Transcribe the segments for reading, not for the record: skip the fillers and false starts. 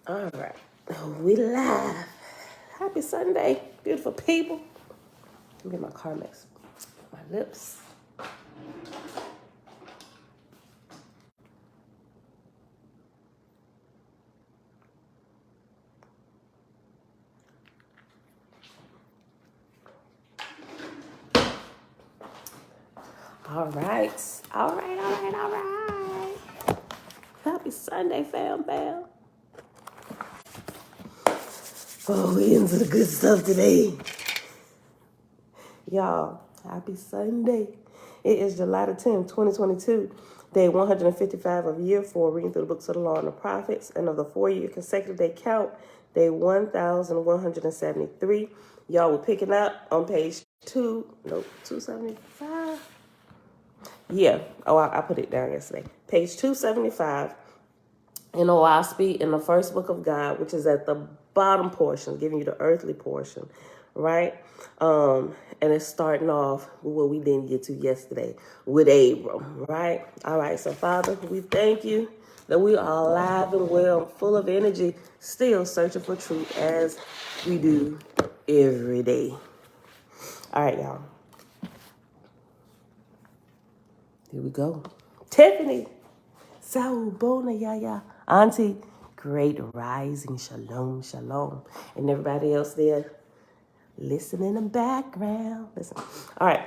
All right, we live. Happy Sunday, beautiful people. Let me get my Carmex, my lips. All right, all right, all right, all right. Happy Sunday, fam. Oh, we into the good stuff today. Y'all, happy Sunday. It is July the 10th, 2022, day 155 of year 4, reading through the books of the law and the prophets, and of the 4-year consecutive day count, day 1173. Y'all, we're picking up on page 275. Yeah, I put it down yesterday. Page 275 in Oahspe in the first book of God, which is at the bottom portion, giving you the earthly portion, right? And it's starting off with what we didn't get to yesterday with Abram, right? All right, so Father, we thank you that we are alive and well, full of energy, still searching for truth as we do every day. All right, y'all. Here we go. Tiffany. Sawubona Yaya. Auntie, great rising. Shalom, shalom. And everybody else there, listen in the background. Listen. All right.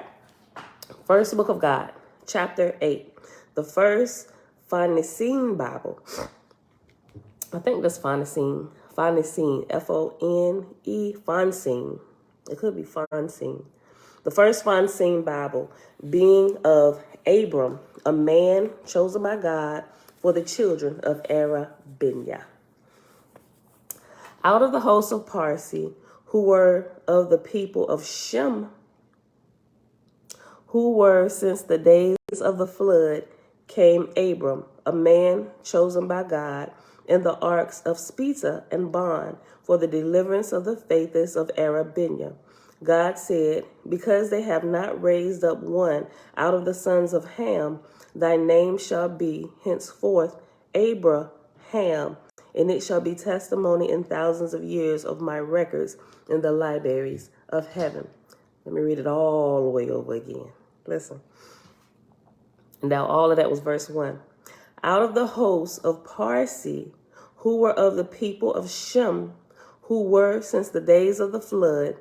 First book of God, chapter 8. The first Phonicine Bible. I think that's Phonicine. Phonicine. F-O-N-E. Phonicine. It could be Phonicine. The first Phonicine Bible being of Abram, a man chosen by God for the children of Abra-Ham. Out of the host of Parsi, who were of the people of Shem, who were since the days of the flood, came Abram, a man chosen by God, in the arks of Spita and Bond for the deliverance of the faithless of Abra-Ham. God said, because they have not raised up one out of the sons of Ham, thy name shall be henceforth Abra-Ham, and it shall be testimony in thousands of years of my records in the libraries of heaven. Let me read it all the way over again. Listen. Now, all of that was verse 1. Out of the hosts of Parsi, who were of the people of Shem, who were since the days of the flood,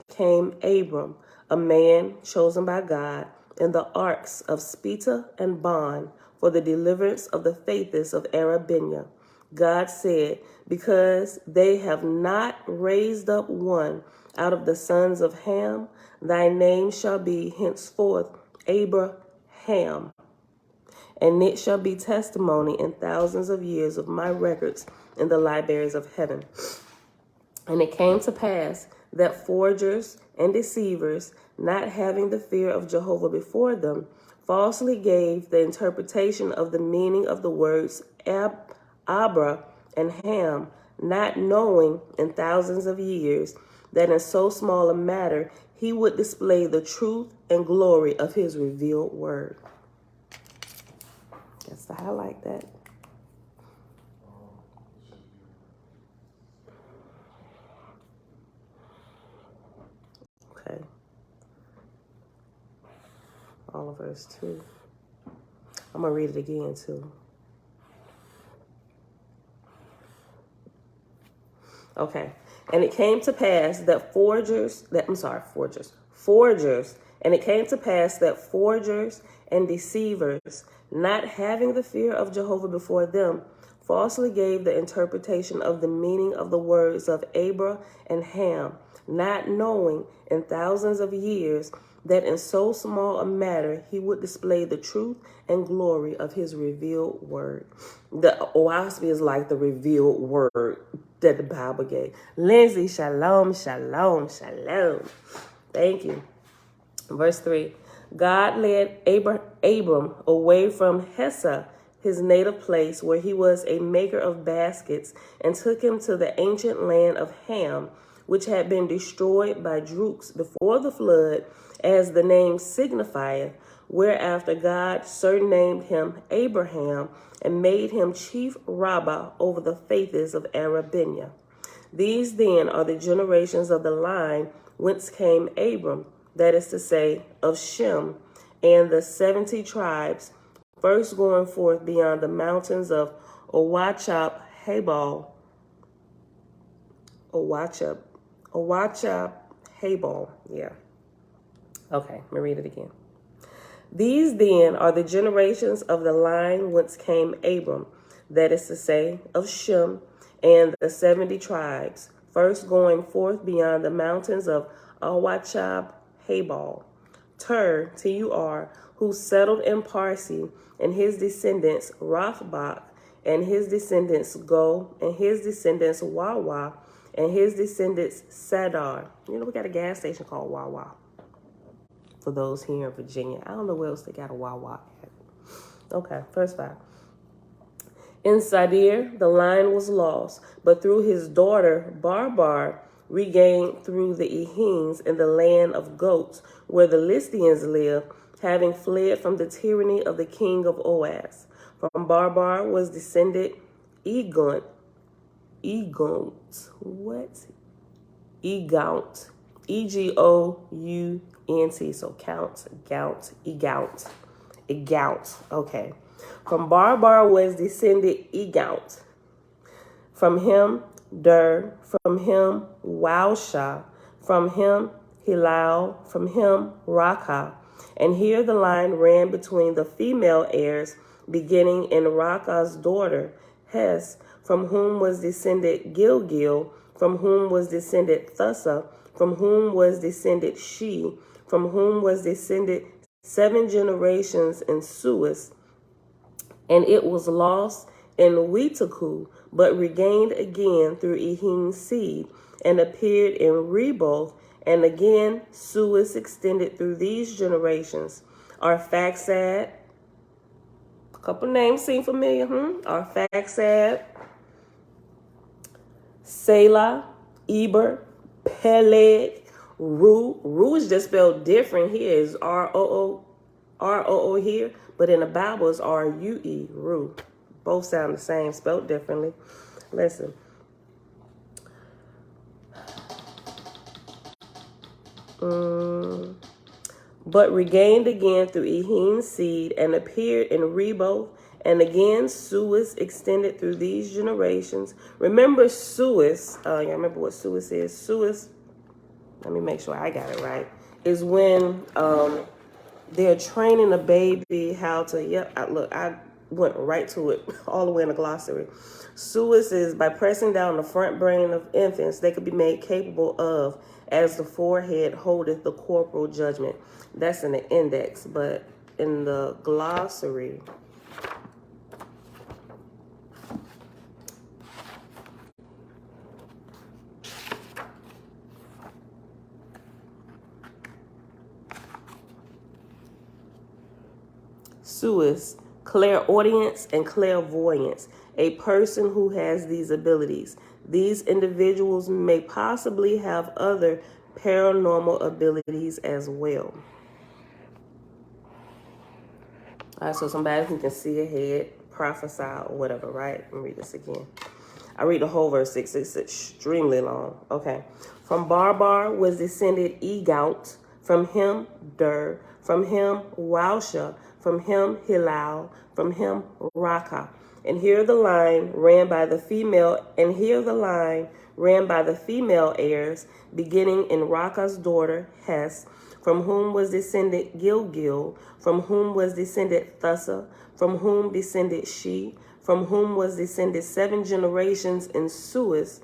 came Abram, a man chosen by God, in the arks of Spita and Bond for the deliverance of the faithless of Abra-Ham. God said, because they have not raised up one out of the sons of Ham, thy name shall be henceforth Abra-Ham, and it shall be testimony in thousands of years of my records in the libraries of heaven. And it came to pass that forgers and deceivers, not having the fear of Jehovah before them, falsely gave the interpretation of the meaning of the words Abra and Ham, not knowing in thousands of years that in so small a matter he would display the truth and glory of his revealed word. That's the highlight that. Okay. All of verse 2. I'm going to read it again, too. Okay. And it came to pass that forgers, and it came to pass that forgers and deceivers, not having the fear of Jehovah before them, falsely gave the interpretation of the meaning of the words of Abra and Ham, not knowing in thousands of years that in so small a matter he would display the truth and glory of his revealed word. The Oahspe is like the revealed word that the Bible gave. Lindsay, shalom, shalom, shalom. Thank you. Verse 3. God led Abram away from Hesah, his native place, where he was a maker of baskets, and took him to the ancient land of Ham, which had been destroyed by Drooks before the flood, as the name signifieth, Whereafter God surnamed him Abra-Ham and made him chief rabbi over the faithers of Arabia. These then are the generations of the line whence came Abram, that is to say, of Shem, and the 70 tribes, first going forth beyond the mountains of Oahspe, Habal. Yeah. Okay, let me read it again. These then are the generations of the line whence came Abram, that is to say, of Shem, and the 70 tribes, first going forth beyond the mountains of Oahspe, Habal. Tur, who settled in Parsi, and his descendants Rothbach, and his descendants Go, and his descendants Wawa, and his descendants Sadar. You know, we got a gas station called Wawa. For those here in Virginia. I don't know where else they got a Wawa at. Okay, verse 5. In Sadir, the line was lost, but through his daughter Barbar, regained through the Ehines in the land of goats, where the Listians lived, having fled from the tyranny of the king of Oahspe. From Barbar was descended Egaunt, Egaunt, so Egaunt. Okay. From Barbar was descended Egaunt. From him from him Wausha, from him Hilal, from him Rakah. And here the line ran between the female heirs, beginning in Rakah's daughter, Hes, from whom was descended Gilgil, from whom was descended Thusa, from whom was descended She, from whom was descended 7 generations in Suis, and it was lost in Wetaku, but regained again through Ehin's seed, and appeared in Reboth, and again Suis extended through these generations. Arphaxad, a couple names seem familiar, Arphaxad, Selah, Eber, Peleg, Ru. Ru is just spelled different here. It's R-O-O here, but in the Bible it's R-U-E, Ru. Both sound the same, spelled differently. Listen. But regained again through Ehin's seed, and appeared in Reboth, and again Suis extended through these generations. Remember Suis, y'all remember what Suis is? Suis, let me make sure I got it right, is when they're training a baby how to, I went right to it, all the way in the glossary. Suis is by pressing down the front brain of infants, they could be made capable of, as the forehead holdeth the corporal judgment. That's in the index, but in the glossary, Suis, clairaudience and clairvoyance, a person who has these abilities. These individuals may possibly have other paranormal abilities as well. All right, so somebody who can see ahead, prophesy, or whatever, right? Let me read this again. I read the whole verse 6. It's extremely long. Okay. From Barbar was descended Egaunt, from him Dur, from him Wausha, from him Hilal, from him Rakah. And here the line ran by the female, heirs, beginning in Rakah's daughter Hes, from whom was descended Gilgil, from whom was descended Thusa, from whom descended She, from whom was descended 7 generations in Suis,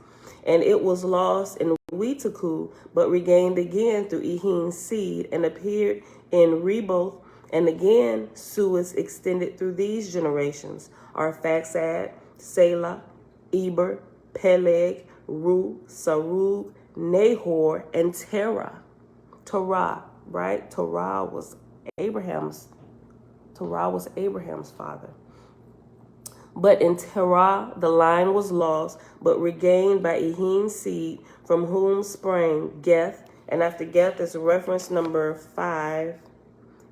and it was lost in Wetaku, but regained again through Ehin's seed, and appeared in Reboth, and again Suis extended through these generations. Arphaxad, Selah, Eber, Peleg, Ru, Sarug, Nahor, and Terah. Torah, right? Torah was Abraham's father. But in Terah the line was lost, but regained by Ehin's seed, from whom sprang Geth, and after Geth is reference number 5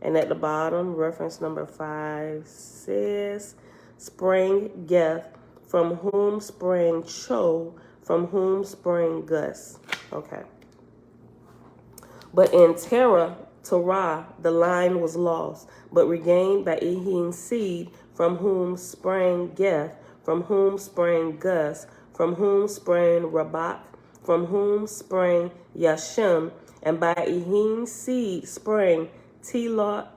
And at the bottom, reference number 5 says, sprang Geth, from whom sprang Cho, from whom sprang Gus. Okay. But in Torah, the line was lost, but regained by Ehim's seed, from whom sprang Geth, from whom sprang Gus, from whom sprang Rabak, from whom sprang Yashem, and by Ehim's seed sprang Telot,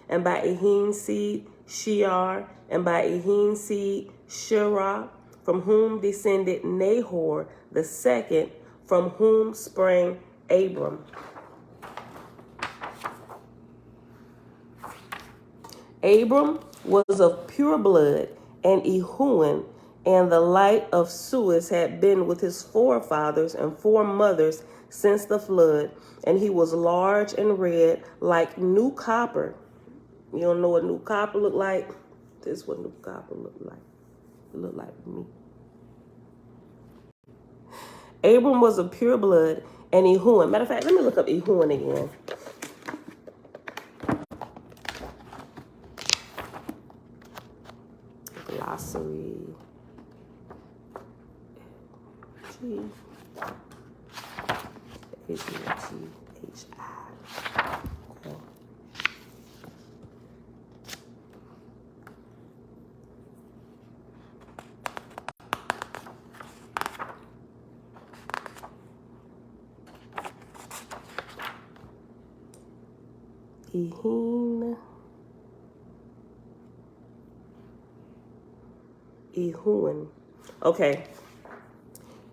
and by Ehim's seed Shear, and by Ehim's seed Shirah, from whom descended Nahor the second, from whom sprang Abram. Abram was of pure blood and Ehuan, and the light of Suez had been with his forefathers and foremothers since the flood, and he was large and red like new copper. You don't know what new copper looked like? This is what new copper looked like. It looked like me. Abram was of pure blood and Ehuan. Matter of fact, let me look up Ehuan again. Glossary. G. H-I. Okay. Ehuan. Okay.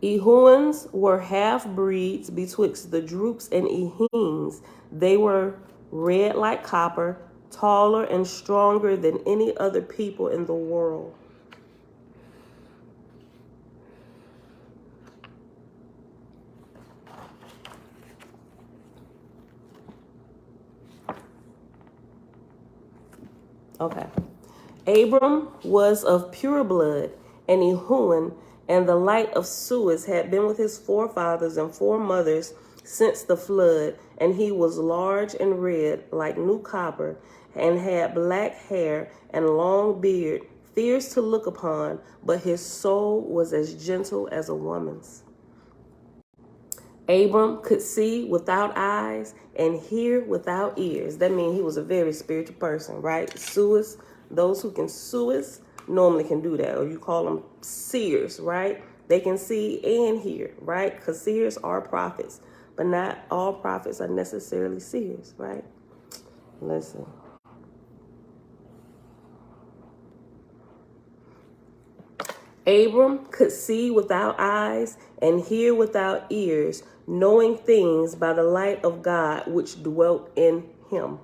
Ehuans were half-breeds betwixt the Droops and Ehims. They were red like copper, taller and stronger than any other people in the world. Okay. Abram was of pure blood, and Ehuan, and the light of Suez had been with his forefathers and foremothers since the flood, and he was large and red like new copper, and had black hair and long beard, fierce to look upon, but his soul was as gentle as a woman's. Abram could see without eyes and hear without ears. That means he was a very spiritual person, right? Suez, those who can Suez normally can do that, or you call them seers, right? They can see and hear, right? Because seers are prophets, but not all prophets are necessarily seers, right? Listen. Abram could see without eyes and hear without ears, knowing things by the light of God which dwelt in him.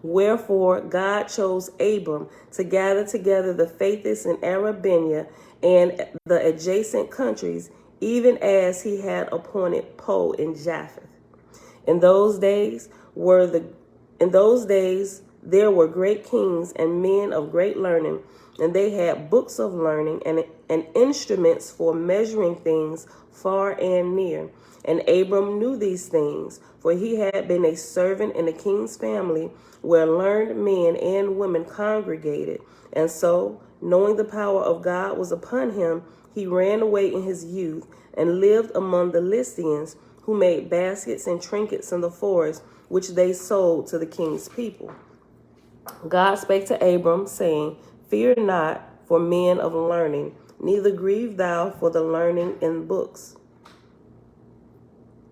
Wherefore God chose Abram to gather together the faithless in Arabia and the adjacent countries, even as he had appointed Poe in Japheth. In those days there were great kings and men of great learning, and they had books of learning and instruments for measuring things far and near. And Abram knew these things, for he had been a servant in the king's family, where learned men and women congregated. And so, knowing the power of God was upon him, he ran away in his youth and lived among the Lycians, who made baskets and trinkets in the forest, which they sold to the king's people. God spake to Abram, saying, Fear not for men of learning, neither grieve thou for the learning in books.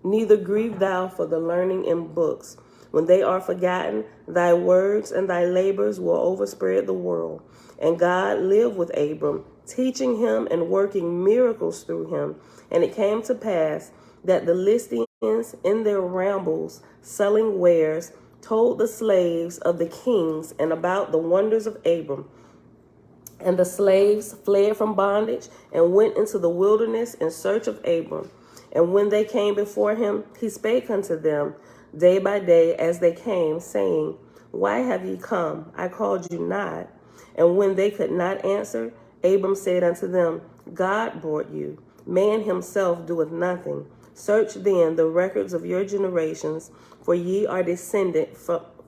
Neither grieve thou for the learning in books. When they are forgotten, thy words and thy labors will overspread the world. And God lived with Abram, teaching him and working miracles through him. And it came to pass that the Lycians in their rambles, selling wares, told the slaves of the kings and about the wonders of Abram. And the slaves fled from bondage and went into the wilderness in search of Abram. And when they came before him, he spake unto them day by day as they came, saying, Why have ye come? I called you not. And when they could not answer, Abram said unto them, God brought you. Man himself doeth nothing. Search then the records of your generations, for ye are descended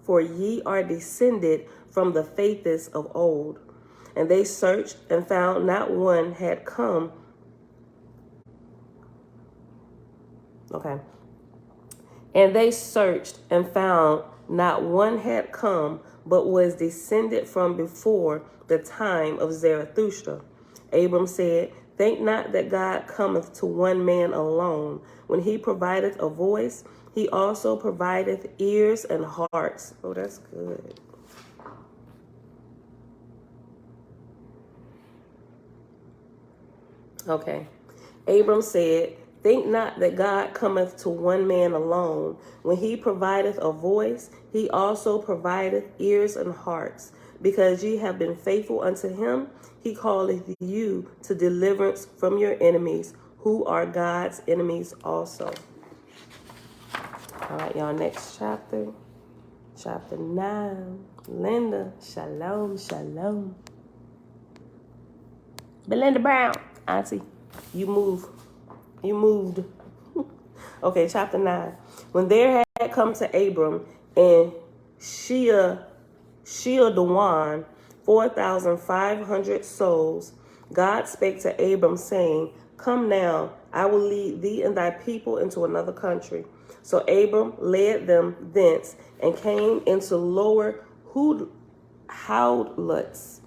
for ye are descended from the faithest of old. And they searched and found not one had come. Okay. And they searched and found not one had come, but was descended from before the time of Zarathustra. Abram said, think not that God cometh to one man alone. When he provideth a voice, he also provideth ears and hearts. Oh, that's good. Okay. Abram said, think not that God cometh to one man alone. When he provideth a voice, he also provideth ears and hearts. Because ye have been faithful unto him, he calleth you to deliverance from your enemies, who are God's enemies also. All right, y'all, next chapter. Chapter 9. Linda, shalom, shalom. Belinda Brown, auntie, you moved. Okay, chapter 9. When there had come to Abram and Shealdawan 4,500 souls, God spake to Abram, saying, come now, I will lead thee and thy people into another country. So Abram led them thence and came into lower Howlets.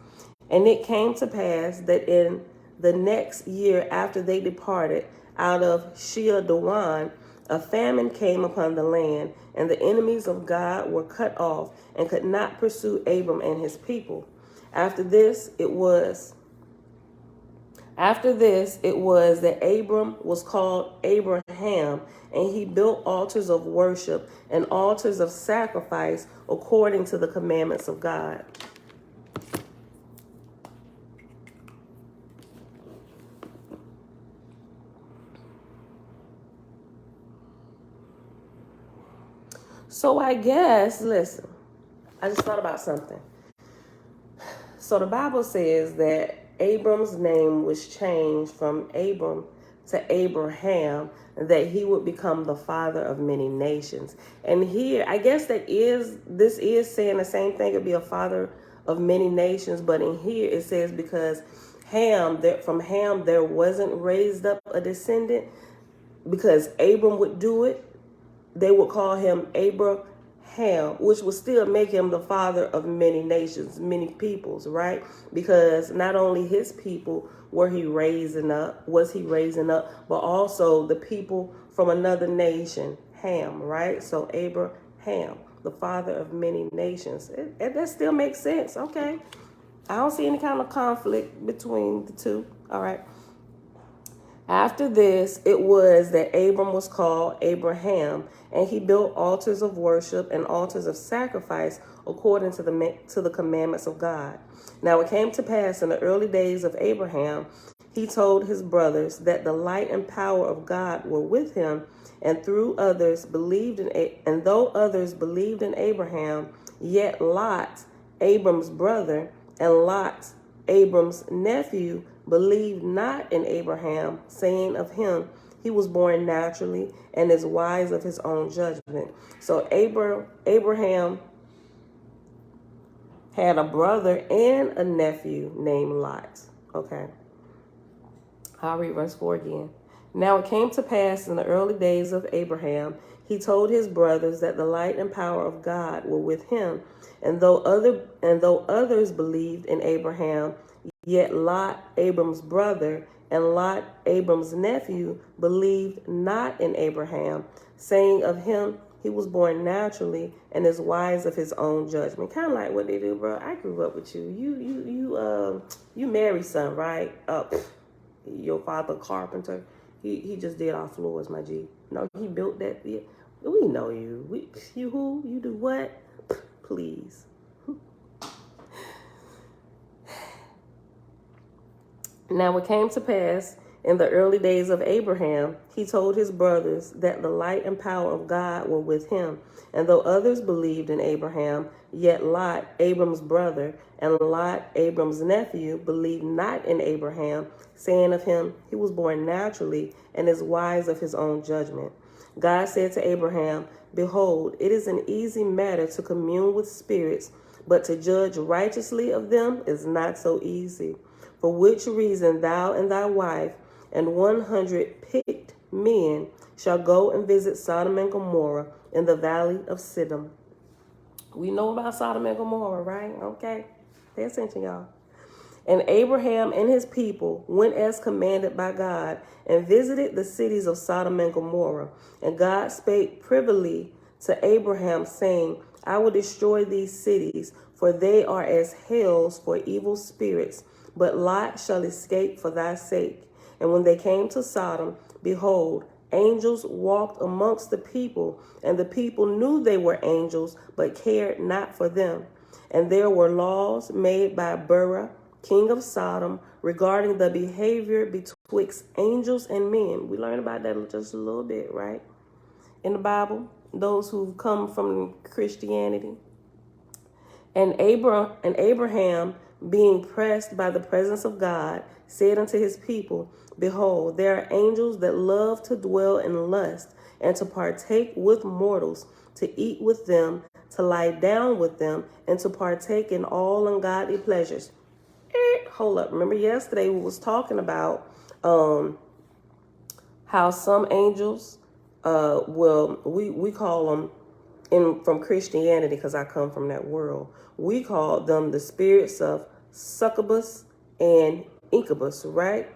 And it came to pass that in the next year after they departed out of Shealdawan, a famine came upon the land, and the enemies of God were cut off and could not pursue Abram and his people. After this it was that Abram was called Abra-Ham, and he built altars of worship and altars of sacrifice according to the commandments of God. So I guess, listen, I just thought about something. So the Bible says that Abram's name was changed from Abram to Abraham, and that he would become the father of many nations. And here, I guess this is saying the same thing, it'd be a father of many nations, but in here it says because from Ham there wasn't raised up a descendant, because Abram would do it, they would call him Abra-Ham, which would still make him the father of many nations, many peoples, right? Because not only his people was he raising up, but also the people from another nation, Ham, right? So Abra-Ham, the father of many nations. That still makes sense, okay? I don't see any kind of conflict between the two, all right? After this, it was that Abram was called Abraham, and he built altars of worship and altars of sacrifice according to the commandments of God. Now it came to pass in the early days of Abraham, he told his brothers that the light and power of God were with him, and though others believed in Abraham, yet Lot, Abram's brother, and Lot, Abram's nephew, believed not in Abraham, saying of him, he was born naturally and is wise of his own judgment. So Abraham had a brother and a nephew named Lot. Okay. I'll read verse 4 again. Now it came to pass in the early days of Abraham, he told his brothers that the light and power of God were with him, and though others believed in Abraham, yet Lot, Abram's brother, and Lot, Abram's nephew, believed not in Abraham, saying of him, he was born naturally and is wise of his own judgment. Kind of like what they do, bro. I grew up with you. You married son, right? Your father carpenter. He just did our floors, my G. No, he built that. Yeah. We know you. You who? You do what? Please. Now it came to pass in the early days of Abraham, he told his brothers that the light and power of God were with him. And though others believed in Abraham, yet Lot, Abram's brother, and Lot, Abram's nephew, believed not in Abraham, saying of him, he was born naturally and is wise of his own judgment. God said to Abraham, "Behold, it is an easy matter to commune with spirits, but to judge righteously of them is not so easy. For which reason thou and thy wife and 100 picked men shall go and visit Sodom and Gomorrah in the valley of Siddim." We know about Sodom and Gomorrah, right? Okay. Pay attention, y'all. "And Abraham and his people went as commanded by God and visited the cities of Sodom and Gomorrah. And God spake privily to Abraham, saying, I will destroy these cities, for they are as hells for evil spirits. But Lot shall escape for thy sake. And when they came to Sodom, behold, angels walked amongst the people, and the people knew they were angels, but cared not for them. And there were laws made by Abra, king of Sodom, regarding the behavior betwixt angels and men." We learn about that just a little bit, right? In the Bible, those who come from Christianity. And Abraham, being pressed by the presence of God, said unto his people, "Behold, there are angels that love to dwell in lust, and to partake with mortals, to eat with them, to lie down with them, and to partake in all ungodly pleasures." Hold up. Remember yesterday we was talking about how some angels, we call them, from Christianity, because I come from that world, we call them the spirits of Succubus and Incubus, right?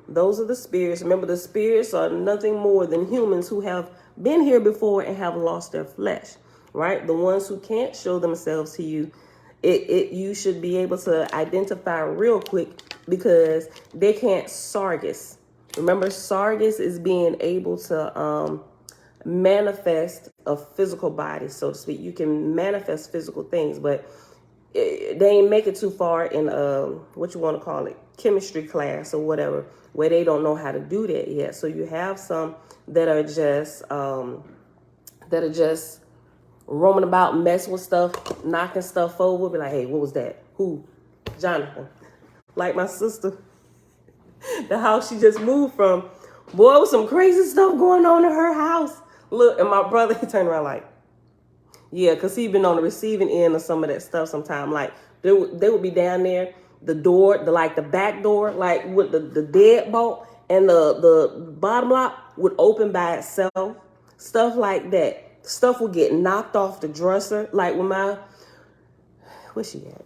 Those are the spirits. Remember, the spirits are nothing more than humans who have been here before and have lost their flesh, right? The ones who can't show themselves to you, you should be able to identify real quick, because they can't sargus. Remember, sargus is being able to manifest a physical body, so to speak. You can manifest physical things, but they ain't make it too far in what you want to call it, chemistry class or whatever, where they don't know how to do that yet. So you have some that are just roaming about, messing with stuff, knocking stuff over, be like, "Hey, what was that? Who? Jonathan." Like my sister, the house she just moved from, boy, was some crazy stuff going on in her house. Look, and my brother, he turned around like, yeah, because he been on the receiving end of some of that stuff sometime. Like, they would be down there, the door, the back door, like with the deadbolt, and the bottom lock would open by itself. Stuff like that. Stuff would get knocked off the dresser. Like when where's she at?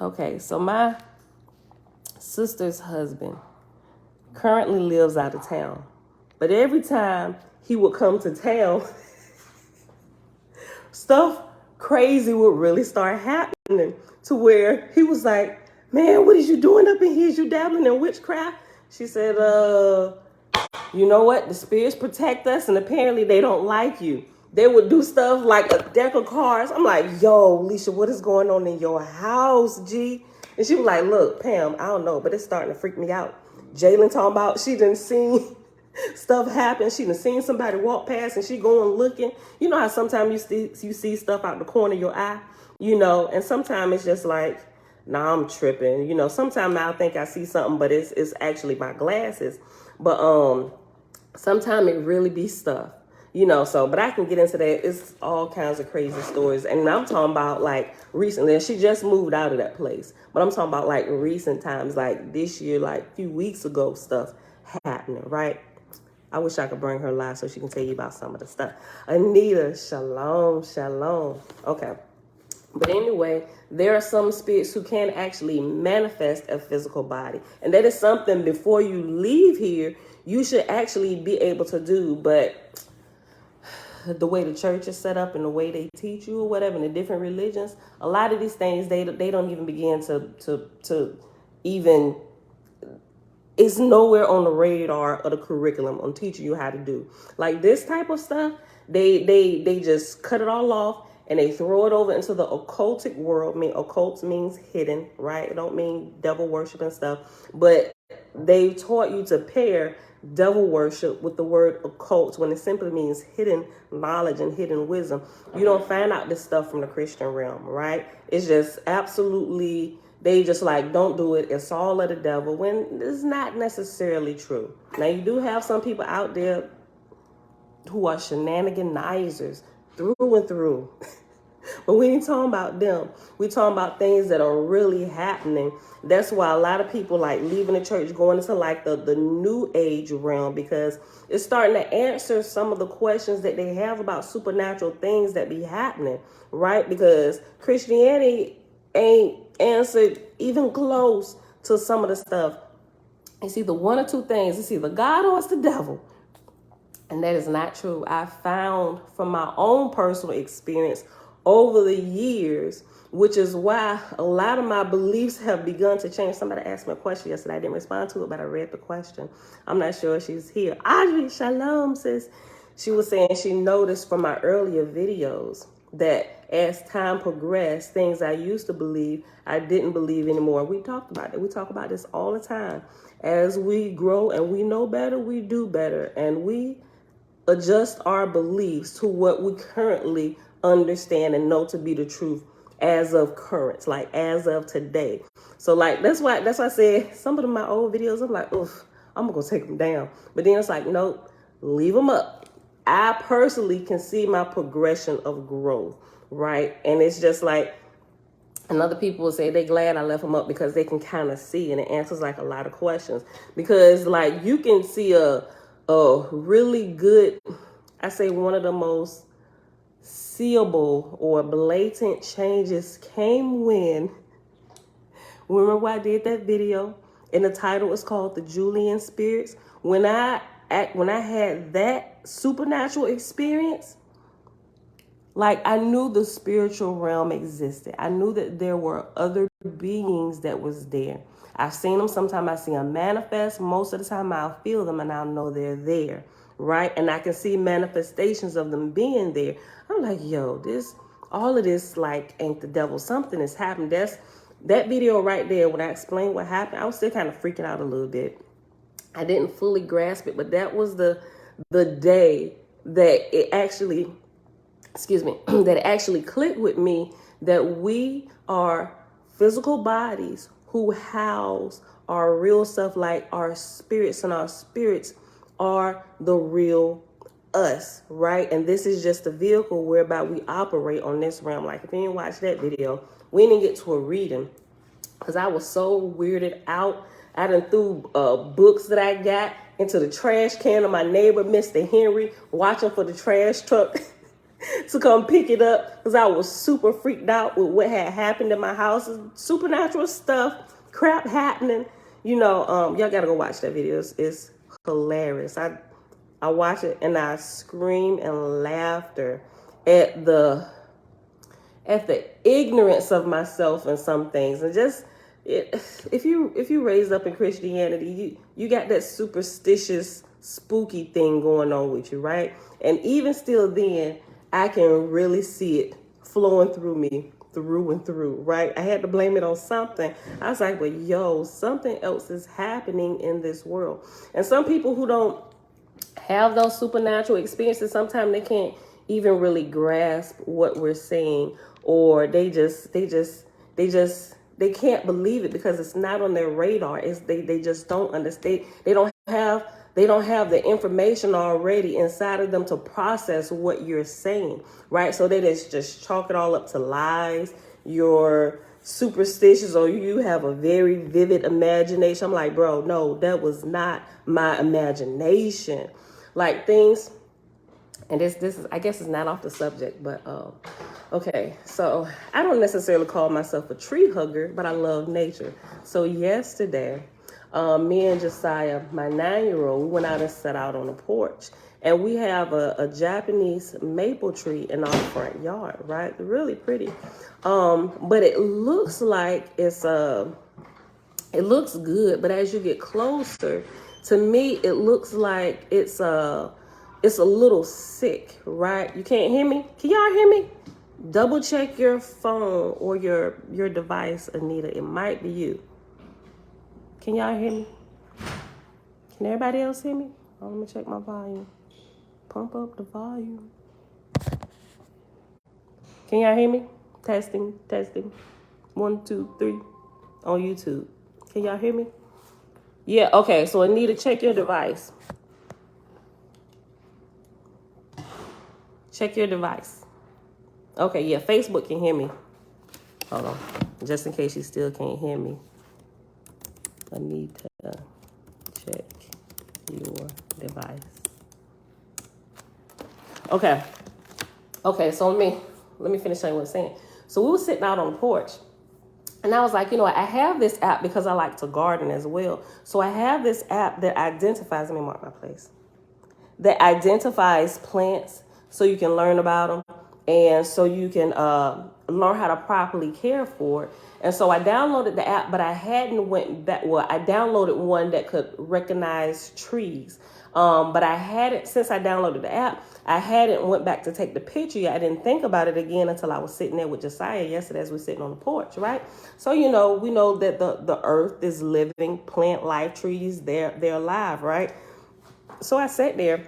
Okay, so my sister's husband currently lives out of town. But every time he would come to town, stuff crazy would really start happening, to where he was like, "Man, what is you doing up in here? Is you dabbling in witchcraft?" She said, "You know what? The spirits protect us, and apparently they don't like you." They would do stuff like a deck of cards. I'm like, "Yo, Alicia, what is going on in your house, G?" And she was like, "Look, Pam, I don't know, but it's starting to freak me out." Jalen talking about she done seen stuff happen. She done seen somebody walk past, and she going looking. You know how sometimes you see stuff out the corner of your eye, and sometimes it's just like, nah, I'm tripping. Sometimes I think I see something, but it's actually my glasses. But sometimes it really be stuff. But I can get into that. It's all kinds of crazy stories. And I'm talking about like recently, and she just moved out of that place. But I'm talking about like recent times, like this year, like a few weeks ago, stuff happening, right? I wish I could bring her live so she can tell you about some of the stuff. Anita, shalom, shalom. Okay. But anyway, there are some spirits who can actually manifest a physical body. And that is something before you leave here, you should actually be able to do. But the way the church is set up and the way they teach you or whatever in the different religions, a lot of these things, they don't even begin to even, it's nowhere on the radar of the curriculum on teaching you how to do. Like this type of stuff, they just cut it all off and they throw it over into the occultic world. Occult means hidden, right? It don't mean devil worship and stuff. But they taught you to pair devil worship with the word occult when it simply means hidden knowledge and hidden wisdom. You don't find out this stuff from the Christian realm, right? It's just absolutely, they just like, don't do it. It's all of the devil, when it's not necessarily true. Now, you do have some people out there who are shenaniganizers through and through. But we ain't talking about them. We talking about things that are really happening. That's why a lot of people like leaving the church, going into like the new age realm, because it's starting to answer some of the questions that they have about supernatural things that be happening, right? Because Christianity ain't answered even close to some of the stuff. It's either one or two things. It's either God or it's the devil. And that is not true. I found from my own personal experience over the years, which is why a lot of my beliefs have begun to change. Somebody asked me a question yesterday. I didn't respond to it, but I read the question. I'm not sure if she's here. Audrey, shalom, sis. She was saying she noticed from my earlier videos that as time progressed, things I used to believe, I didn't believe anymore. We talked about it. We talk about this all the time. As we grow and we know better, we do better. And we adjust our beliefs to what we currently understand and know to be the truth as of current, like as of today. So like that's why I said some of my old videos, I'm like, oof, I'm gonna take them down. But then it's like, nope, leave them up. I personally can see my progression of growth, right? And it's just like, and other people will say they glad I left them up because they can kind of see, and it answers like a lot of questions. Because like you can see a really good, I say one of the most seeable or blatant changes came when, remember I did that video and the title was called The Julian Spirits? When I had that supernatural experience, like I knew the spiritual realm existed. I knew that there were other beings that was there. I've seen them. Sometimes I see them manifest. Most of the time I'll feel them and I'll know they're there, right? And I can see manifestations of them being there. I'm like, yo, all of this like ain't the devil. Something is happening. That video right there, when I explained what happened, I was still kind of freaking out a little bit. I didn't fully grasp it, but that was the day that it actually, that it actually clicked with me that we are physical bodies who house our real self, like our spirits, and our spirits are the real us, right? And this is just a vehicle whereby we operate on this realm. Like if you didn't watch that video, we didn't get to a reading because I was so weirded out. I done threw books that I got into the trash can of my neighbor, Mr. Henry, watching for the trash truck to come pick it up because I was super freaked out with what had happened in my house. Supernatural stuff, crap happening. You know, y'all gotta go watch that video. It's hilarious. I watch it and I scream in laughter at the ignorance of myself and some things. And just if you raised up in Christianity, you got that superstitious, spooky thing going on with you, right? And even still then, I can really see it flowing through me, through and through, right? I had to blame it on something. I was like, but yo, something else is happening in this world. And some people who don't have those supernatural experiences, sometimes they can't even really grasp what we're saying, or they can't believe it because it's not on their radar. They just don't understand. They don't have the information already inside of them to process what you're saying, right? So they just chalk it all up to lies. You're superstitious, or you have a very vivid imagination. I'm like, bro, no, that was not my imagination. Like things, and this is, I guess it's not off the subject, but okay, so I don't necessarily call myself a tree hugger, but I love nature. So yesterday, me and Josiah, my 9-year-old, we went out and sat out on the porch. And we have a Japanese maple tree in our front yard, right? Really pretty. But it looks like it looks good, but as you get closer, to me, it looks like it's a little sick, right? You can't hear me? Can y'all hear me? Double check your phone or your device, Anita. It might be you. Can y'all hear me? Can everybody else hear me? Oh, let me check my volume. Pump up the volume. Can y'all hear me? Testing. 1, 2, 3 on YouTube. Can y'all hear me? Yeah, okay. So Anita, check your device. Check your device. Okay, yeah, Facebook can hear me. Hold on. Just in case you still can't hear me. I need to check your device. Okay. Okay, so let me finish saying what I'm saying. So we were sitting out on the porch. And I was like, I have this app because I like to garden as well. So I have this app that identifies, let me mark my place, that identifies plants so you can learn about them and so you can learn how to properly care for it. And so I downloaded the app, but I hadn't went back. Well, I downloaded one that could recognize trees. But I hadn't, since I downloaded the app, I hadn't went back to take the picture yet. I didn't think about it again until I was sitting there with Josiah yesterday as we're sitting on the porch, right? So, we know that the earth is living, plant life, trees, they're alive, right? So I sat there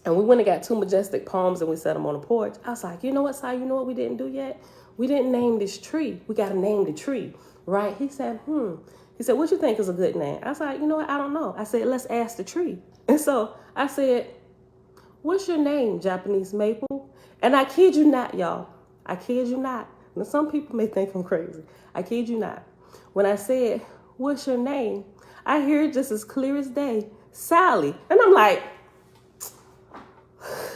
and we went and got 2 majestic palms and we set them on the porch. I was like, you know what, Si, you know what we didn't do yet? We didn't name this tree. We got to name the tree, right? He said, He said, what you think is a good name? I was like, you know what, I don't know. I said, let's ask the tree. And so I said, what's your name, Japanese maple? And I kid you not, y'all. I kid you not. Now, some people may think I'm crazy. I kid you not. When I said, what's your name? I hear it just as clear as day, Sally. And I'm like,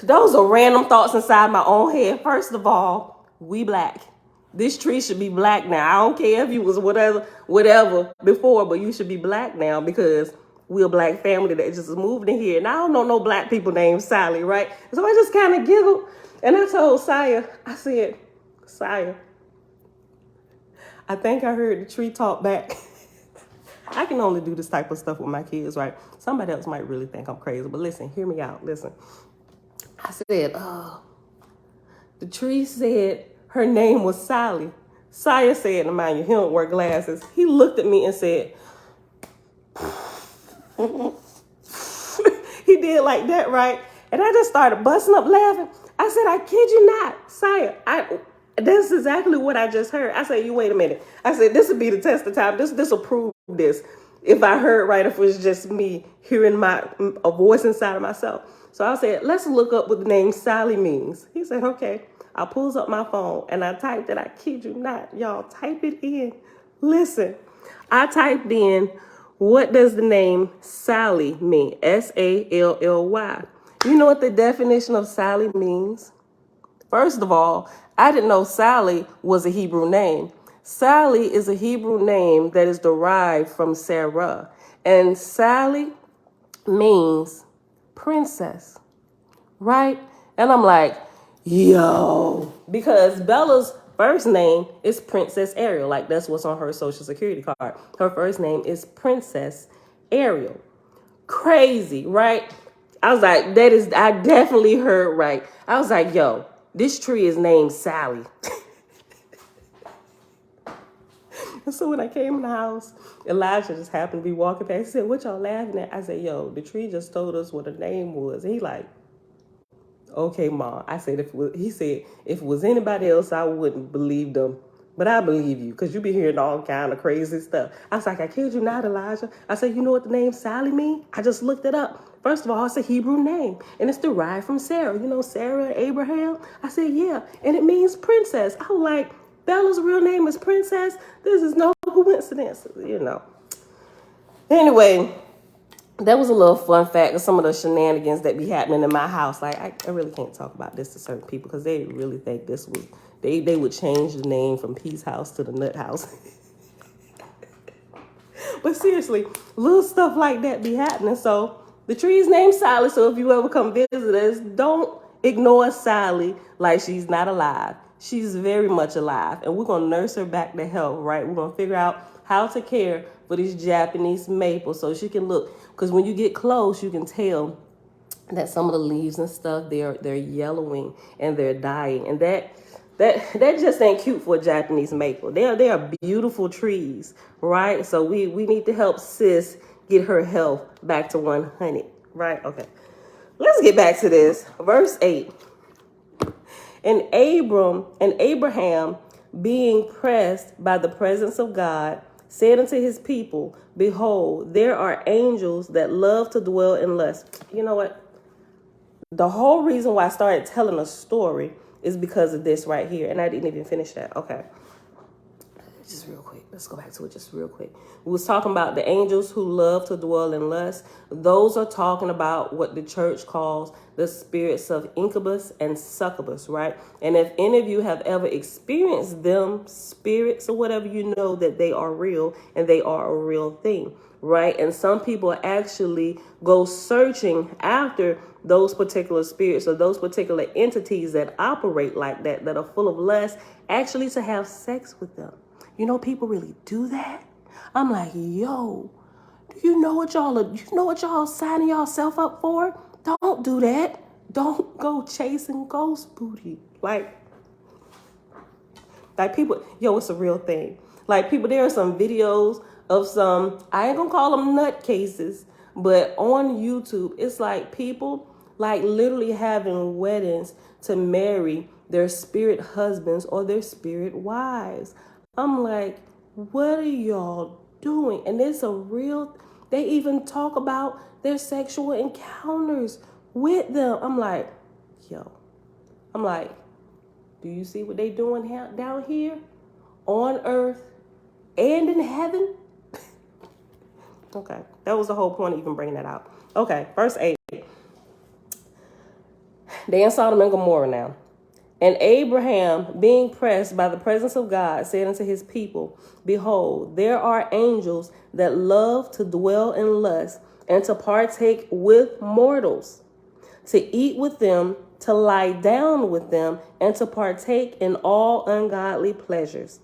those are random thoughts inside my own head. First of all, we black. This tree should be black now. I don't care if you was whatever before, but you should be black now because we're a black family that just moved in here. And I don't know no black people named Sally, right? So I just kind of giggled. And I told Saya, I said, Saya, I think I heard the tree talk back. I can only do this type of stuff with my kids, right? Somebody else might really think I'm crazy, but listen, hear me out. Listen. I said, the tree said her name was Sally. Saya said, to mind you, he don't wear glasses. He looked at me and said, he did like that, right? And I just started busting up laughing. I said, I kid you not, Saya, that's exactly what I just heard. I said, you wait a minute. I said, this will be the test of time. This will prove this. If I heard right, if it was just me hearing a voice inside of myself. So I said, let's look up what the name Sally means. He said, okay. I pulls up my phone and I typed it. I kid you not. Y'all, type it in. Listen, I typed in, what does the name Sally mean? Sally. You know what the definition of Sally means? First of all, I didn't know Sally was a Hebrew name. Sally is a Hebrew name that is derived from Sarah. And Sally means princess, right? And I'm like, yo, because Bella's first name is Princess Ariel. Like, that's what's on her social security card. Her first name is Princess Ariel. Crazy, right? I was like, I definitely heard right. I was like, yo, this tree is named Sally. And so when I came in the house, Elijah just happened to be walking past. He said, what y'all laughing at? I said, yo, the tree just told us what the name was. And he like, okay, Ma. I said, he said, if it was anybody else, I wouldn't believe them. But I believe you because you be hearing all kind of crazy stuff. I was like, I kid you not, Elijah. I said, you know what the name Sally means? I just looked it up. First of all, it's a Hebrew name, and it's derived from Sarah. You know Sarah and Abraham? I said, yeah, and it means princess. I was like, Bella's real name is Princess? This is no coincidence, Anyway, that was a little fun fact of some of the shenanigans that be happening in my house. Like, I really can't talk about this to certain people because they really think this was, they would change the name from Peace House to the Nut House. But seriously, little stuff like that be happening. So the tree's named Sally. So if you ever come visit us, don't ignore Sally like she's not alive. She's very much alive. And we're going to nurse her back to health, right? We're going to figure out how to care for this Japanese maple so she can look. Because when you get close, you can tell that some of the leaves and stuff, they're yellowing and they're dying. And that just ain't cute for a Japanese maple. They are beautiful trees, right? So we need to help sis get her health back to 100, right? Okay. Let's get back to this. Verse 8. And Abraham, being pressed by the presence of God, said unto his people, behold, there are angels that love to dwell in lust. You know what? the whole reason why I started telling a story is because of this right here. And I didn't even finish that. Okay. Just real quick. Let's go back to it just real quick. We was talking about the angels who love to dwell in lust. Those are talking about what the church calls the spirits of Incubus and Succubus, right? And if any of you have ever experienced them spirits or whatever, you know that they are real and they are a real thing, right? And some people actually go searching after those particular spirits or those particular entities that operate like that, that are full of lust, actually to have sex with them. You know, people really do that. I'm like, yo, do you know what y'all signing yourself up for? Don't do that. Don't go chasing ghost booty. Like people, yo, it's a real thing. Like people, there are some videos of some, I ain't gonna call them nutcases, but on YouTube, it's like people like literally having weddings to marry their spirit husbands or their spirit wives. I'm like, what are y'all doing? And it's a real, they even talk about their sexual encounters with them. I'm like, do you see what they doing down here on earth and in heaven? Okay, that was the whole point of even bringing that out. Okay, verse 8. They in Sodom and Gomorrah now. And Abraham, being pressed by the presence of God, said unto his people, behold, there are angels that love to dwell in lust and to partake with mortals, to eat with them, to lie down with them, and to partake in all ungodly pleasures.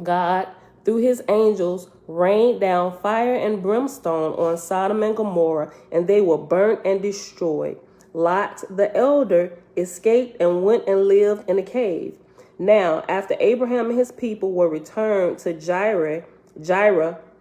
God, through his angels, rained down fire and brimstone on Sodom and Gomorrah, and they were burnt and destroyed. Lot, the elder, escaped and went and lived in a cave. Now, after Abraham and his people were returned to Jireh,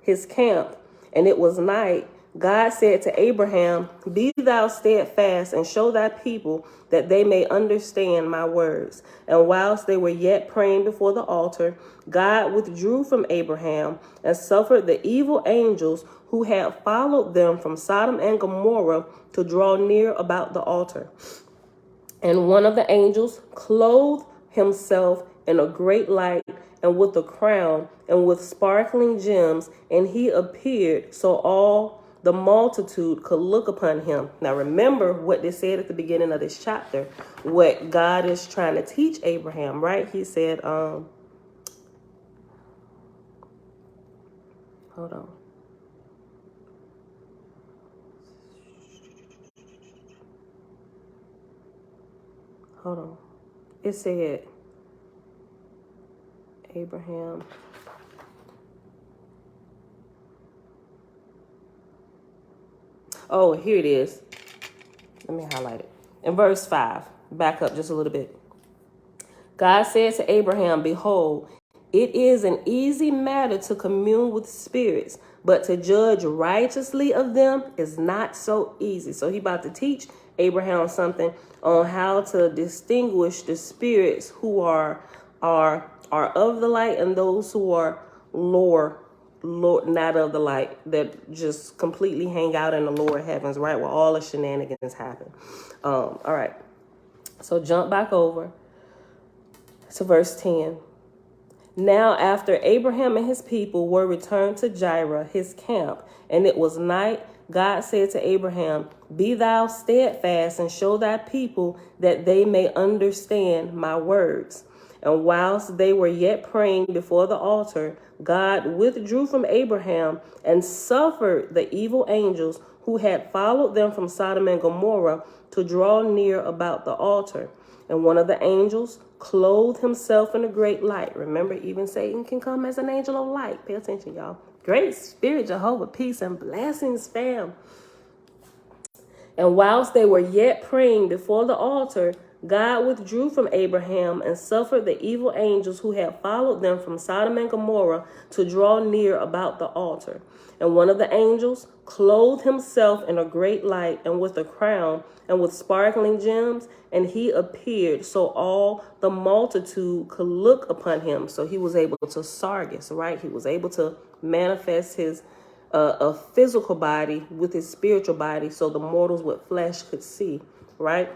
his camp, and it was night, God said to Abraham, be thou steadfast and show thy people that they may understand my words. And whilst they were yet praying before the altar, God withdrew from Abraham and suffered the evil angels who had followed them from Sodom and Gomorrah to draw near about the altar. And one of the angels clothed himself in a great light and with a crown and with sparkling gems, and he appeared so all the multitude could look upon him. Now remember what they said at the beginning of this chapter, what God is trying to teach Abraham, right? He said, hold on. It said, Abraham. Oh, here it is. Let me highlight it. In verse 5, back up just a little bit. God said to Abraham, behold, it is an easy matter to commune with spirits, but to judge righteously of them is not so easy. So he about to teach Abraham something on how to distinguish the spirits who are of the light and those who are lower, not of the light, that just completely hang out in the lower heavens, right, where all the shenanigans happen. All right, so jump back over to verse 10. Now after Abraham and his people were returned to Jireh, his camp, and it was night, God said to Abraham, be thou steadfast and show thy people that they may understand my words. And whilst they were yet praying before the altar, God withdrew from Abraham and suffered the evil angels who had followed them from Sodom and Gomorrah to draw near about the altar. And one of the angels clothed himself in a great light. Remember, even Satan can come as an angel of light. Pay attention, y'all. Great Spirit, Jehovah, peace and blessings, fam. And whilst they were yet praying before the altar, God withdrew from Abraham and suffered the evil angels who had followed them from Sodom and Gomorrah to draw near about the altar. And one of the angels clothed himself in a great light and with a crown and with sparkling gems, and he appeared so all the multitude could look upon him. So he was able to sargus, right? He was able to manifest his a physical body with his spiritual body so the mortals with flesh could see. right?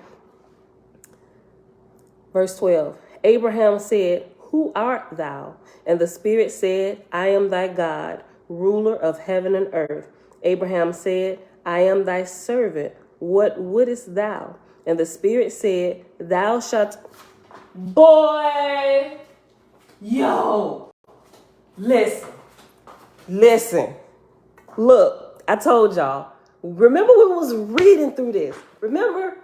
Verse 12, Abraham said, who art thou? And the Spirit said, I am thy God, ruler of heaven and earth. Abraham said, I am thy servant. What wouldest thou? And the Spirit said, thou shalt... Boy! Yo! Listen. Look, I told y'all. Remember when we was reading through this? Remember?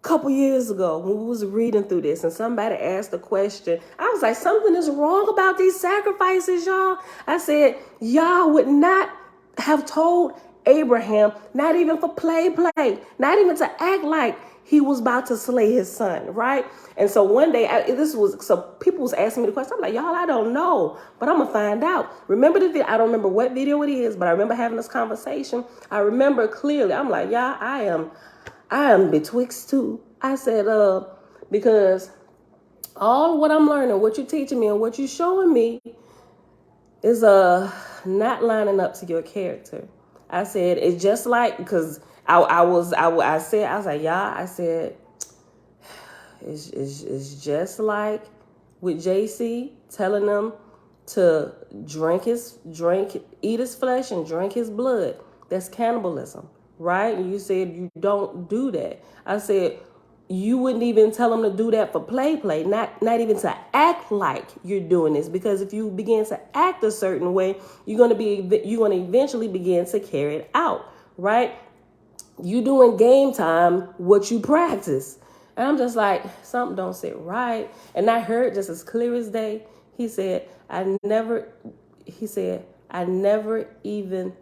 Couple years ago when we was reading through this and somebody asked a question, I was like, something is wrong about these sacrifices, y'all. I said, y'all would not have told Abraham, not even for play, not even to act like he was about to slay his son, right? And so one day, so people was asking me the question. I'm like, y'all, I don't know, but I'm gonna find out. Remember the video? I don't remember what video it is, but I remember having this conversation. I remember clearly. I'm like, y'all, I am betwixt two. I said, because all what I'm learning, what you're teaching me and what you're showing me is not lining up to your character. I said, it's just like, because I said, it's just like with JC telling them to eat his flesh and drink his blood. That's cannibalism. Right? And you said you don't do that. I said you wouldn't even tell them to do that for play, not even to act like you're doing this, because if you begin to act a certain way, you're going to eventually begin to carry it out, right? You doing game time what you practice. And I'm just like, something don't sit right. And I heard just as clear as day, he said, I never even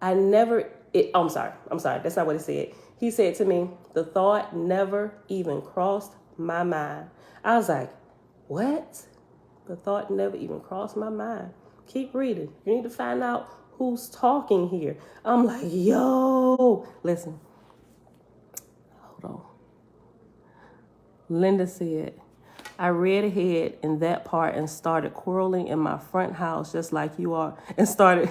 I'm sorry. That's not what he said. He said to me, the thought never even crossed my mind. I was like, what? The thought never even crossed my mind. Keep reading. You need to find out who's talking here. I'm like, yo, listen. Hold on. Linda said, I read ahead in that part and started quarreling in my front house just like you are, and started...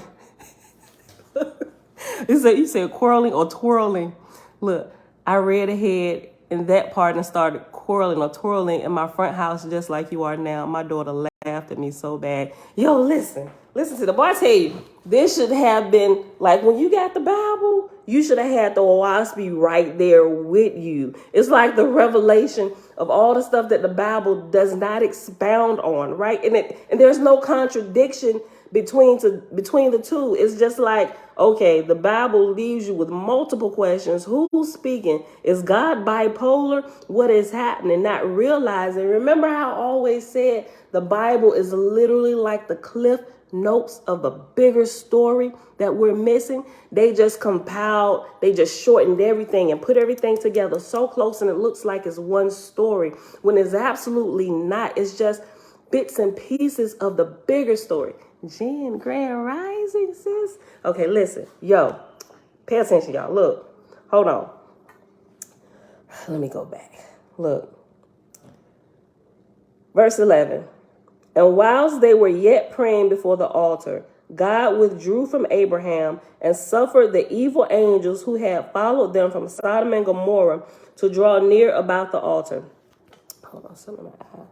You said quarreling or twirling. Look, I read ahead in that part and started quarreling or twirling in my front house just like you are now. My daughter laughed at me so bad. Yo, listen to the boy. I tell you, this should have been like when you got the Bible, you should have had the Oahspe right there with you. It's like the revelation of all the stuff that the Bible does not expound on, right? And there's no contradiction between the two. It's just like, okay, the Bible leaves you with multiple questions. Who's speaking? Is God bipolar? What is happening? Not realizing. Remember how I always said the Bible is literally like the cliff notes of a bigger story that we're missing. They just compiled, they just shortened everything and put everything together so close, and it looks like it's one story when it's absolutely not. It's just bits and pieces of the bigger story. Jen, Grand Rising, sis. Okay, listen. Yo, pay attention, y'all. Look, hold on. Let me go back. Look. Verse 11. And whilst they were yet praying before the altar, God withdrew from Abraham and suffered the evil angels who had followed them from Sodom and Gomorrah to draw near about the altar. Hold on, something in my eye.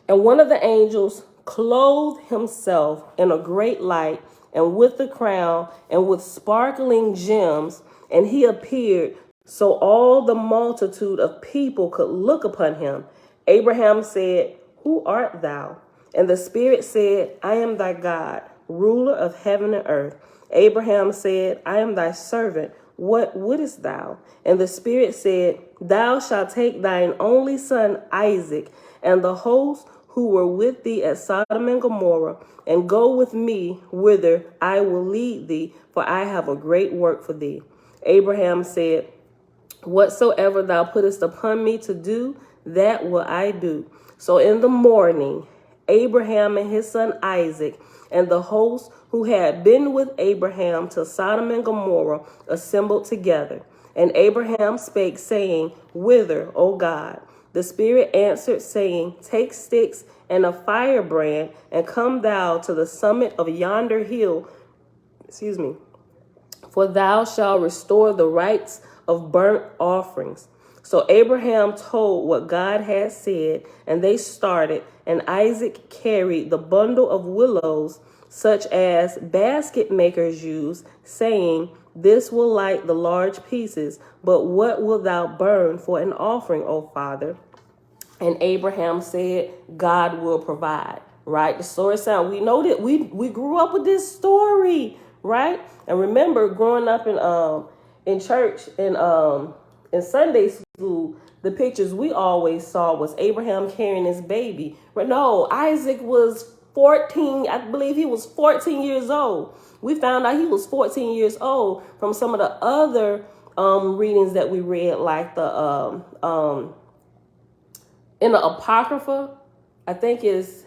And one of the angels clothed himself in a great light and with the crown and with sparkling gems, and he appeared so all the multitude of people could look upon him. Abraham said, who art thou? And the Spirit said, I am thy God, ruler of heaven and earth. Abraham said, I am thy servant. What wouldest thou? And the Spirit said, thou shalt take thine only son Isaac and the host who were with thee at Sodom and Gomorrah, and go with me whither I will lead thee, for I have a great work for thee. Abraham said, whatsoever thou puttest upon me to do, that will I do. So in the morning, Abraham and his son Isaac and the host who had been with Abraham to Sodom and Gomorrah assembled together. And Abraham spake, saying, whither, O God? The Spirit answered, saying, Take sticks and a firebrand, and come thou to the summit of yonder hill, for thou shalt restore the rights of burnt offerings. So Abraham told what God had said, and they started, and Isaac carried the bundle of willows, such as basket makers use, saying, This will light the large pieces, but what wilt thou burn for an offering, O father? And Abraham said, God will provide. Right? The story sound. We know that we grew up with this story, right? And remember, growing up in church and in Sunday school, the pictures we always saw was Abraham carrying his baby. But no, Isaac was 14. I believe he was 14 years old. We found out he was 14 years old from some of the other readings that we read, like the in the Apocrypha, I think is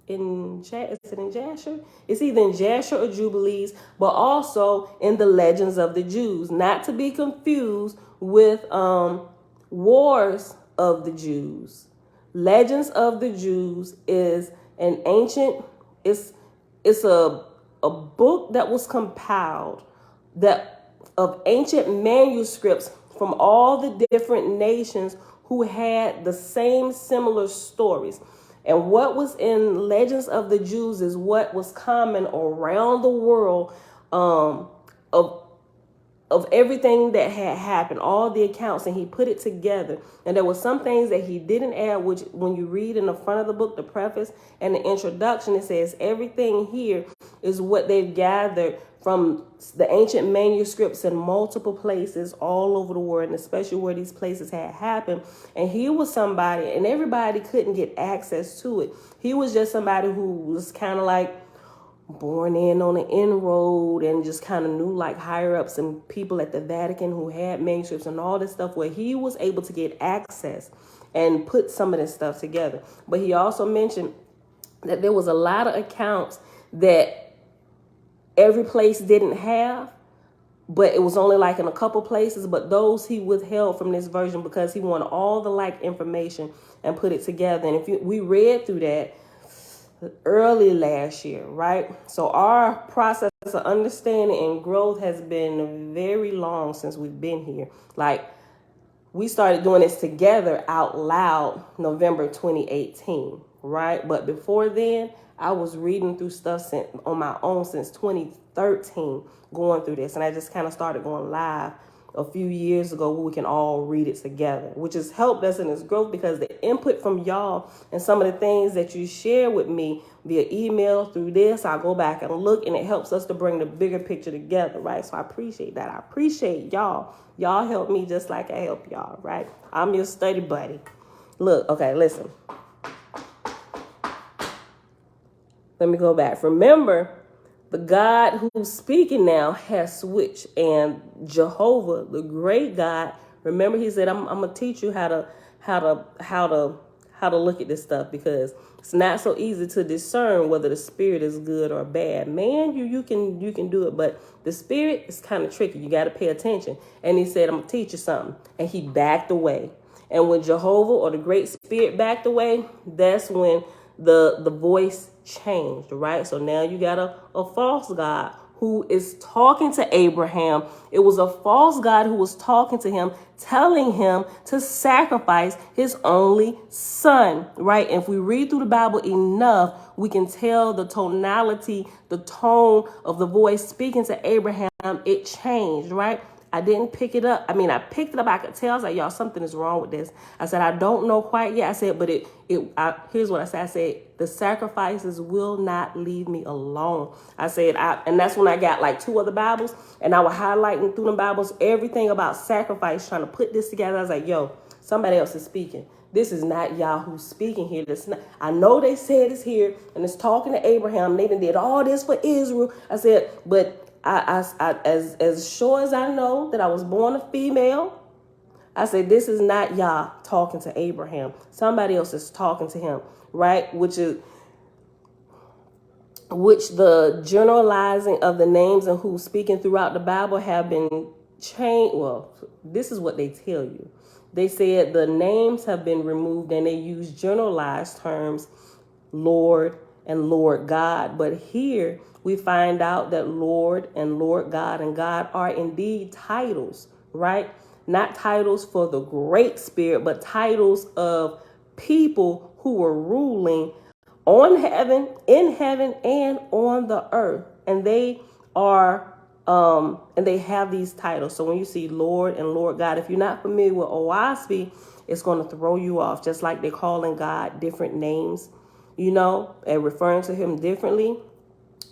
is it in Jasher? It's either in Jasher or Jubilees, but also in the Legends of the Jews, not to be confused with Wars of the Jews. Legends of the Jews is an ancient, it's a book that was compiled that of ancient manuscripts from all the different nations who had the same similar stories. And what was in Legends of the Jews is what was common around the world of everything that had happened, all the accounts, and he put it together. And there were some things that he didn't add, which when you read in the front of the book, the preface and the introduction, it says everything here is what they've gathered from the ancient manuscripts in multiple places all over the world, and especially where these places had happened. And he was somebody, and everybody couldn't get access to it. He was just somebody who was kind of like born in on the inroad and just kind of knew like higher ups and people at the Vatican who had manuscripts and all this stuff, where he was able to get access and put some of this stuff together. But he also mentioned that there was a lot of accounts that every place didn't have, but it was only like in a couple places, but those he withheld from this version because he wanted all the like information and put it together. And we read through that early last year, right? So our process of understanding and growth has been very long since we've been here. Like, we started doing this together out loud November 2018, right? But before then, I was reading through stuff on my own since 2013, going through this. And I just kind of started going live a few years ago where we can all read it together, which has helped us in this growth because the input from y'all and some of the things that you share with me via email through this, I go back and look, and it helps us to bring the bigger picture together, right? So I appreciate that. I appreciate y'all. Y'all help me just like I help y'all, right? I'm your study buddy. Look, okay, listen. Let me go back. Remember, the God who's speaking now has switched, and Jehovah, the great God, remember he said, I'm gonna teach you how to look at this stuff, because it's not so easy to discern whether the spirit is good or bad. Man, you can do it, but the spirit is kind of tricky. You got to pay attention. And he said, I'm gonna teach you something, and he backed away. And when Jehovah or the great spirit backed away, that's when the voice changed, right? So now you got a false God who is talking to Abraham. It was a false God who was talking to him, telling him to sacrifice his only son, right? And if we read through the Bible enough, we can tell the tonality, the tone of the voice speaking to Abraham, it changed, right? I didn't pick it up. I mean, I picked it up. I could tell. I was like, y'all, something is wrong with this. I said, I don't know quite yet. I said, but here's what I said. I said, the sacrifices will not leave me alone. I said, and that's when I got like 2 other Bibles, and I was highlighting through the Bibles everything about sacrifice, trying to put this together. I was like, yo, somebody else is speaking. This is not Yahoo speaking here. This not, I know they said it's here, and it's talking to Abraham. They did all this for Israel. I said, but I as sure as I know that I was born a female, I said, this is not Yah talking to Abraham. Somebody else is talking to him, right? Which the generalizing of the names and who's speaking throughout the Bible have been changed. Well, this is what they tell you. They said the names have been removed and they use generalized terms, Lord and Lord God. But here we find out that Lord and Lord God and God are indeed titles, right? Not titles for the Great Spirit, but titles of people who were ruling on heaven, in heaven, and on the earth. And they are, and they have these titles. So when you see Lord and Lord God, if you're not familiar with Oahspe, it's going to throw you off, just like they're calling God different names, and referring to him differently,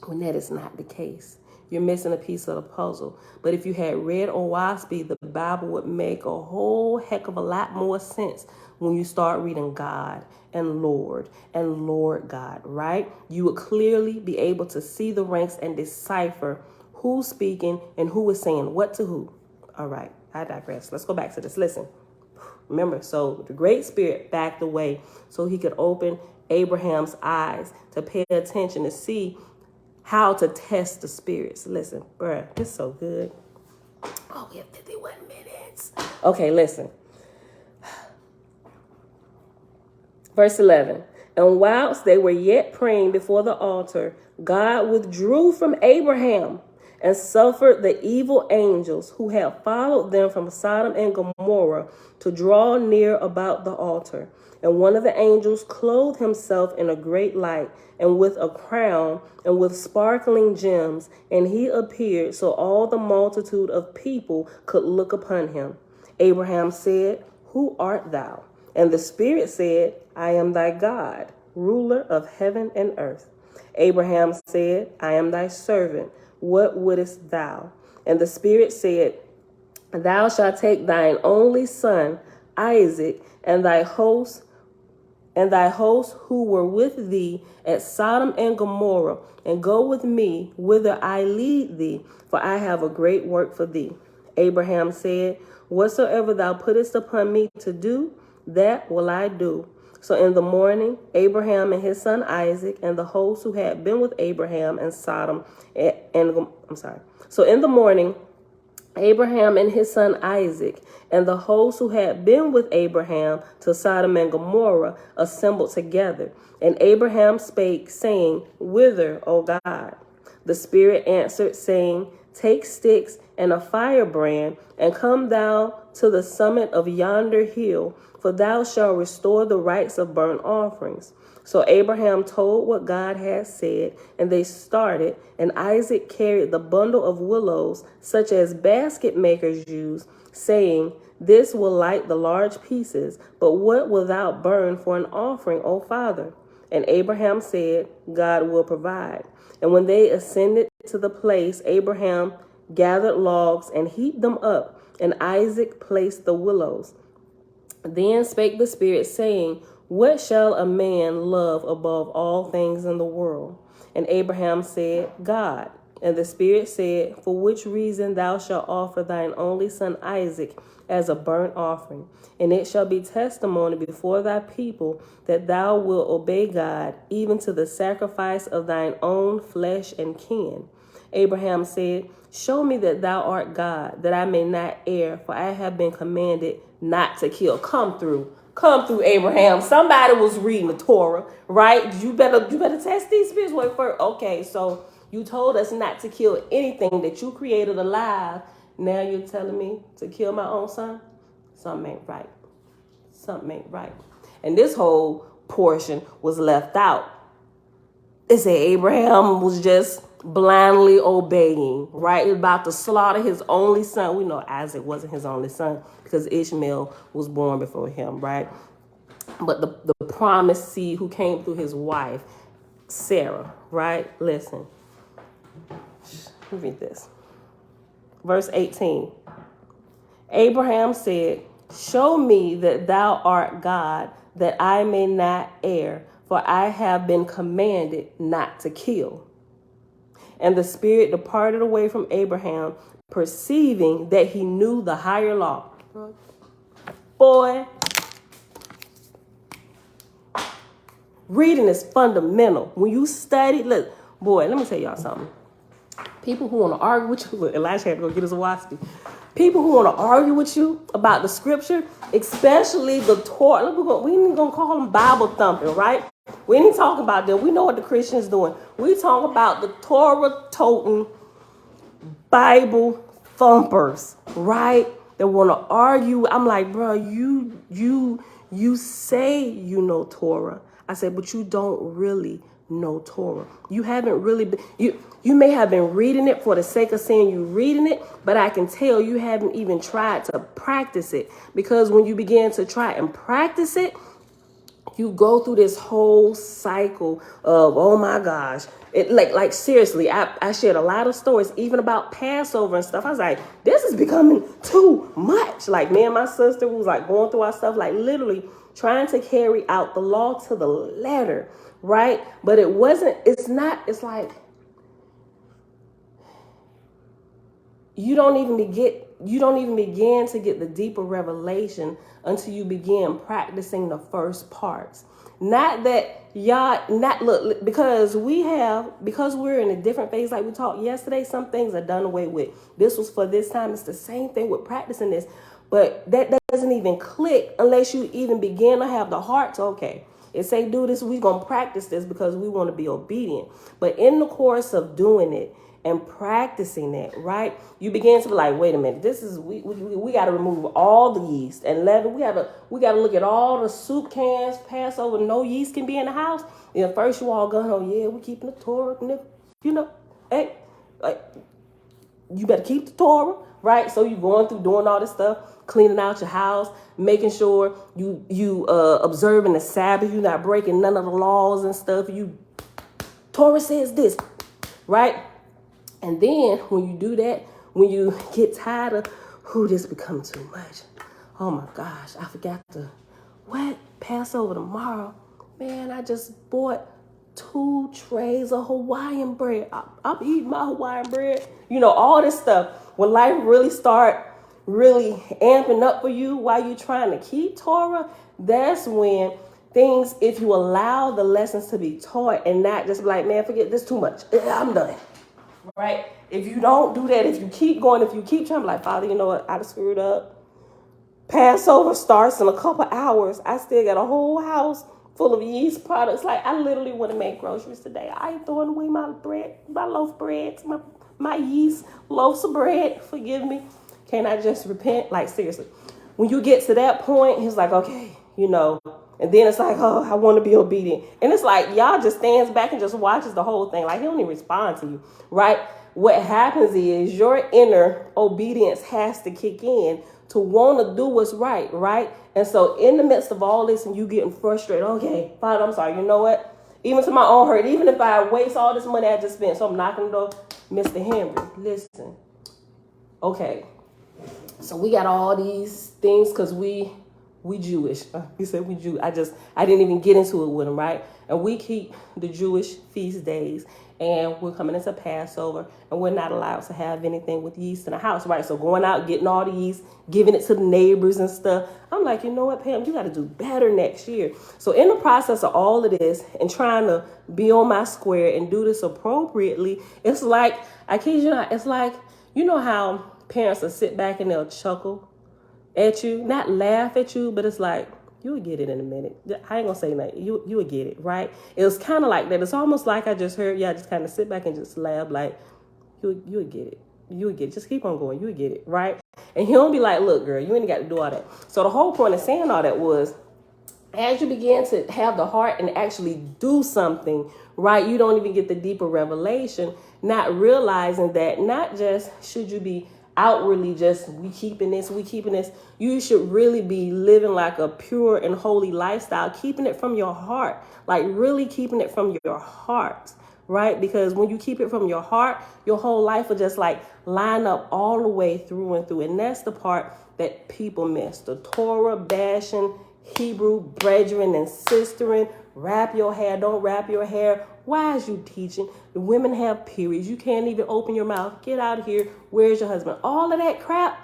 when that is not the case. You're missing a piece of the puzzle. But if you had read Oahspe, the Bible would make a whole heck of a lot more sense when you start reading God and Lord God, right? You would clearly be able to see the ranks and decipher who's speaking and who is saying what to who. All right, I digress. Let's go back to this. Listen, remember, so the Great Spirit backed away so he could open Abraham's eyes to pay attention to see how to test the spirits. Listen, bruh, this is so good. Oh, we have 51 minutes. Okay, listen. Verse 11. And whilst they were yet praying before the altar, God withdrew from Abraham and suffered the evil angels who had followed them from Sodom and Gomorrah to draw near about the altar. And one of the angels clothed himself in a great light and with a crown and with sparkling gems, and he appeared so all the multitude of people could look upon him. Abraham said, Who art thou? And the Spirit said, I am thy God, ruler of heaven and earth. Abraham said, I am thy servant. What wouldest thou? And the Spirit said, Thou shalt take thine only son, Isaac, and thy host who were with thee at Sodom and Gomorrah, and go with me whither I lead thee, for I have a great work for thee. Abraham said, Whatsoever thou puttest upon me to do, that will I do. So in the morning, Abraham and his son Isaac and the host who had been with Abraham and Sodom So in the morning, Abraham and his son Isaac and the host who had been with Abraham to Sodom and Gomorrah assembled together. And Abraham spake, saying, Whither, O God? The Spirit answered, saying, Take sticks and a firebrand, and come thou to the summit of yonder hill, for thou shalt restore the rights of burnt offerings. So Abraham told what God had said, and they started, and Isaac carried the bundle of willows, such as basket makers use, saying, This will light the large pieces, but what wilt thou burn for an offering, O Father? And Abraham said, God will provide. And when they ascended to the place, Abraham gathered logs and heaped them up, and Isaac placed the willows. Then spake the Spirit, saying, What shall a man love above all things in the world? And Abraham said, God. And the Spirit said, For which reason thou shalt offer thine only son Isaac as a burnt offering. And it shall be testimony before thy people that thou wilt obey God, even to the sacrifice of thine own flesh and kin. Abraham said, Show me that thou art God, that I may not err, for I have been commanded not to kill. Come through, Abraham. Somebody was reading the Torah, right? You better test these spirits. Wait for okay. So you told us not to kill anything that you created alive. Now you're telling me to kill my own son? Something ain't right. Something ain't right. And this whole portion was left out. It said Abraham was just blindly obeying, right? He was about to slaughter his only son. We know Isaac wasn't his only son because Ishmael was born before him, right? But the promised seed who came through his wife, Sarah, right? Listen. Let me read this. Verse 18. Abraham said, Show me that thou art God, that I may not err, for I have been commanded not to kill. And the Spirit departed away from Abraham, perceiving that he knew the higher law. Boy, reading is fundamental. When you study, let me tell y'all something. People who want to argue with you, look, Elijah had to go get his Oahspe. People who want to argue with you about the scripture, especially the Torah, we ain't gonna call them Bible thumping, right? We ain't talking about that. We know what the Christians doing. We talk about the Torah toting Bible thumpers, right? That want to argue. I'm like, bro, you say you know Torah. I said, but you don't really know Torah. You haven't really been, you may have been reading it for the sake of saying you're reading it, but I can tell you haven't even tried to practice it, because when you begin to try and practice it, you go through this whole cycle of, oh my gosh, it like seriously, I shared a lot of stories, even about Passover and stuff. I was like, this is becoming too much. Like me and my sister was like going through our stuff, like literally trying to carry out the law to the letter, right? But it's like you don't even begin to get the deeper revelation until you begin practicing the first parts. Not that look, because we're in a different phase, like we talked yesterday, some things are done away with. This was for this time. It's the same thing with practicing this, but that doesn't even click unless you even begin to have the heart to, okay, it say do this, we're going to practice this because we want to be obedient. But in the course of doing it and practicing it, right, you begin to be like, wait a minute, this is we got to remove all the yeast and leaven. We got to look at all the soup cans, Passover, no yeast can be in the house. And first you all go, oh yeah, we're keeping the Torah, you know, hey, like, you better keep the Torah, right? So you're going through doing all this stuff, cleaning out your house, making sure you observing the Sabbath, you're not breaking none of the laws and stuff. Torah says this, right? And then when you do that, when you get tired of, this become too much. Oh my gosh, I forgot Passover tomorrow. Man, I just bought 2 trays of Hawaiian bread. I'm eating my Hawaiian bread. All this stuff. When life really start amping up for you while you're trying to keep Torah, that's when things, if you allow the lessons to be taught and not just be like, man, forget this too much. I'm done. Right? If you don't do that, if you keep going, if you keep trying to be like, Father, you know what? I just screwed up. Passover starts in a couple hours. I still got a whole house full of yeast products. Like, I literally want to make groceries today. I ain't throwing away my bread, my loaf bread, my yeast loaves of bread. Forgive me. Can I just repent? Like, seriously. When you get to that point, he's like, okay, and then it's like, oh, I want to be obedient. And it's like, y'all just stands back and just watches the whole thing. Like, he don't even respond to you, right? What happens is your inner obedience has to kick in to want to do what's right, right? And so in the midst of all this and you getting frustrated, okay, Father, I'm sorry. You know what? Even to my own hurt, even if I waste all this money I just spent, so I'm knocking the door, Mr. Henry, listen. Okay, so we got all these things because we Jewish. He said we Jew. I didn't even get into it with him, right? And we keep the Jewish feast days, and we're coming into Passover, and we're not allowed to have anything with yeast in the house, right? So going out, getting all the yeast, giving it to the neighbors and stuff. I'm like, you know what, Pam, you got to do better next year. So in the process of all of this and trying to be on my square and do this appropriately, it's like, I kid you not, it's like, you know how parents will sit back and they'll chuckle at you, not laugh at you, but it's like, you would get it in a minute. I ain't gonna say nothing. You would get it, right? It was kind of like that. It's almost like I just heard y'all just kind of sit back and just laugh, like, you would get it. You would get it. Just keep on going. You would get it, right? And he'll be like, look, girl, you ain't got to do all that. So the whole point of saying all that was, as you begin to have the heart and actually do something, right, you don't even get the deeper revelation, not realizing that not just should you be outwardly just we keeping this, you should really be living like a pure and holy lifestyle, keeping it from your heart, like really keeping it from your heart, right? Because when you keep it from your heart, your whole life will just like line up all the way through and through. And that's the part that people miss. The Torah bashing, Hebrew brethren and sistering, wrap your hair, don't wrap your hair. Why is you teaching? The women have periods. You can't even open your mouth. Get out of here. Where's your husband? All of that crap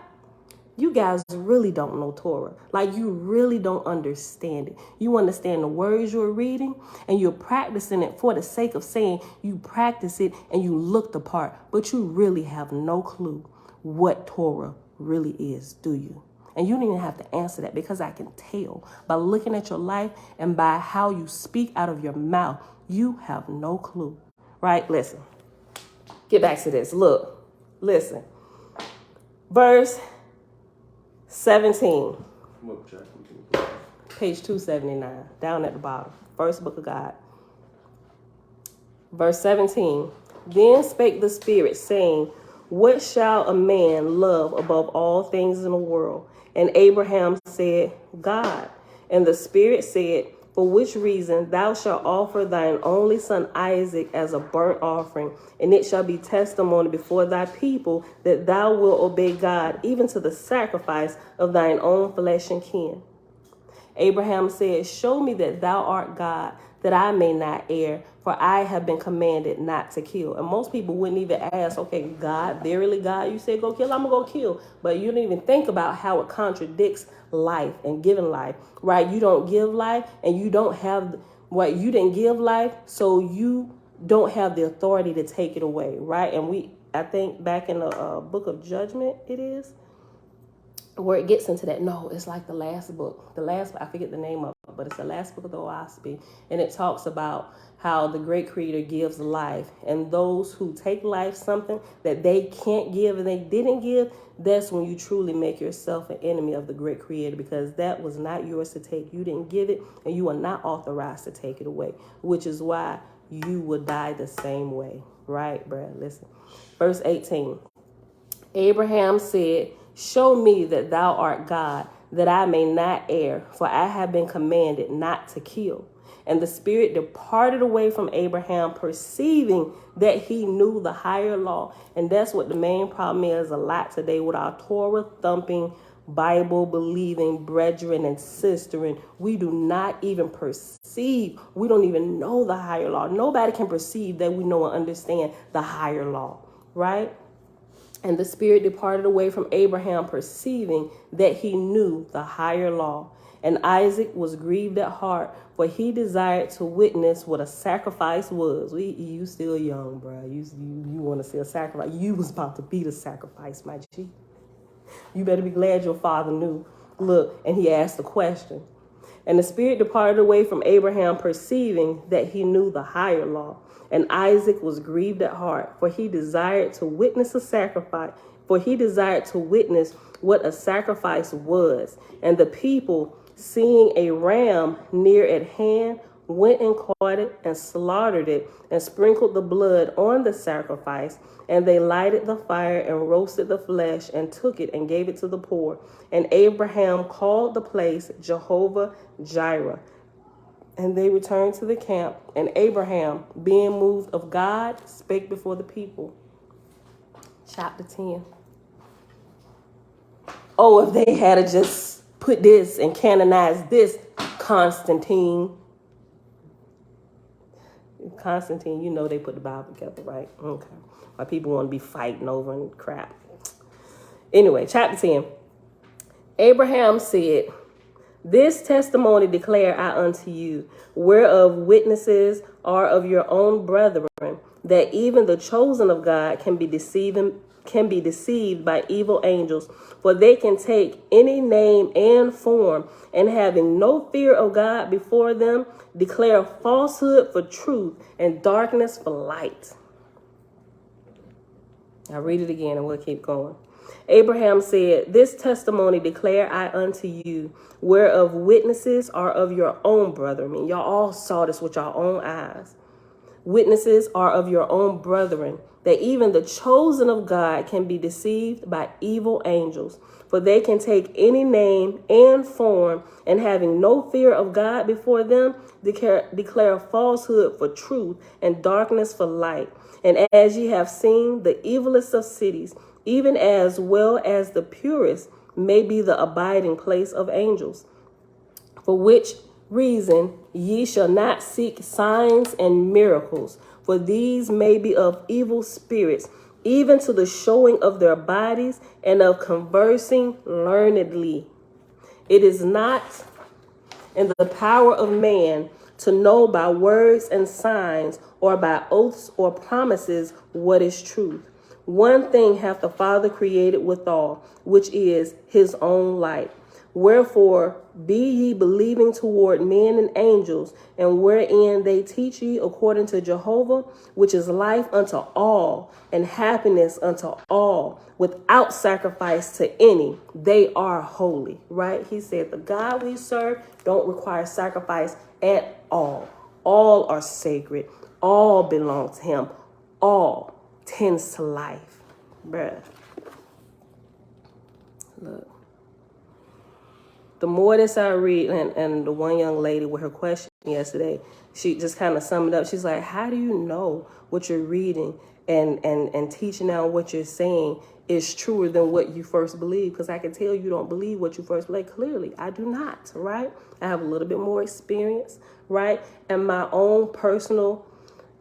You guys really don't know Torah. Like, you really don't understand it. You understand the words you're reading and you're practicing it for the sake of saying you practice it and you look the part, but you really have no clue what Torah really is, do you? And you don't even have to answer that, because I can tell by looking at your life and by how you speak out of your mouth, you have no clue, right? Listen, get back to this. Look, listen. Verse 17, page 279, down at the bottom, first book of God. Verse 17, then spake the Spirit, saying, what shall a man love above all things in the world? And Abraham said, God. And the Spirit said, for which reason thou shalt offer thine only son Isaac as a burnt offering, and it shall be testimony before thy people that thou wilt obey God, even to the sacrifice of thine own flesh and kin. Abraham said, show me that thou art God, that I may not err, for I have been commanded not to kill. And most people wouldn't even ask, okay, God, verily God, you said go kill, I'm going to go kill. But you don't even think about how it contradicts life and giving life, right? You don't give life, and you don't have what you didn't give life, so you don't have the authority to take it away, right? And I think back in the book of Judgment, it is, where it gets into that. No, it's like the last book. I forget the name of it, but it's the last book of the Oahspe. And it talks about how the great creator gives life. And those who take life, something that they can't give and they didn't give, that's when you truly make yourself an enemy of the great creator, because that was not yours to take. You didn't give it, and you are not authorized to take it away, which is why you will die the same way. Right, Brad? Listen. Verse 18. Abraham said, show me that thou art God, that I may not err, for I have been commanded not to kill. And the Spirit departed away from Abraham, perceiving that he knew the higher law. And that's what the main problem is a lot today with our Torah-thumping, Bible-believing brethren and sisterin. We do not even perceive. We don't even know the higher law. Nobody can perceive that we know and understand the higher law, right? And the Spirit departed away from Abraham, perceiving that he knew the higher law. And Isaac was grieved at heart, for he desired to witness what a sacrifice was. You still young, bro. You want to see a sacrifice. You was about to be the sacrifice, my G. You better be glad your father knew. Look, and he asked the question. And the Spirit departed away from Abraham, perceiving that he knew the higher law. And Isaac was grieved at heart, for he desired to witness a sacrifice, for he desired to witness what a sacrifice was. And the people, seeing a ram near at hand, went and caught it and slaughtered it and sprinkled the blood on the sacrifice. And they lighted the fire and roasted the flesh and took it and gave it to the poor. And Abraham called the place Jehovah-Jireh. And they returned to the camp, and Abraham, being moved of God, spake before the people. Chapter 10. Oh, if they had just put this and canonized this, Constantine, you know they put the Bible together, right? Okay. Why people want to be fighting over and crap. Anyway, chapter 10. Abraham said, this testimony declare I unto you, whereof witnesses are of your own brethren, that even the chosen of God can be deceived by evil angels, for they can take any name and form, and having no fear of God before them, declare falsehood for truth and darkness for light. I'll read it again and we'll keep going. Abraham said, this testimony declare I unto you, whereof witnesses are of your own brethren. I mean, y'all all saw this with your own eyes. Witnesses are of your own brethren, that even the chosen of God can be deceived by evil angels. For they can take any name and form, and having no fear of God before them, declare falsehood for truth and darkness for light. And as ye have seen, the evilest of cities, even as well as the purest, may be the abiding place of angels. For which reason ye shall not seek signs and miracles, for these may be of evil spirits, even to the showing of their bodies and of conversing learnedly. It is not in the power of man to know by words and signs or by oaths or promises what is truth. One thing hath the Father created withal, which is his own light. Wherefore be ye believing toward men and angels, and wherein they teach ye according to Jehovah, which is life unto all, and happiness unto all, without sacrifice to any. They are holy, right? He said the God we serve don't require sacrifice at all. All are sacred. All belong to him. All tends to life. Bruh. Look. The more this I read, and the one young lady with her question yesterday, she just kind of summed it up. She's like, how do you know what you're reading and teaching out what you're saying is truer than what you first believe? Because I can tell you don't believe what you first believe. Clearly, I do not, right? I have a little bit more experience, right? And my own personal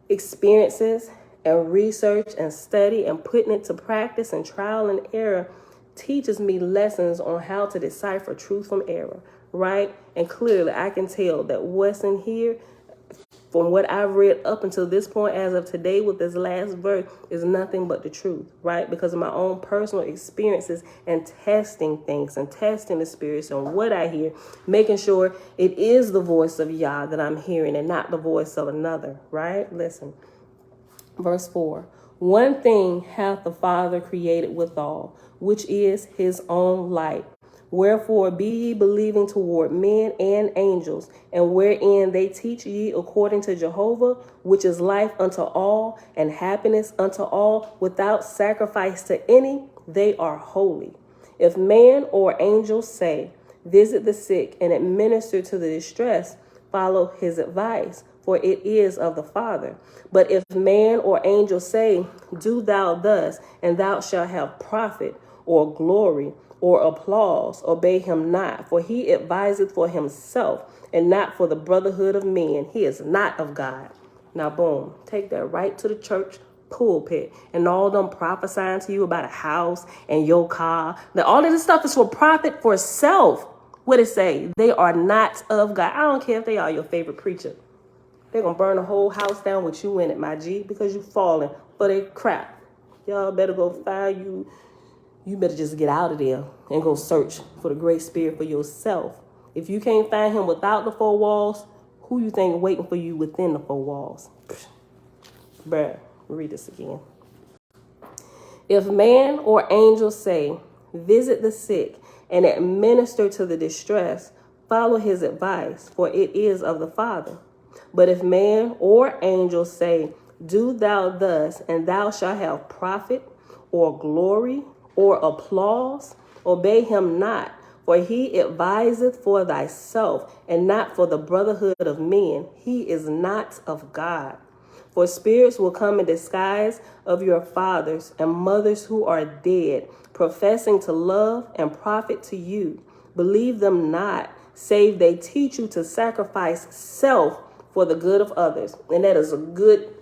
experiences and research and study and putting it to practice and trial and error teaches me lessons on how to decipher truth from error, right? And clearly I can tell that what's in here, from what I've read up until this point as of today with this last verse, is nothing but the truth, right? Because of my own personal experiences and testing things and testing the spirits and what I hear, making sure it is the voice of Yah that I'm hearing and not the voice of another, right? Listen, verse 4. One thing hath the Father created withal, which is his own light. Wherefore be ye believing toward men and angels, and wherein they teach ye according to Jehovah, which is life unto all, and happiness unto all, without sacrifice to any. They are holy. If man or angel say, visit the sick and administer to the distressed, follow his advice, for it is of the Father. But if man or angel say, do thou thus, and thou shalt have profit, or glory, or applause, obey him not, for he adviseth for himself, and not for the brotherhood of men. He is not of God. Now, boom, take that right to the church pulpit, and all them prophesying to you about a house and your car. Now, all of this stuff is for profit for self. What it say? They are not of God. I don't care if they are your favorite preacher. They're going to burn the whole house down with you in it, my G, because you falling for their crap. Y'all better go find you. You better just get out of there and go search for the Great Spirit for yourself. If you can't find him without the four walls, who you think waiting for you within the four walls? Bruh, read this again. If man or angel say, visit the sick and administer to the distressed, follow his advice, for it is of the Father. But if man or angel say, do thou thus, and thou shalt have profit, or glory, or applause, obey him not, for he adviseth for thyself, and not for the brotherhood of men. He is not of God. For spirits will come in disguise of your fathers and mothers who are dead, professing to love and profit to you. Believe them not, save they teach you to sacrifice self for the good of others. And that is a good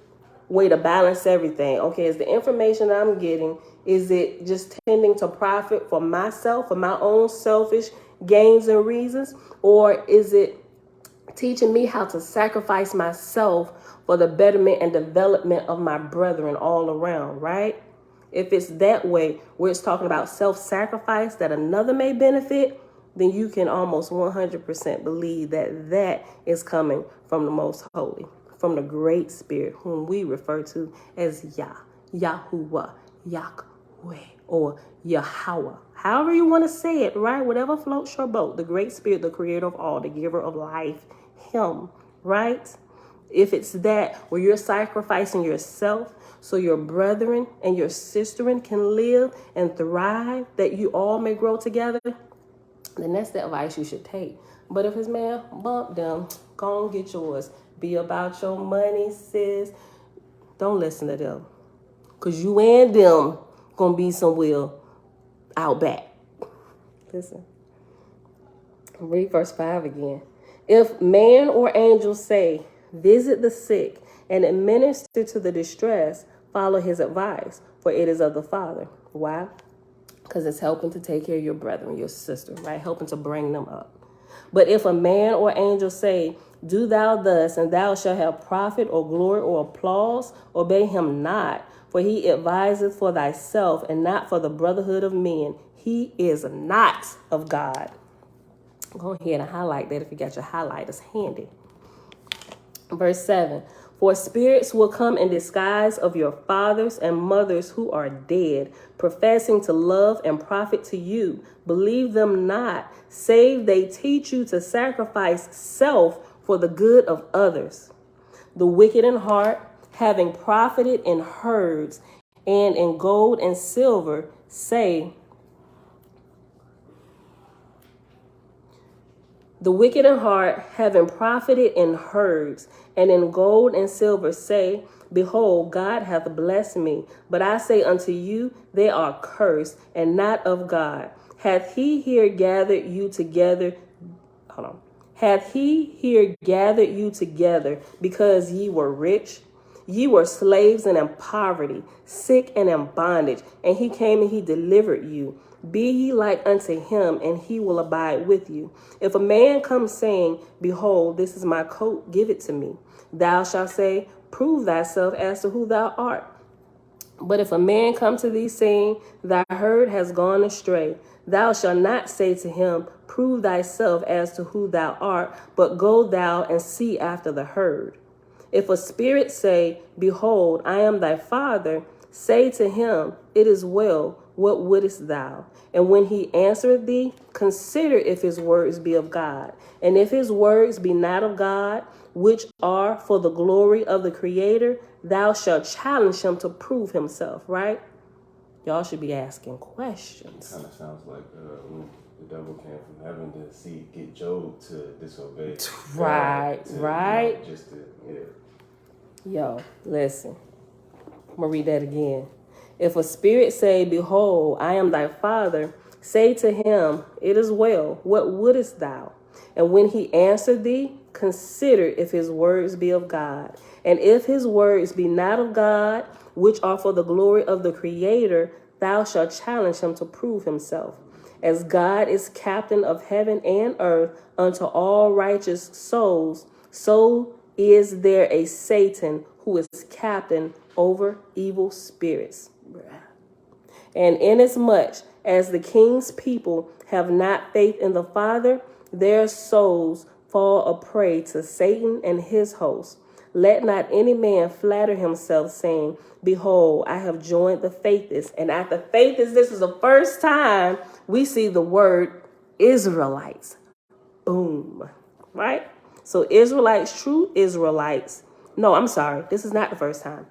way to balance everything. Okay, is the information I'm getting, is it just tending to profit for myself, for my own selfish gains and reasons? Or is it teaching me how to sacrifice myself for the betterment and development of my brethren all around, right? If it's that way, where it's talking about self-sacrifice that another may benefit, then you can almost 100% believe that that is coming from the Most Holy, from the Great Spirit, whom we refer to as Yah, Yahuwah, Yahweh, or Yahweh. However you want to say it, right? Whatever floats your boat. The Great Spirit, the creator of all, the giver of life, him, right? If it's that where you're sacrificing yourself so your brethren and your sisterin can live and thrive, that you all may grow together, then that's the advice you should take. But if it's, man, bump them, go and get yours. Be about your money, sis. Don't listen to them. Because you and them going to be somewhere out back. Listen. Read verse 5 again. If man or angel say, visit the sick and administer to the distressed, follow his advice, for it is of the Father. Why? Because it's helping to take care of your brethren, your sister, right? Helping to bring them up. But if a man or angel say, do thou thus, and thou shalt have profit or glory or applause, obey him not, for he adviseth for thyself and not for the brotherhood of men. He is not of God. Go ahead and highlight that if you got your highlighters handy. Verse 7. For spirits will come in disguise of your fathers and mothers who are dead, professing to love and profit to you. Believe them not, save they teach you to sacrifice self for the good of others. The wicked in heart, having profited in herds and in gold and silver, say, the wicked in heart, having profited in herds and in gold and silver, say, behold, God hath blessed me. But I say unto you, they are cursed and not of God. Hath he here gathered you together? Hath he here gathered you together because ye were rich? Ye were slaves and in poverty, sick and in bondage, and he came and he delivered you. Be ye like unto him, and he will abide with you. If a man come saying, behold, this is my coat, give it to me. Thou shalt say, prove thyself as to who thou art. But if a man come to thee saying, thy herd has gone astray, thou shalt not say to him, prove thyself as to who thou art, but go thou and see after the herd. If a spirit say, behold, I am thy father, say to him, it is well, what wouldest thou? And when he answereth thee, consider if his words be of God. And if his words be not of God, which are for the glory of the Creator, thou shalt challenge him to prove himself, right? Y'all should be asking questions. Kind of sounds like when the devil came from heaven to get Job to disobey. Right, right. Yeah. Yo, listen. I'm going to read that again. If a spirit say, behold, I am thy father, say to him, it is well, what wouldest thou? And when he answer thee, consider if his words be of God. And if his words be not of God, which are for the glory of the Creator, thou shalt challenge him to prove himself. As God is captain of heaven and earth unto all righteous souls, so is there a Satan who is captain over evil spirits. And inasmuch as the king's people have not faith in the Father, their souls fall a prey to Satan and his hosts. Let not any man flatter himself, saying, behold, I have joined the faithless. And at the faithless, this is the first time we see the word Israelites. Boom. Right? So Israelites, true Israelites. No, I'm sorry. This is not the first time.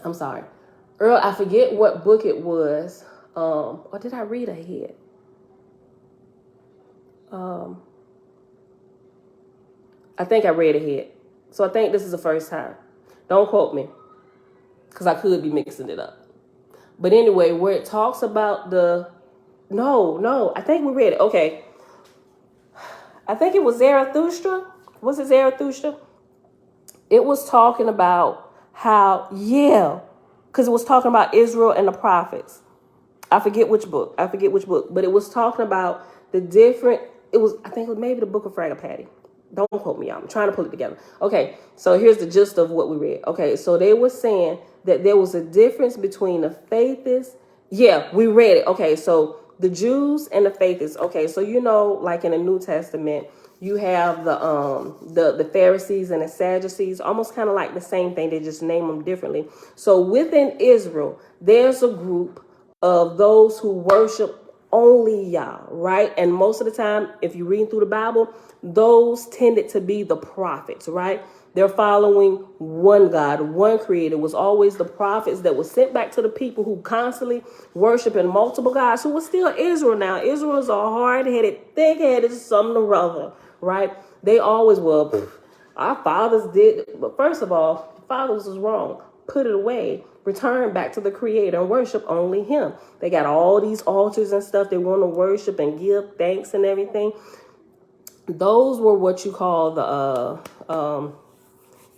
I'm sorry. Earl, I forget what book it was. Or did I read ahead? I think I read ahead. So I think this is the first time. Don't quote me, because I could be mixing it up. But anyway, where it talks about No, I think we read it. Okay. I think it was Zarathustra. Was it Zarathustra? It was talking about how, because it was talking about Israel and the prophets. I forget which book, but it was talking about I think it was maybe the book of Fragapati. Don't quote me, y'all. I'm trying to pull it together. Okay, so here's the gist of what we read. Okay, so they were saying that there was a difference between the faithists. Yeah, we read it. Okay, so the Jews and the faithists. Okay, so like in the New Testament, you have the Pharisees and the Sadducees, almost kind of like the same thing. They just name them differently. So within Israel, there's a group of those who worship only Yah, right? And most of the time, if you read through the Bible, those tended to be the prophets, right? They're following one God, one creator. It was always the prophets that were sent back to the people who constantly worshiping multiple gods, who was still Israel now. Israel is a hard-headed, thick-headed, something or other, right? They always, our fathers did. But first of all, fathers was wrong. Put it away. Return back to the creator and worship only him. They got all these altars and stuff they want to worship and give thanks and everything. Those were what you call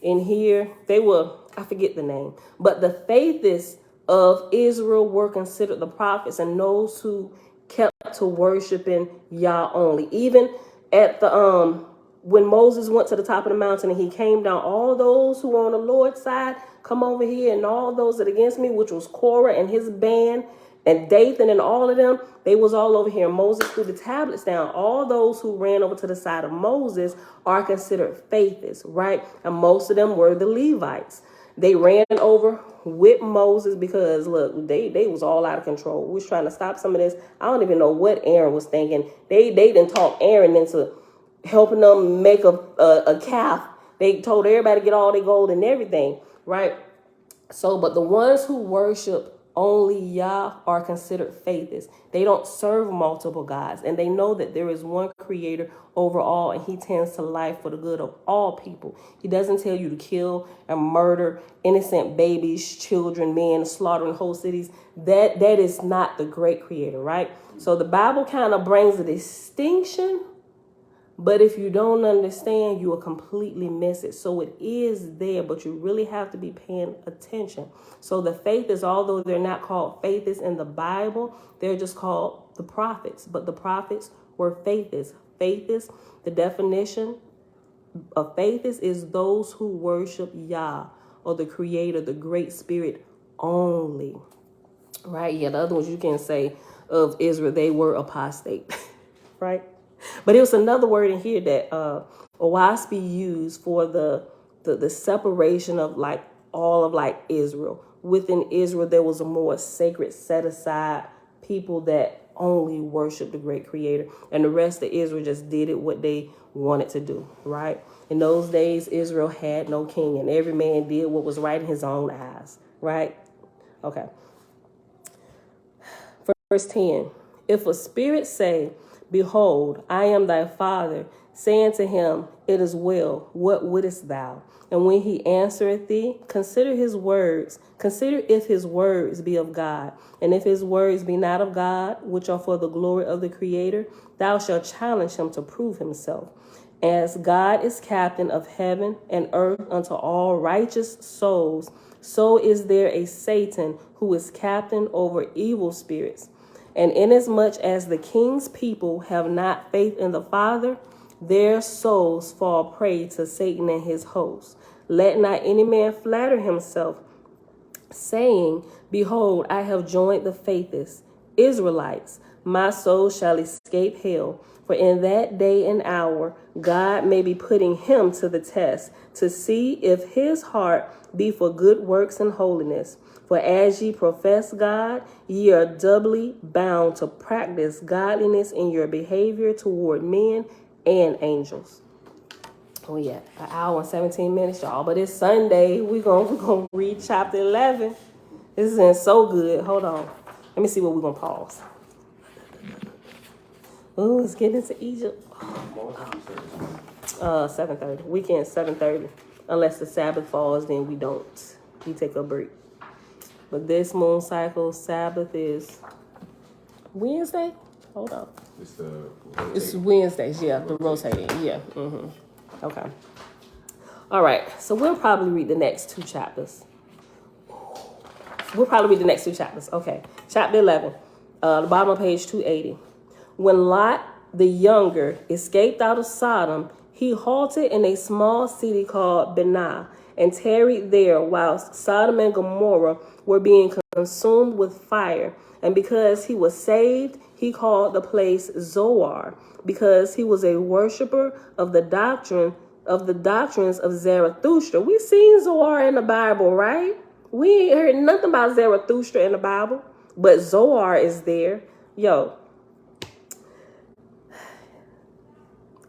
in here, they were, I forget the name, but the faithists of Israel were considered the prophets and those who kept to worshiping Yah only. Even at the when Moses went to the top of the mountain and he came down, all those who were on the Lord's side come over here, and all those that against me, which was Korah and his band and Dathan and all of them, they was all over here. Moses threw the tablets down. All those who ran over to the side of Moses are considered faithists, right? And most of them were the Levites. They ran over with Moses because, look, they was all out of control. We was trying to stop some of this. I don't even know what Aaron was thinking. They didn't talk Aaron into helping them make a calf. They told everybody to get all their gold and everything, right? So, but the ones who worship only Yah are considered faithists. They don't serve multiple gods, and they know that there is one creator over all, and he tends to life for the good of all people. He doesn't tell you to kill and murder innocent babies, children, men, slaughtering whole cities. That is not the great creator, right? So the Bible kind of brings a distinction, but if you don't understand, you will completely miss it. So it is there, but you really have to be paying attention. So the faithists, although they're not called faithists in the Bible, they're just called the prophets. But the prophets were faithists. Faithists, the definition of faithists is those who worship Yah, or the Creator, the Great Spirit only. Right? Yeah, the other ones you can say of Israel, they were apostate. Right? But it was another word in here that Oahspe used for the separation of like all of like Israel. Within Israel, there was a more sacred, set aside people that only worshiped the great creator. And the rest of Israel just did it what they wanted to do, right? In those days, Israel had no king, and every man did what was right in his own eyes, right? Okay. Verse 10, if a spirit say, behold, I am thy father, saying to him, it is well, what wouldest thou? And when he answereth thee, consider if his words be of God. And if his words be not of God, which are for the glory of the Creator, thou shalt challenge him to prove himself. As God is captain of heaven and earth unto all righteous souls, so is there a Satan who is captain over evil spirits. And inasmuch as the king's people have not faith in the Father, their souls fall prey to Satan and his hosts. Let not any man flatter himself, saying, behold, I have joined the faithists, Israelites. My soul shall escape hell. For in that day and hour, God may be putting him to the test, to see if his heart be for good works and holiness. For as ye profess God, ye are doubly bound to practice godliness in your behavior toward men and angels. Oh yeah, an hour and 17 minutes, y'all. But it's Sunday. We're gonna read chapter 11. This is so good. Hold on. Let me see what we're gonna pause. Oh, let's get into Egypt. 7:30. Weekend 7:30. Unless the Sabbath falls, then we don't. We take a break. But this moon cycle, Sabbath is Wednesday? Hold on. It's Wednesdays, yeah, the rotating, yeah. Okay. All right, so we'll probably read the next two chapters. Okay, chapter 11, the bottom of page 280. When Lot the younger escaped out of Sodom, he halted in a small city called Benah and tarried there whilst Sodom and Gomorrah were being consumed with fire. And because he was saved, he called the place Zoar, because he was a worshiper of the doctrines of Zarathustra. We seen Zoar in the Bible, right? We ain't heard nothing about Zarathustra in the Bible, but Zoar is there.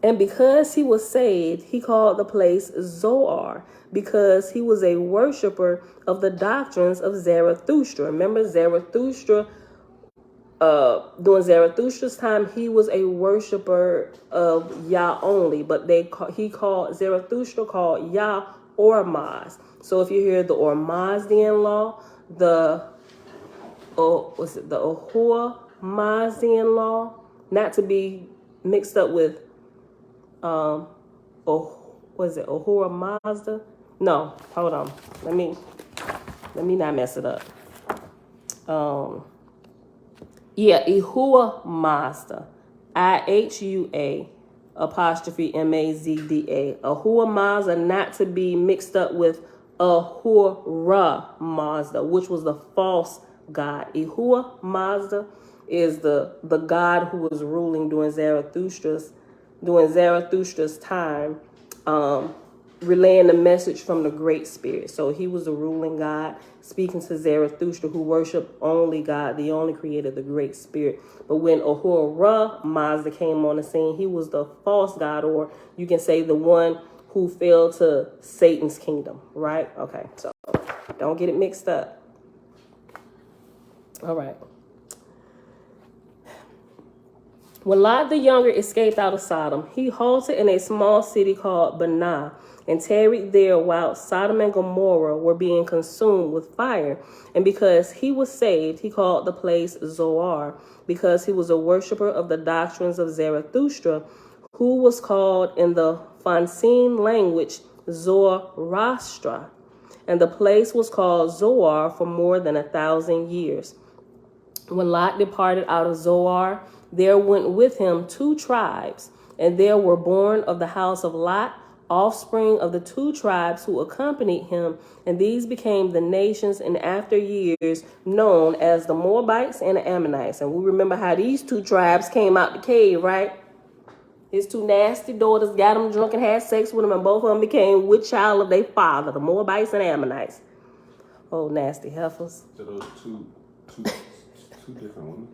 And because he was saved, he called the place Zoar, because he was a worshiper of the doctrines of Zarathustra. Remember, Zarathustra, during Zarathustra's time, he was a worshiper of Yah only, but Zarathustra called Yah Ormaz. So if you hear the Ormazdian law, the Ahura-Mazdian law, not to be mixed up with Ahura Mazda? No, hold on. Let me not mess it up. Ehua Mazda. IHUA apostrophe MAZDA. Ahura Mazda, not to be mixed up with Ahura Mazda, which was the false god. Ahura Mazda is the god who was ruling during Zarathustra's time, relaying the message from the Great Spirit. So he was the ruling God, speaking to Zarathustra, who worshiped only God, the only creator, the Great Spirit. But when Ahura Mazda came on the scene, he was the false god, or you can say the one who fell to Satan's kingdom, right? Okay, so don't get it mixed up. All right. When Lot the Younger escaped out of Sodom, he halted in a small city called Banah and tarried there while Sodom and Gomorrah were being consumed with fire. And because he was saved, he called the place Zoar, because he was a worshiper of the doctrines of Zarathustra, who was called in the Phocene language Zoroastra. And the place was called Zoar for more than 1,000 years. When Lot departed out of Zoar, there went with him 2 tribes, and there were born of the house of Lot offspring of the 2 tribes who accompanied him, and these became the nations in after years known as the Moabites and the Ammonites. And we remember how these 2 tribes came out the cave, right? His 2 nasty daughters got them drunk and had sex with him, and both of them became with child of their father, the Moabites and Ammonites. Oh, nasty heifers. So those two different women?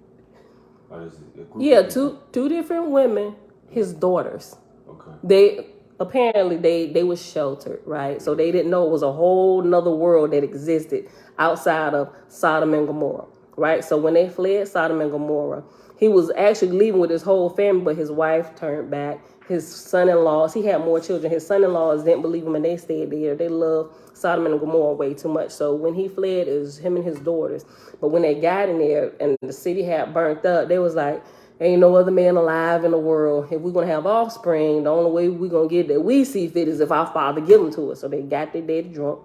Or is it a group? Yeah, two different women, his daughters. Okay. They apparently they were sheltered, right? So they didn't know it was a whole nother world that existed outside of Sodom and Gomorrah, right? So when they fled Sodom and Gomorrah, he was actually leaving with his whole family, but his wife turned back. His son-in-laws, he had more children. His son-in-laws didn't believe him, and they stayed there. They loved Sodom and Gomorrah way too much. So when he fled, it was him and his daughters. But when they got in there and the city had burnt up, they was like, ain't no other man alive in the world. If we're going to have offspring, the only way we're going to get that we see fit is if our father give them to us. So they got their daddy drunk.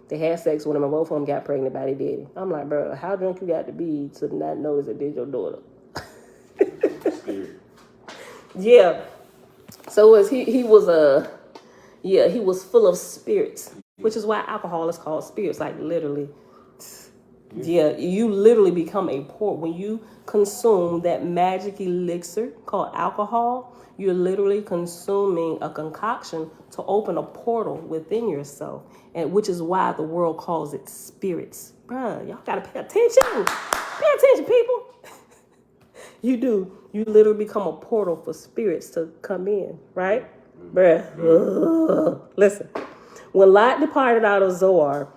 They had sex with him, and both of them got pregnant by their daddy. I'm like, bro, how drunk you got to be to not notice that did your daughter? Yeah. So as he was full of spirits, which is why alcohol is called spirits, like literally. Yeah, you literally become a port when you consume that magic elixir called alcohol. You're literally consuming a concoction to open a portal within yourself, and which is why the world calls it spirits. Bruh, y'all gotta pay attention. Pay attention, people. You do. You literally become a portal for spirits to come in, right? Bruh. Listen. When Lot departed out of Zoar,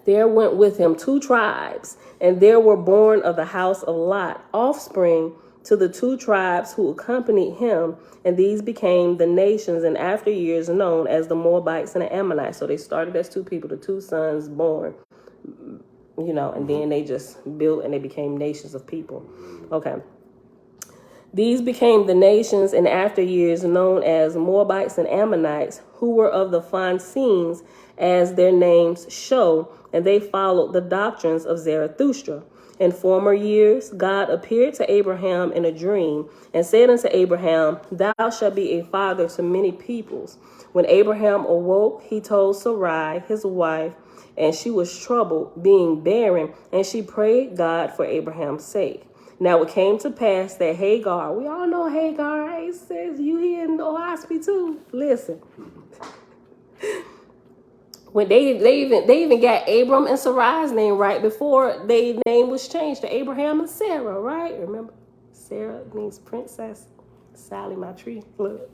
there went with him 2 tribes, and there were born of the house of Lot offspring to the 2 tribes who accompanied him, and these became the nations in after years known as the Moabites and the Ammonites. So they started as 2 people, the 2 sons born, and then they just built and they became nations of people. Okay. These became the nations in after years known as Moabites and Ammonites, who were of the Phocenes, as their names show, and they followed the doctrines of Zarathustra. In former years, God appeared to Abraham in a dream and said unto Abraham, Thou shalt be a father to many peoples. When Abraham awoke, he told Sarai, his wife, and she was troubled, being barren, and she prayed God for Abraham's sake. Now it came to pass that Hagar, we all know Hagar, right? It says you here in Oahspe too. Listen. When they even got Abram and Sarai's name right before their name was changed to Abraham and Sarah, right? Remember, Sarah means princess. Sally, my tree. Look.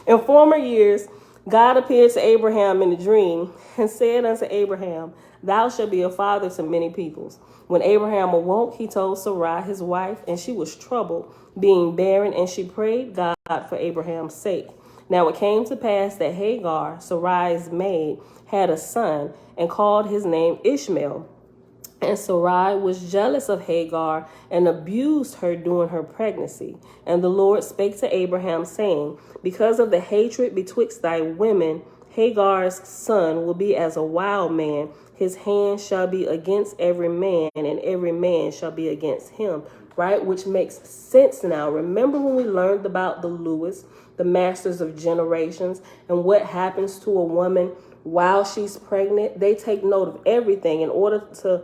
In former years, God appeared to Abraham in a dream and said unto Abraham, Thou shalt be a father to many peoples. When Abraham awoke, he told Sarai, his wife, and she was troubled, being barren, and she prayed God for Abraham's sake. Now it came to pass that Hagar, Sarai's maid, had a son, and called his name Ishmael. And Sarai was jealous of Hagar and abused her during her pregnancy. And the Lord spake to Abraham, saying, Because of the hatred betwixt thy women, Hagar's son will be as a wild man. His hand shall be against every man, and every man shall be against him. Right? Which makes sense now. Remember when we learned about the Lewis, the masters of generations, and what happens to a woman while she's pregnant? They take note of everything in order to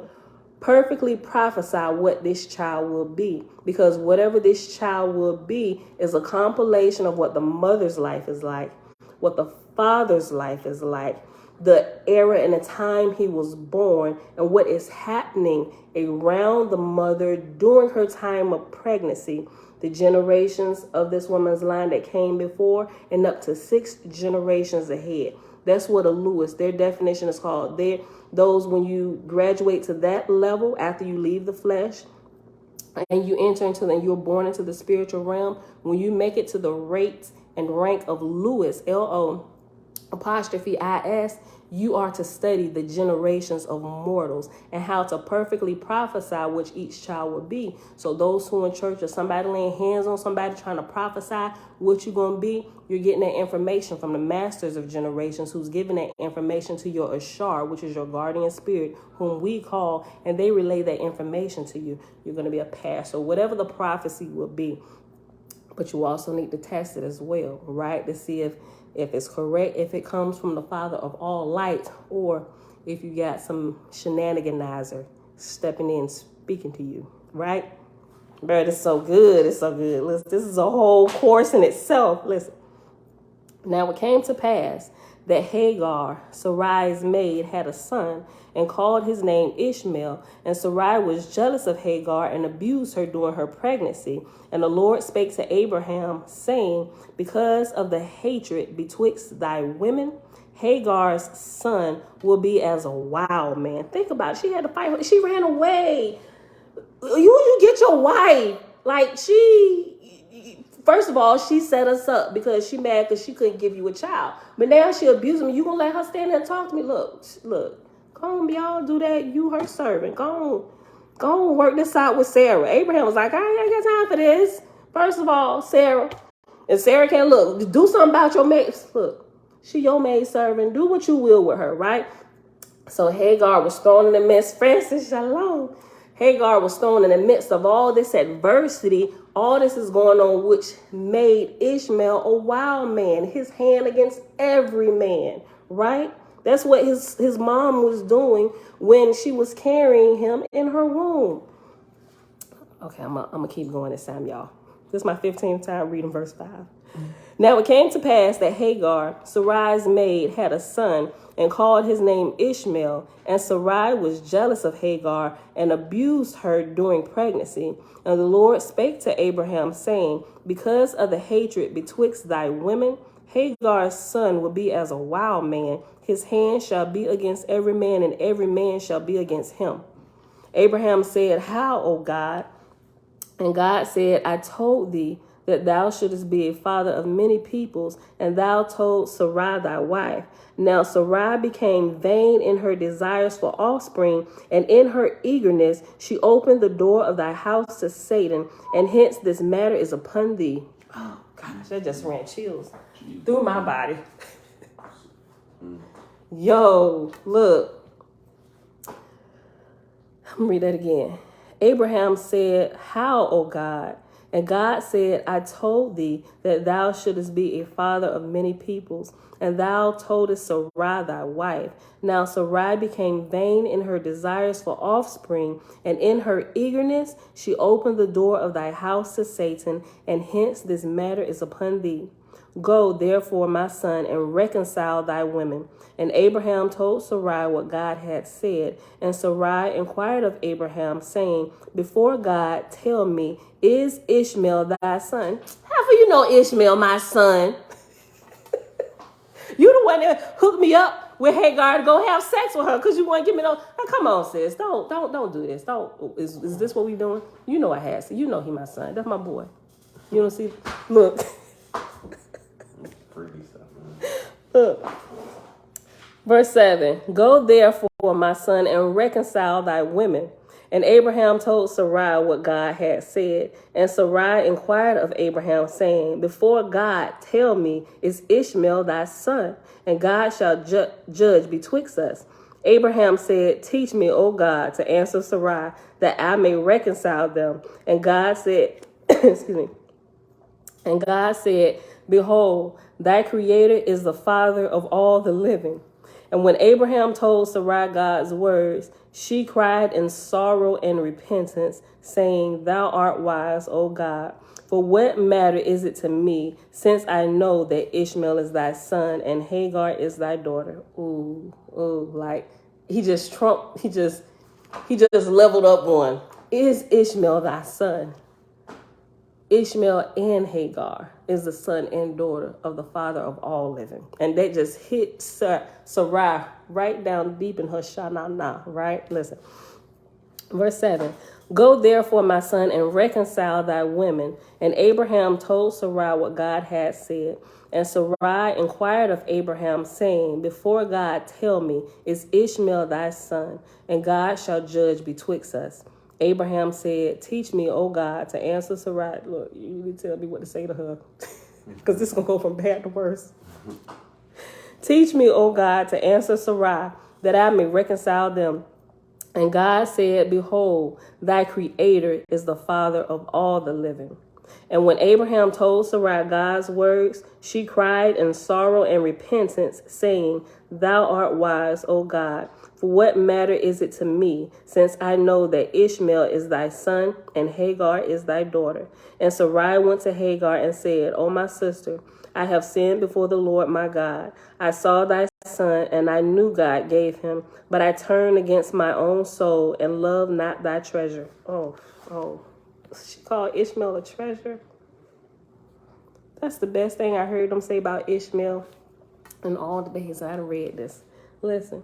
perfectly prophesy what this child will be, because whatever this child will be is a compilation of what the mother's life is like, what the father's life is like, the era and the time he was born, and what is happening around the mother during her time of pregnancy, the generations of this woman's line that came before, and up to 6 generations ahead. That's what a Lewis, their definition is called. Those, when you graduate to that level, after you leave the flesh and you enter into and you're born into the spiritual realm, when you make it to the rate and rank of Lewis, L-O''IS, you are to study the generations of mortals and how to perfectly prophesy which each child will be. So those who in church or somebody laying hands on somebody trying to prophesy what you're going to be, you're getting that information from the masters of generations, who's giving that information to your Ashar, which is your guardian spirit, whom we call, and they relay that information to you. You're going to be a pastor, whatever the prophecy will be. But you also need to test it as well, right? To see if it's correct, if it comes from the Father of all light, or if you got some shenaniganizer stepping in, speaking to you, right? Bro, it's so good. It's so good. Listen, this is a whole course in itself. Listen. Now it came to pass that Hagar, Sarai's maid, had a son and called his name Ishmael. And Sarai was jealous of Hagar and abused her during her pregnancy. And the Lord spake to Abraham, saying, because of the hatred betwixt thy women, Hagar's son will be as a wild man. Think about it. She had to fight. She ran away. You get your wife. Like, first of all, she set us up because she mad because she couldn't give you a child. But now she abusing me. You gonna let her stand there and talk to me? Look. Go on, y'all do that. You her servant. Go on, work this out with Sarah. Abraham was like, I ain't got time for this. First of all, Sarah. And Sarah can't do something about your maid. Look, she your maid servant. Do what you will with her, right? So Hagar was thrown in the midst. Francis, shalom. Hagar was thrown in the midst of all this adversity. All this is going on, which made Ishmael a wild man, his hand against every man, right? That's what his mom was doing when she was carrying him in her womb. Okay, I'm going to keep going this time, y'all. This is my 15th time reading verse 5. Now it came to pass that Hagar, Sarai's maid, had a son and called his name Ishmael. And Sarai was jealous of Hagar and abused her during pregnancy. And the Lord spake to Abraham, saying, because of the hatred betwixt thy women, Hagar's son will be as a wild man. His hand shall be against every man, and every man shall be against him. Abraham said, how, O God? And God said, I told thee that thou shouldest be a father of many peoples, and thou told Sarai thy wife. Now Sarai became vain in her desires for offspring, and in her eagerness she opened the door of thy house to Satan, and hence this matter is upon thee. Oh gosh, that just ran chills through my body. Yo, look. I'm gonna read that again. Abraham said, how, O God? And God said, I told thee that thou shouldest be a father of many peoples, and thou toldest Sarai thy wife. Now Sarai became vain in her desires for offspring, and in her eagerness she opened the door of thy house to Satan, and hence this matter is upon thee. Go, therefore, my son, and reconcile thy women. And Abraham told Sarai what God had said. And Sarai inquired of Abraham, saying, before God, tell me, is Ishmael thy son? How for you know Ishmael, my son? You the one that hooked me up with Hagar to go have sex with her because you want to give me no. Now, come on, sis. Don't do this. Is this what we doing? You know I had to. You know he my son. That's my boy. You don't see? Look. Look. Verse 7. Go therefore, my son, and reconcile thy women. And Abraham told Sarai what God had said. And Sarai inquired of Abraham, saying, Before God, tell me, is Ishmael thy son? And God shall judge betwixt us. Abraham said, Teach me, O God, to answer Sarai, that I may reconcile them. And God said, excuse me. And God said, Behold, thy creator is the father of all the living. And when Abraham told Sarai God's words, she cried in sorrow and repentance, saying, Thou art wise, O God. For what matter is it to me, since I know that Ishmael is thy son and Hagar is thy daughter? Like he just leveled up one. Is Ishmael thy son? Ishmael and Hagar is the son and daughter of the father of all living. And they just hit Sarai right down deep in her shanana, right? Listen. Verse 7. Go therefore, my son, and reconcile thy women. And Abraham told Sarai what God had said. And Sarai inquired of Abraham, saying, Before God, tell me, is Ishmael thy son? And God shall judge betwixt us. Abraham said, Teach me, O God, to answer Sarai. Look, you need to tell me what to say to her, because this is going to go from bad to worse. Teach me, O God, to answer Sarai, that I may reconcile them. And God said, Behold, thy creator is the father of all the living. And when Abraham told Sarai God's words, she cried in sorrow and repentance, saying, Thou art wise, O God. For what matter is it to me, since I know that Ishmael is thy son and Hagar is thy daughter? And Sarai went to Hagar and said, O my sister, I have sinned before the Lord my God. I saw thy son, and I knew God gave him, but I turned against my own soul and loved not thy treasure. Oh. She called Ishmael a treasure. That's the best thing I heard them say about Ishmael in all the days I read this. Listen.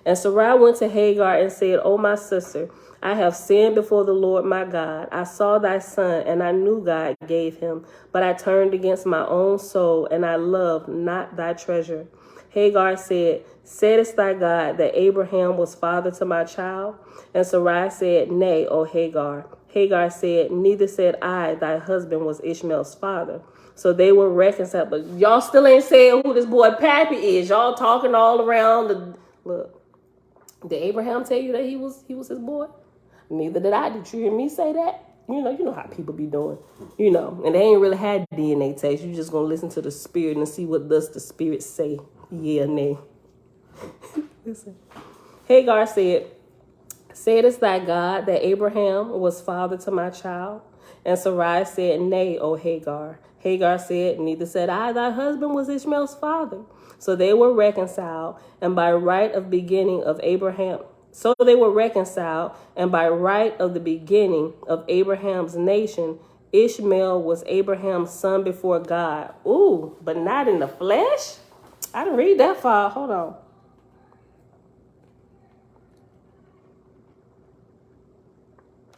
And Sarai went to Hagar and said, O my sister, I have sinned before the Lord my God. I saw thy son, and I knew God gave him, but I turned against my own soul, and I loved not thy treasure. Hagar said, Saidest thy God that Abraham was father to my child? And Sarai said, Nay, O Hagar. Hagar said, Neither said I, thy husband was Ishmael's father. So they were reconciled. But y'all still ain't saying who this boy Pappy is. Y'all talking all around. Look, did Abraham tell you that he was his boy? Neither did I. Did you hear me say that? You know how people be doing. And they ain't really had DNA test. You just gonna listen to the spirit and see what does the spirit say. Yeah, nay. Listen. Hagar said, Saidest thy God that Abraham was father to my child? And Sarai said, Nay, O Hagar. Hagar said, Neither said I, thy husband was Ishmael's father. So they were reconciled, and by right of beginning of Abraham. So they were reconciled, and by right of the beginning of Abraham's nation, Ishmael was Abraham's son before God. Ooh, but not in the flesh? I didn't read that far. Hold on.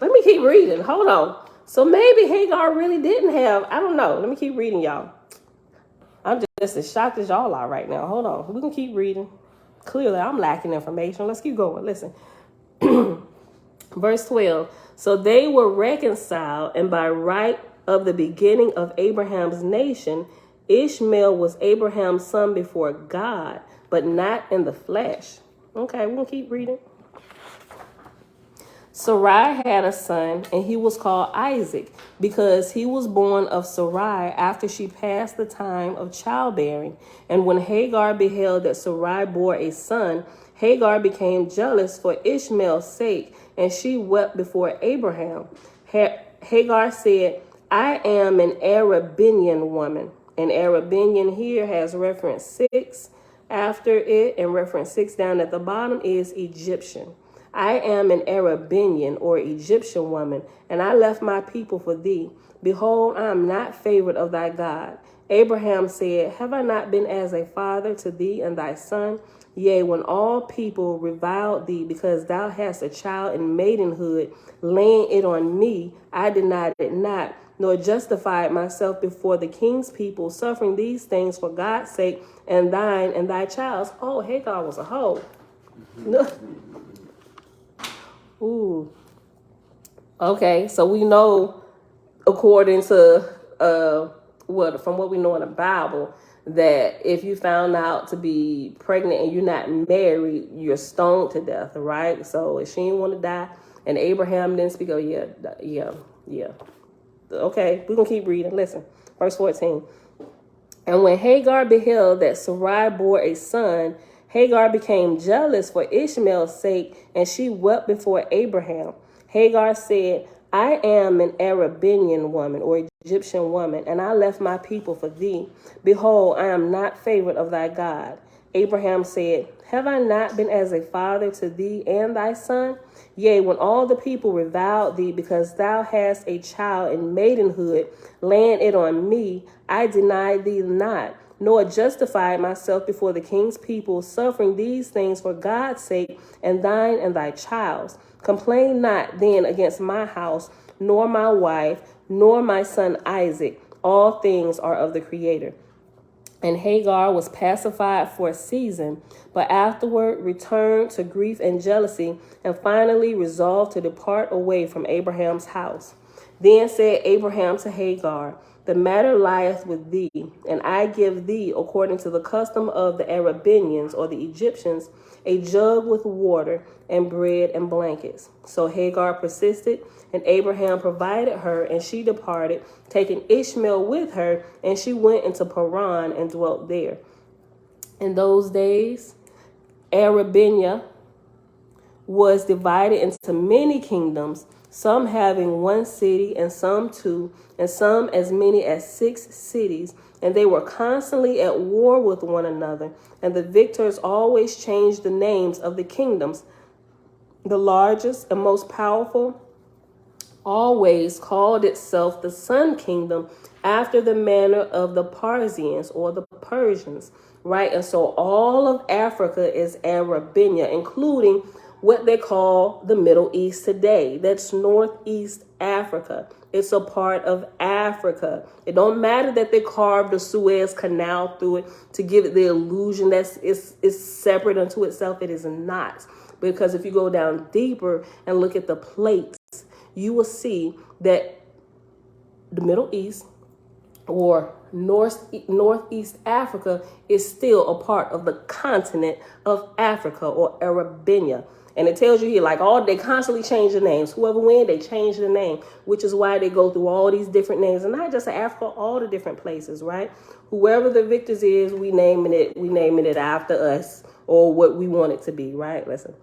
Let me keep reading. Hold on. So maybe Hagar really didn't have, I don't know. Let me keep reading, y'all. I'm just as shocked as y'all are right now. Hold on. We can keep reading. Clearly, I'm lacking information. Let's keep going. Listen. Verse 12. So they were reconciled, and by right of the beginning of Abraham's nation, Ishmael was Abraham's son before God, but not in the flesh. Okay, we can keep reading. Sarai had a son, and he was called Isaac, because he was born of Sarai after she passed the time of childbearing. And when Hagar beheld that Sarai bore a son, Hagar became jealous for Ishmael's sake, and she wept before Abraham. Hagar said, I am an Arabian woman. And Arabian here has reference 6 after it, and reference 6 down at the bottom is Egyptian. I am an Arabian or Egyptian woman, and I left my people for thee. Behold, I am not favored of thy God. Abraham said, Have I not been as a father to thee and thy son? Yea, when all people reviled thee because thou hast a child in maidenhood, laying it on me, I denied it not, nor justified myself before the king's people, suffering these things for God's sake, and thine and thy child's. Oh, Hagar was a hoe. No. Ooh. Okay, so we know, according to from what we know in the Bible, that if you found out to be pregnant and you're not married, you're stoned to death, right? So if she didn't want to die, and Abraham didn't speak, oh yeah. Okay, we're gonna keep reading. Listen, verse 14. And when Hagar beheld that Sarai bore a son, Hagar became jealous for Ishmael's sake, and she wept before Abraham. Hagar said, I am an Arabian woman, or Egyptian woman, and I left my people for thee. Behold, I am not favored of thy God. Abraham said, have I not been as a father to thee and thy son? Yea, when all the people reviled thee because thou hast a child in maidenhood, laying it on me, I denied thee not, nor justified myself before the king's people, suffering these things for God's sake, and thine and thy child's. Complain not then against my house, nor my wife, nor my son Isaac. All things are of the Creator. And Hagar was pacified for a season, but afterward returned to grief and jealousy, and finally resolved to depart away from Abraham's house. Then said Abraham to Hagar, the matter lieth with thee, and I give thee, according to the custom of the Arabians or the Egyptians, a jug with water and bread and blankets. So Hagar persisted, and Abraham provided her, and she departed, taking Ishmael with her, and she went into Paran and dwelt there. In those days, Arabia was divided into many kingdoms, some having one city and some two, and some as many as 6 cities, and they were constantly at war with one another, and the victors always changed the names of the kingdoms. The largest and most powerful always called itself the Sun Kingdom, after the manner of the Parsians or the Persians, right? And so all of Africa is Arabia, including what they call the Middle East today. That's Northeast Africa. It's a part of Africa. It don't matter that they carved the Suez Canal through it to give it the illusion that it's separate unto itself. It is not. Because if you go down deeper and look at the plates, you will see that the Middle East or Northeast Africa is still a part of the continent of Africa or Arabia. And it tells you here, like, they constantly change the names. Whoever wins, they change the name, which is why they go through all these different names, and not just Africa, all the different places, right? Whoever the victors is, we naming it after us or what we want it to be, right? Listen.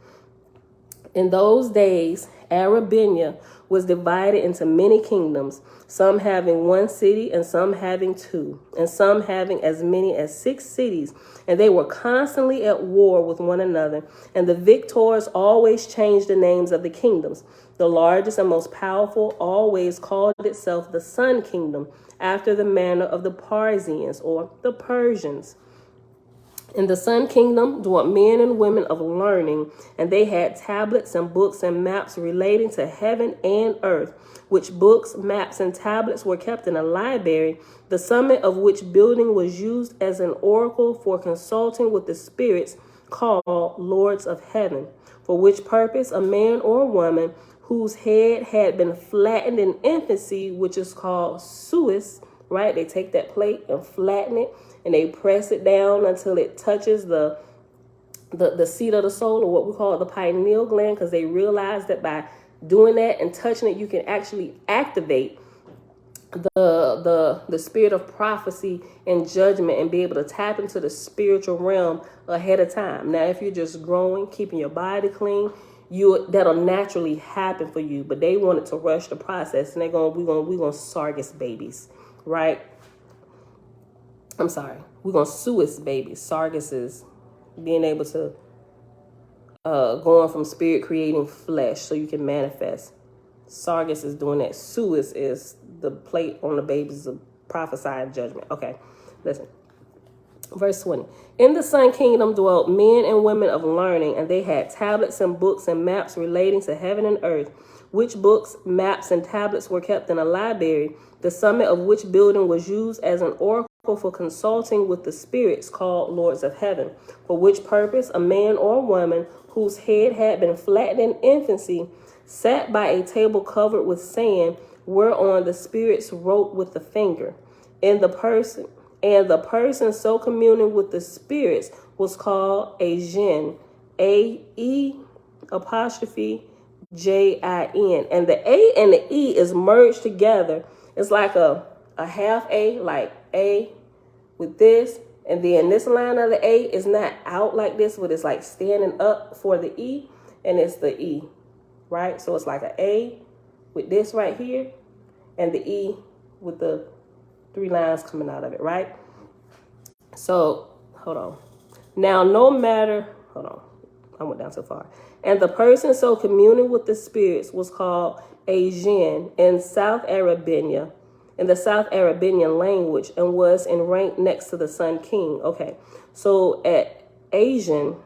In those days, Arabia was divided into many kingdoms, some having one city and some having 2, and some having as many as 6 cities, and they were constantly at war with one another, and the victors always changed the names of the kingdoms. The largest and most powerful always called itself the Sun Kingdom, after the manner of the Parsians or the Persians. In the Sun Kingdom dwelt men and women of learning, and they had tablets and books and maps relating to heaven and earth, which books, maps, and tablets were kept in a library, the summit of which building was used as an oracle for consulting with the spirits called Lords of Heaven, for which purpose a man or woman whose head had been flattened in infancy, which is called Succubus, right? They take that plate and flatten it, and they press it down until it touches the seat of the soul, or what we call the pineal gland, because they realize that by doing that and touching it, you can actually activate the spirit of prophecy and judgment and be able to tap into the spiritual realm ahead of time. Now, if you're just growing, keeping your body clean, that'll naturally happen for you. But they wanted to rush the process, and we're gonna Sargus babies, right? I'm sorry, we're gonna Succubus babies. Sargus is being able to going from spirit creating flesh so you can manifest. Sargus is doing that. Succubus is the plate on the babies of prophesying judgment. Okay, listen. Verse 20. In the Sun Kingdom dwelt men and women of learning, and they had tablets and books and maps relating to heaven and earth, which books, maps, and tablets were kept in a library, the summit of which building was used as an oracle for consulting with the spirits called Lords of Heaven, for which purpose a man or woman whose head had been flattened in infancy, sat by a table covered with sand, whereon the spirits wrote with the finger. And the person so communing with the spirits was called a jinn, A-E apostrophe J-I-N. And the A and the E is merged together. It's like a half A, like A with this. And then this line of the A is not out like this, but it's like standing up for the E. And it's the E, right? So it's like an A with this right here. And the E with the 3 lines coming out of it, right? So, hold on. Now, hold on. I went down too far. And the person so communing with the spirits was called a jinn in the South Arabian language, and was in rank next to the Sun King. Okay, so at Asian,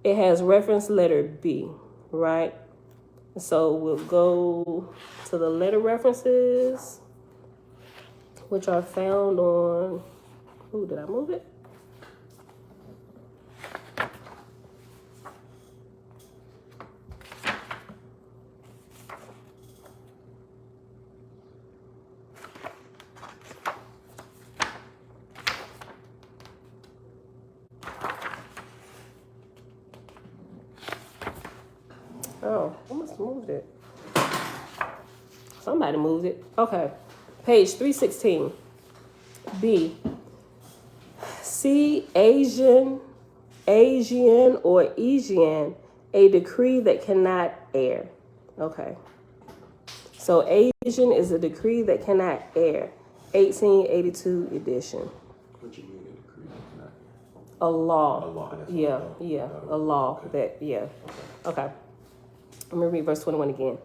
it has reference letter B, right? So we'll go to the letter references, which are found on, did I move it? Oh, I must have moved it. Somebody moved it. Okay. Page 316. B. C. Asian or Asian, a decree that cannot err. Okay. So Asian is a decree that cannot err. 1882 edition. What you mean a decree that cannot err? A law. A law. That's Yeah. A law that, yeah. Okay. Let me read verse 21 again.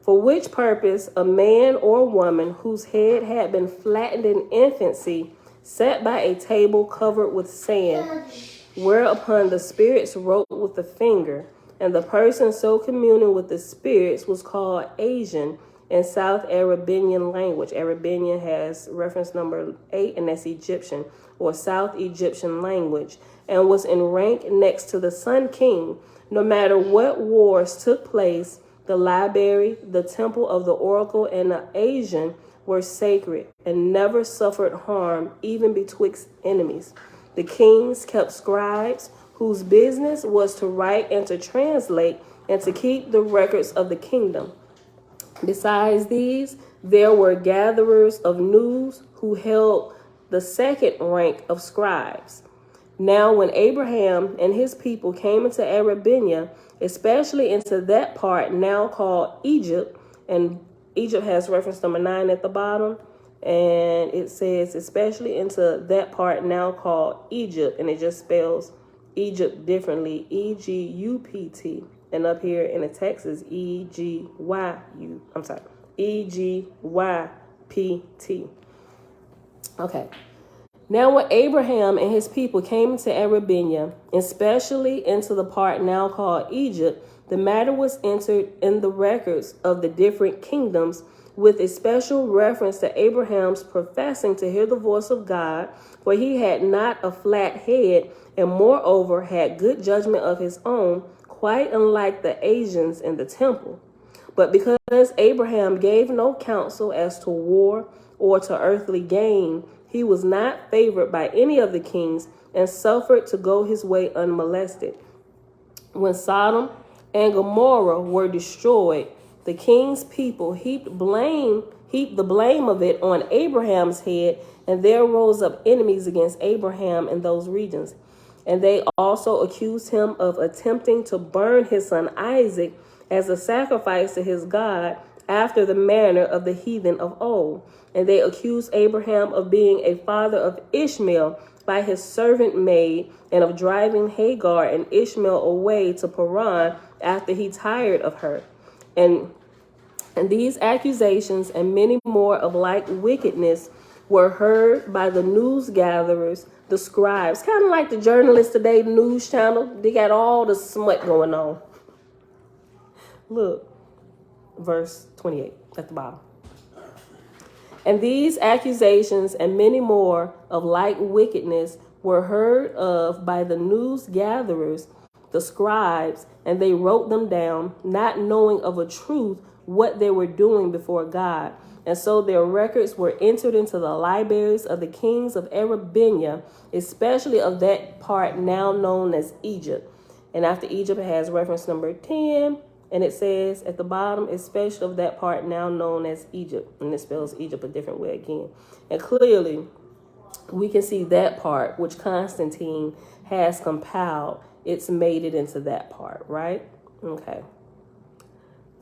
For which purpose a man or woman whose head had been flattened in infancy sat by a table covered with sand, whereupon the spirits wrote with the finger, and the person so communing with the spirits was called Asian in South Arabian language. Arabian has reference number 8, and that's Egyptian or South Egyptian language, and was in rank next to the Sun King. No matter what wars took place, the library, the temple of the oracle, and the Asian were sacred and never suffered harm, even betwixt enemies. The kings kept scribes whose business was to write and to translate and to keep the records of the kingdom. Besides these, there were gatherers of news who held the second rank of scribes. Now, when Abraham and his people came into Arabia, especially into that part now called Egypt, and Egypt has reference number 9 at the bottom, and it says especially into that part now called Egypt, and it just spells Egypt differently, E-G-U-P-T, and up here in the text is E-G-Y-U, I'm sorry, E-G-Y-P-T. Okay. Now when Abraham and his people came into Arabia, especially into the part now called Egypt, the matter was entered in the records of the different kingdoms, with a special reference to Abraham's professing to hear the voice of God, for he had not a flat head, and moreover had good judgment of his own, quite unlike the Asians in the temple. But because Abraham gave no counsel as to war or to earthly gain, he was not favored by any of the kings, and suffered to go his way unmolested. When Sodom and Gomorrah were destroyed, the king's people heaped the blame of it on Abraham's head, and there rose up enemies against Abraham in those regions. And they also accused him of attempting to burn his son Isaac as a sacrifice to his God, after the manner of the heathen of old. And they accused Abraham of being a father of Ishmael by his servant maid, and of driving Hagar and Ishmael away to Paran after he tired of her. And these accusations and many more of like wickedness were heard by the news gatherers, the scribes, kind of like the journalists today, the news channel. They got all the smut going on. Look, verse 28 at the bottom. And these accusations and many more of like wickedness were heard of by the news gatherers, the scribes, and they wrote them down, not knowing of a truth what they were doing before God. And so their records were entered into the libraries of the kings of Arabia, especially of that part now known as Egypt. And after Egypt, it has reference number 10, and it says at the bottom, especially of that part now known as Egypt. And it spells Egypt a different way again. And clearly, we can see that part, which Constantine has compiled. It's made it into that part, right? Okay.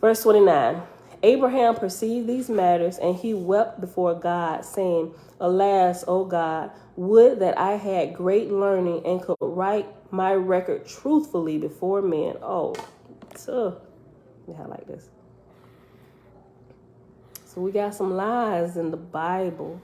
Verse 29. Abraham perceived these matters, and he wept before God, saying, Alas, O God, would that I had great learning and could write my record truthfully before men. Oh, so yeah, I like this. So we got some lies in the Bible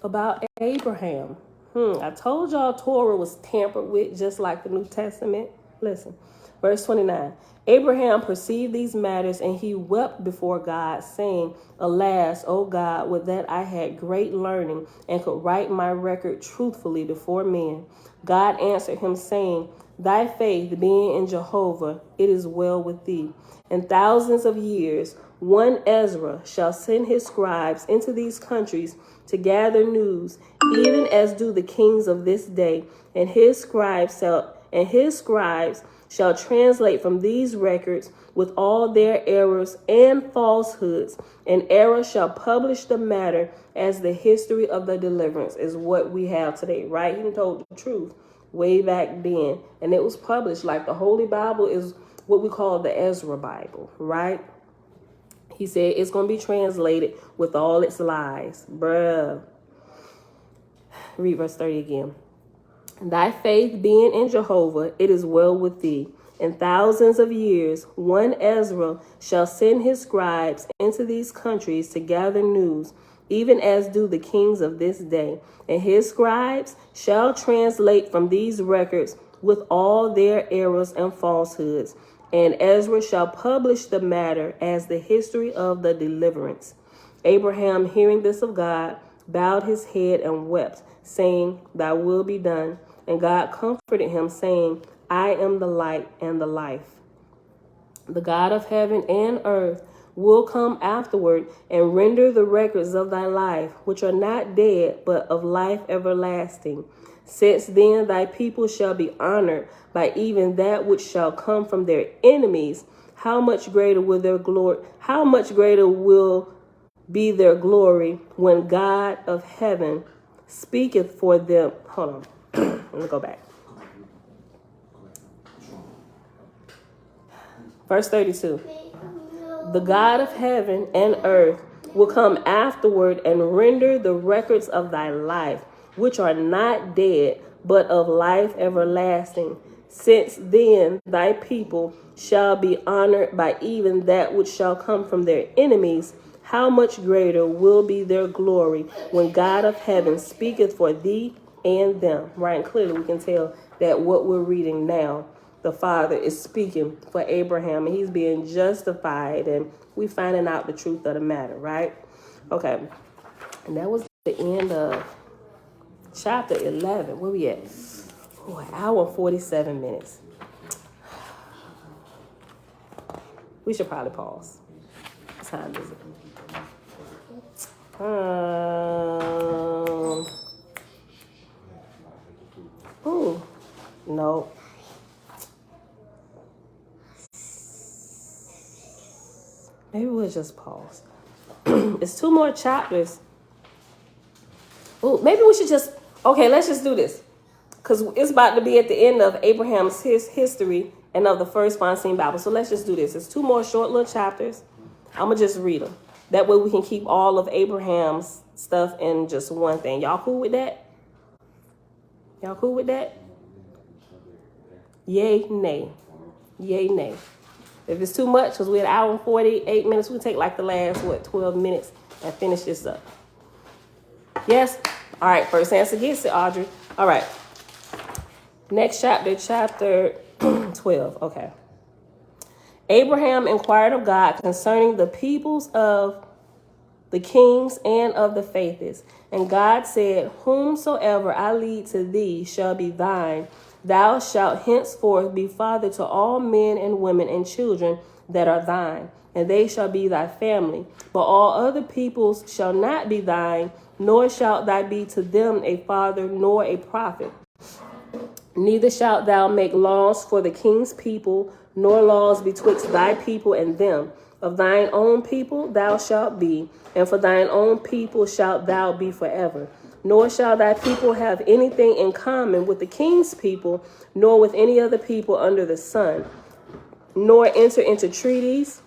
about Abraham. I told y'all Torah was tampered with just like the New Testament. Listen, verse 29. Abraham perceived these matters, and he wept before God, saying, Alas, O God, would that I had great learning and could write my record truthfully before men. God answered him, saying, Thy faith being in Jehovah, it is well with thee. In thousands of years, one Ezra shall send his scribes into these countries to gather news, even as do the kings of this day, and his scribes shall translate from these records with all their errors and falsehoods, and error shall publish the matter as the history of the deliverance, is what we have today, right? He told the truth way back then, and it was published. Like the Holy Bible is what we call the Ezra Bible, right? He said it's going to be translated with all its lies. Bruh. Read verse 30 again. Thy faith being in Jehovah, it is well with thee. In thousands of years, one Ezra shall send his scribes into these countries to gather news, even as do the kings of this day. And his scribes shall translate from these records with all their errors and falsehoods. And Ezra shall publish the matter as the history of the deliverance. Abraham, hearing this of God, bowed his head and wept, saying, Thy will be done. And God comforted him, saying, I am the light and the life. The God of heaven and earth will come afterward and render the records of thy life, which are not dead, but of life everlasting. Since then thy people shall be honored by even that which shall come from their enemies. How much greater will their glory? How much greater will be their glory when God of heaven speaketh for them? Hold on. Let me go back. Verse 32. The God of heaven and earth will come afterward and render the records of thy life, which are not dead, but of life everlasting. Since then thy people shall be honored by even that which shall come from their enemies. How much greater will be their glory when God of heaven speaketh for thee and them. Right, and clearly we can tell that what we're reading now, the Father is speaking for Abraham, and he's being justified, and we finding out the truth of the matter, right? Okay, and that was the end of chapter 11. Where we at? Oh, an hour and 47 minutes. We should probably pause. What time is it? Oh, no. Maybe we'll just pause. It's 2 more chapters. Oh, maybe we should just, okay, let's just do this. Because it's about to be at the end of Abraham's history and of the first Fontaine Bible. So let's just do this. It's 2 more short little chapters. I'm going to just read them. That way we can keep all of Abraham's stuff in just one thing. Y'all cool with that? Y'all cool with that? Yay, nay. Yay, nay. If it's too much, because we're at an hour and 48 minutes, we'll take like the last, 12 minutes and finish this up. Yes? All right, first answer gets it, Audrey. All right. Next chapter, chapter 12. Okay. Abraham inquired of God concerning the peoples of the kings and of the faithless. And God said, Whomsoever I lead to thee shall be thine. Thou shalt henceforth be father to all men and women and children that are thine, and they shall be thy family. But all other peoples shall not be thine, nor shalt thou be to them a father nor a prophet. Neither shalt thou make laws for the king's people, nor laws betwixt thy people and them. Of thine own people thou shalt be, and for thine own people shalt thou be forever. Nor shall thy people have anything in common with the king's people, nor with any other people under the sun, nor enter into treaties,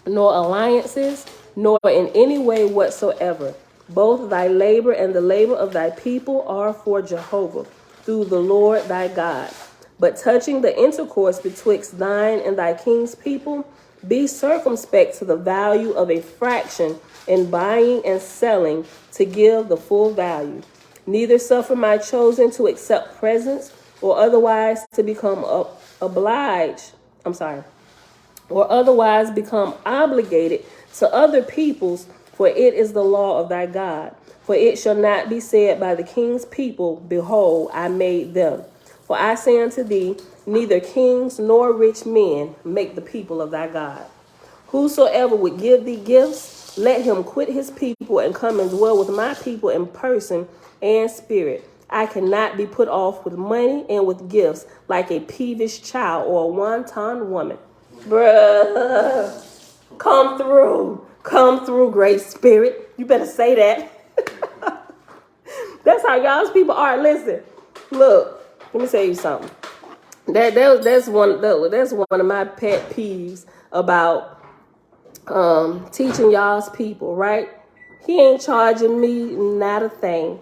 nor alliances, nor in any way whatsoever. Both thy labor and the labor of thy people are for Jehovah, through the Lord thy God. But touching the intercourse betwixt thine and thy king's people, be circumspect to the value of a fraction in buying and selling, to give the full value. Neither suffer my chosen to accept presents, or otherwise to become or otherwise become obligated to other peoples, for it is the law of thy God. For it shall not be said by the king's people, behold, I made them. For I say unto thee, neither kings nor rich men make the people of thy God. Whosoever would give thee gifts, let him quit his people and come and dwell with my people in person and spirit. I cannot be put off with money and with gifts like a peevish child or a wanton woman. Bruh, come through, great spirit. You better say that. That's how y'all's people are. Listen, look, let me tell you something. That's one of my pet peeves about teaching y'all's people, right? He ain't charging me not a thing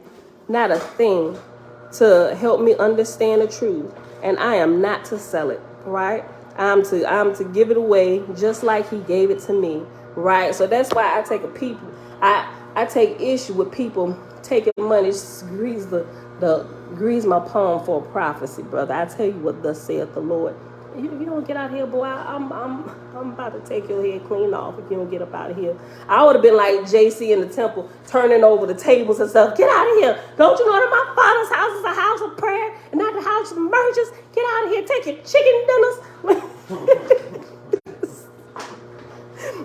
to help me understand the truth, and I am not to sell it, right? I'm to give it away just like he gave it to me, right? So that's why I take issue with people taking money, grease my palm for a prophecy, brother. I tell you what thus saith the Lord. You don't get out here, boy. I'm about to take your head clean off if you don't get up out of here. I would have been like JC in the temple, turning over the tables and stuff. Get out of here. Don't you know that my Father's house is a house of prayer and not the house of mergers? Get out of here. Take your chicken dinners.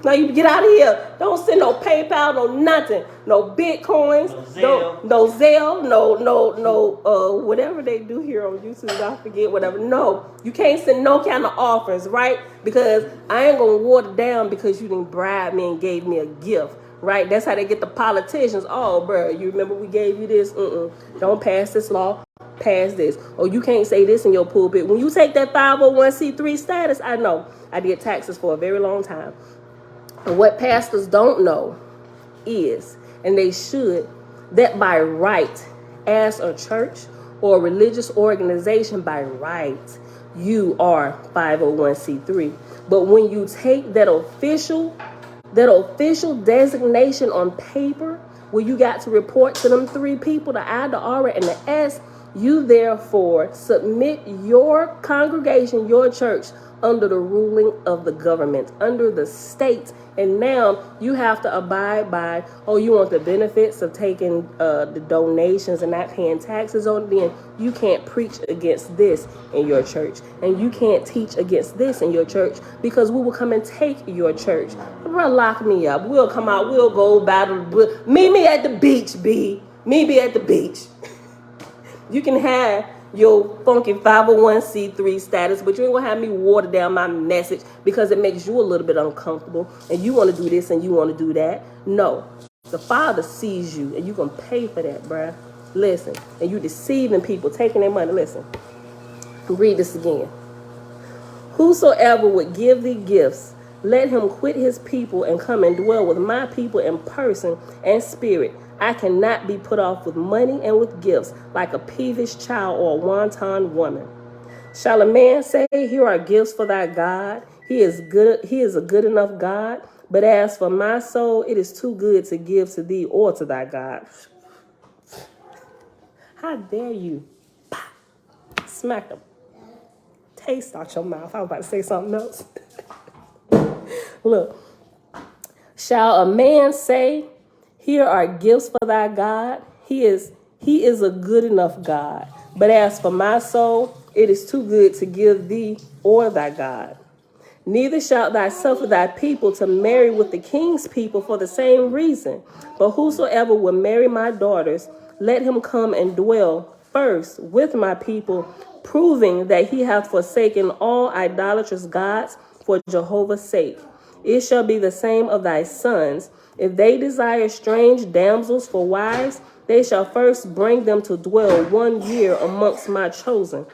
Now you get out of here. Don't send no PayPal, no nothing, no Bitcoins, no Zelle, no whatever they do here on YouTube. I forget whatever. No, you can't send no kind of offers, right? Because I ain't gonna water down because you didn't bribe me and gave me a gift, right? That's how they get the politicians. Oh, bro, you remember we gave you this? Don't pass this law. Pass this. Or you can't say this in your pulpit. When you take that 501c3 status, I know I did taxes for a very long time. And what pastors don't know is, and they should, that by right, as a church or a religious organization, by right, you are 501c3. But when you take that official designation on paper, where you got to report to them three people, the I, the R, and the S, you therefore submit your congregation, your church, under the ruling of the government, under the state. And now you have to abide by, you want the benefits of taking the donations and not paying taxes on them. You can't preach against this in your church. And you can't teach against this in your church, because we will come and take your church. Bro, lock me up. We'll come out. We'll go battle. Meet me at the beach, B. Meet me at the beach. You can have your funky 501c3 status, but you ain't gonna have me water down my message because it makes you a little bit uncomfortable and you want to do this and you want to do that. No, the Father sees you and you gonna pay for that, bruh. Listen, and you deceiving people, taking their money. Listen, read this again. Whosoever would give thee gifts, let him quit his people and come and dwell with my people in person and spirit. I cannot be put off with money and with gifts like a peevish child or a wanton woman. Shall a man say, here are gifts for thy God? He is good. He is a good enough God. But as for my soul, it is too good to give to thee or to thy God. How dare you? Smack them. Taste out your mouth. I was about to say something else. Look. Shall a man say, here are gifts for thy God? He is a good enough God. But as for my soul, it is too good to give thee or thy God. Neither shalt thou suffer thy people to marry with the king's people for the same reason. But whosoever will marry my daughters, let him come and dwell first with my people, proving that he hath forsaken all idolatrous gods for Jehovah's sake. It shall be the same of thy sons. If they desire strange damsels for wives, they shall first bring them to dwell 1 year amongst my chosen.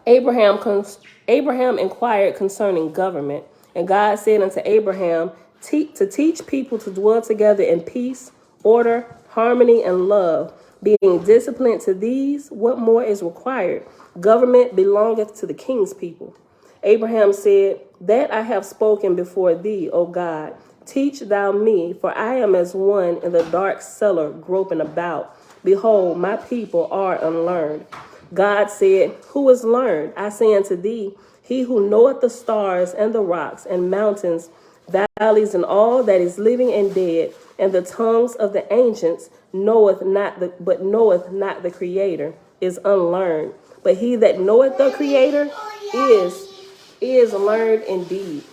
Abraham inquired concerning government, and God said unto Abraham, to teach people to dwell together in peace, order, harmony, and love, being disciplined to these, what more is required? Government belongeth to the king's people. Abraham said, that I have spoken before thee, O God. Teach thou me, for I am as one in the dark cellar groping about. Behold, my people are unlearned. God said, who is learned? I say unto thee, he who knoweth the stars and the rocks and mountains, valleys and all that is living and dead, and the tongues of the ancients, knoweth not the Creator, is unlearned. But he that knoweth the Creator is learned indeed.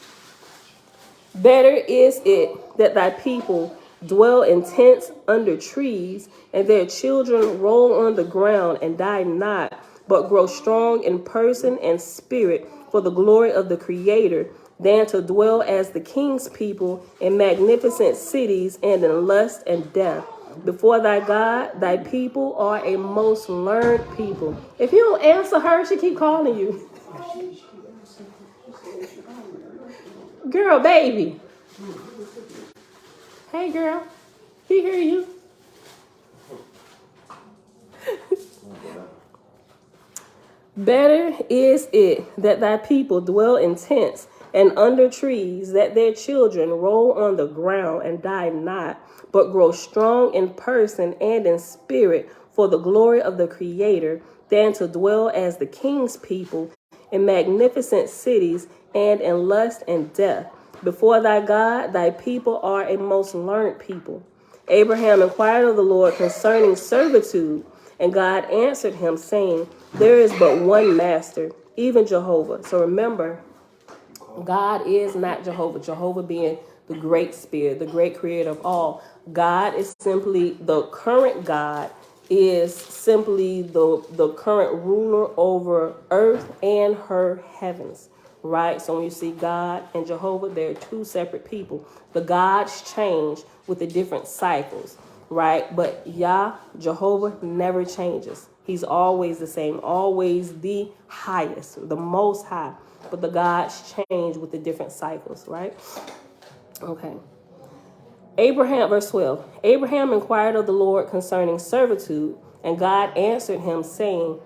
Better is it that thy people dwell in tents under trees, and their children roll on the ground and die not, but grow strong in person and spirit for the glory of the Creator, than to dwell as the king's people in magnificent cities and in lust and death. Before thy God, thy people are a most learned people. If you don't answer her, she keep calling you. Girl, baby. Hey, girl. He hear you. Better is it that thy people dwell in tents and under trees, that their children roll on the ground and die not, but grow strong in person and in spirit for the glory of the Creator, than to dwell as the king's people in magnificent cities and in lust and death. Before thy God, thy people are a most learned people. Abraham inquired of the Lord concerning servitude, and God answered him, saying, there is but one master, even Jehovah. So remember, God is not Jehovah. Jehovah being the great spirit, the great creator of all. God is simply the current God, is simply the current ruler over earth and her heavens. Right? So when you see God and Jehovah, they're two separate people. The gods change with the different cycles, right? But Jehovah never changes. He's always the same, always the highest, the most high. But the gods change with the different cycles, right? Okay. Abraham, verse 12. Abraham inquired of the Lord concerning servitude, and God answered him, saying,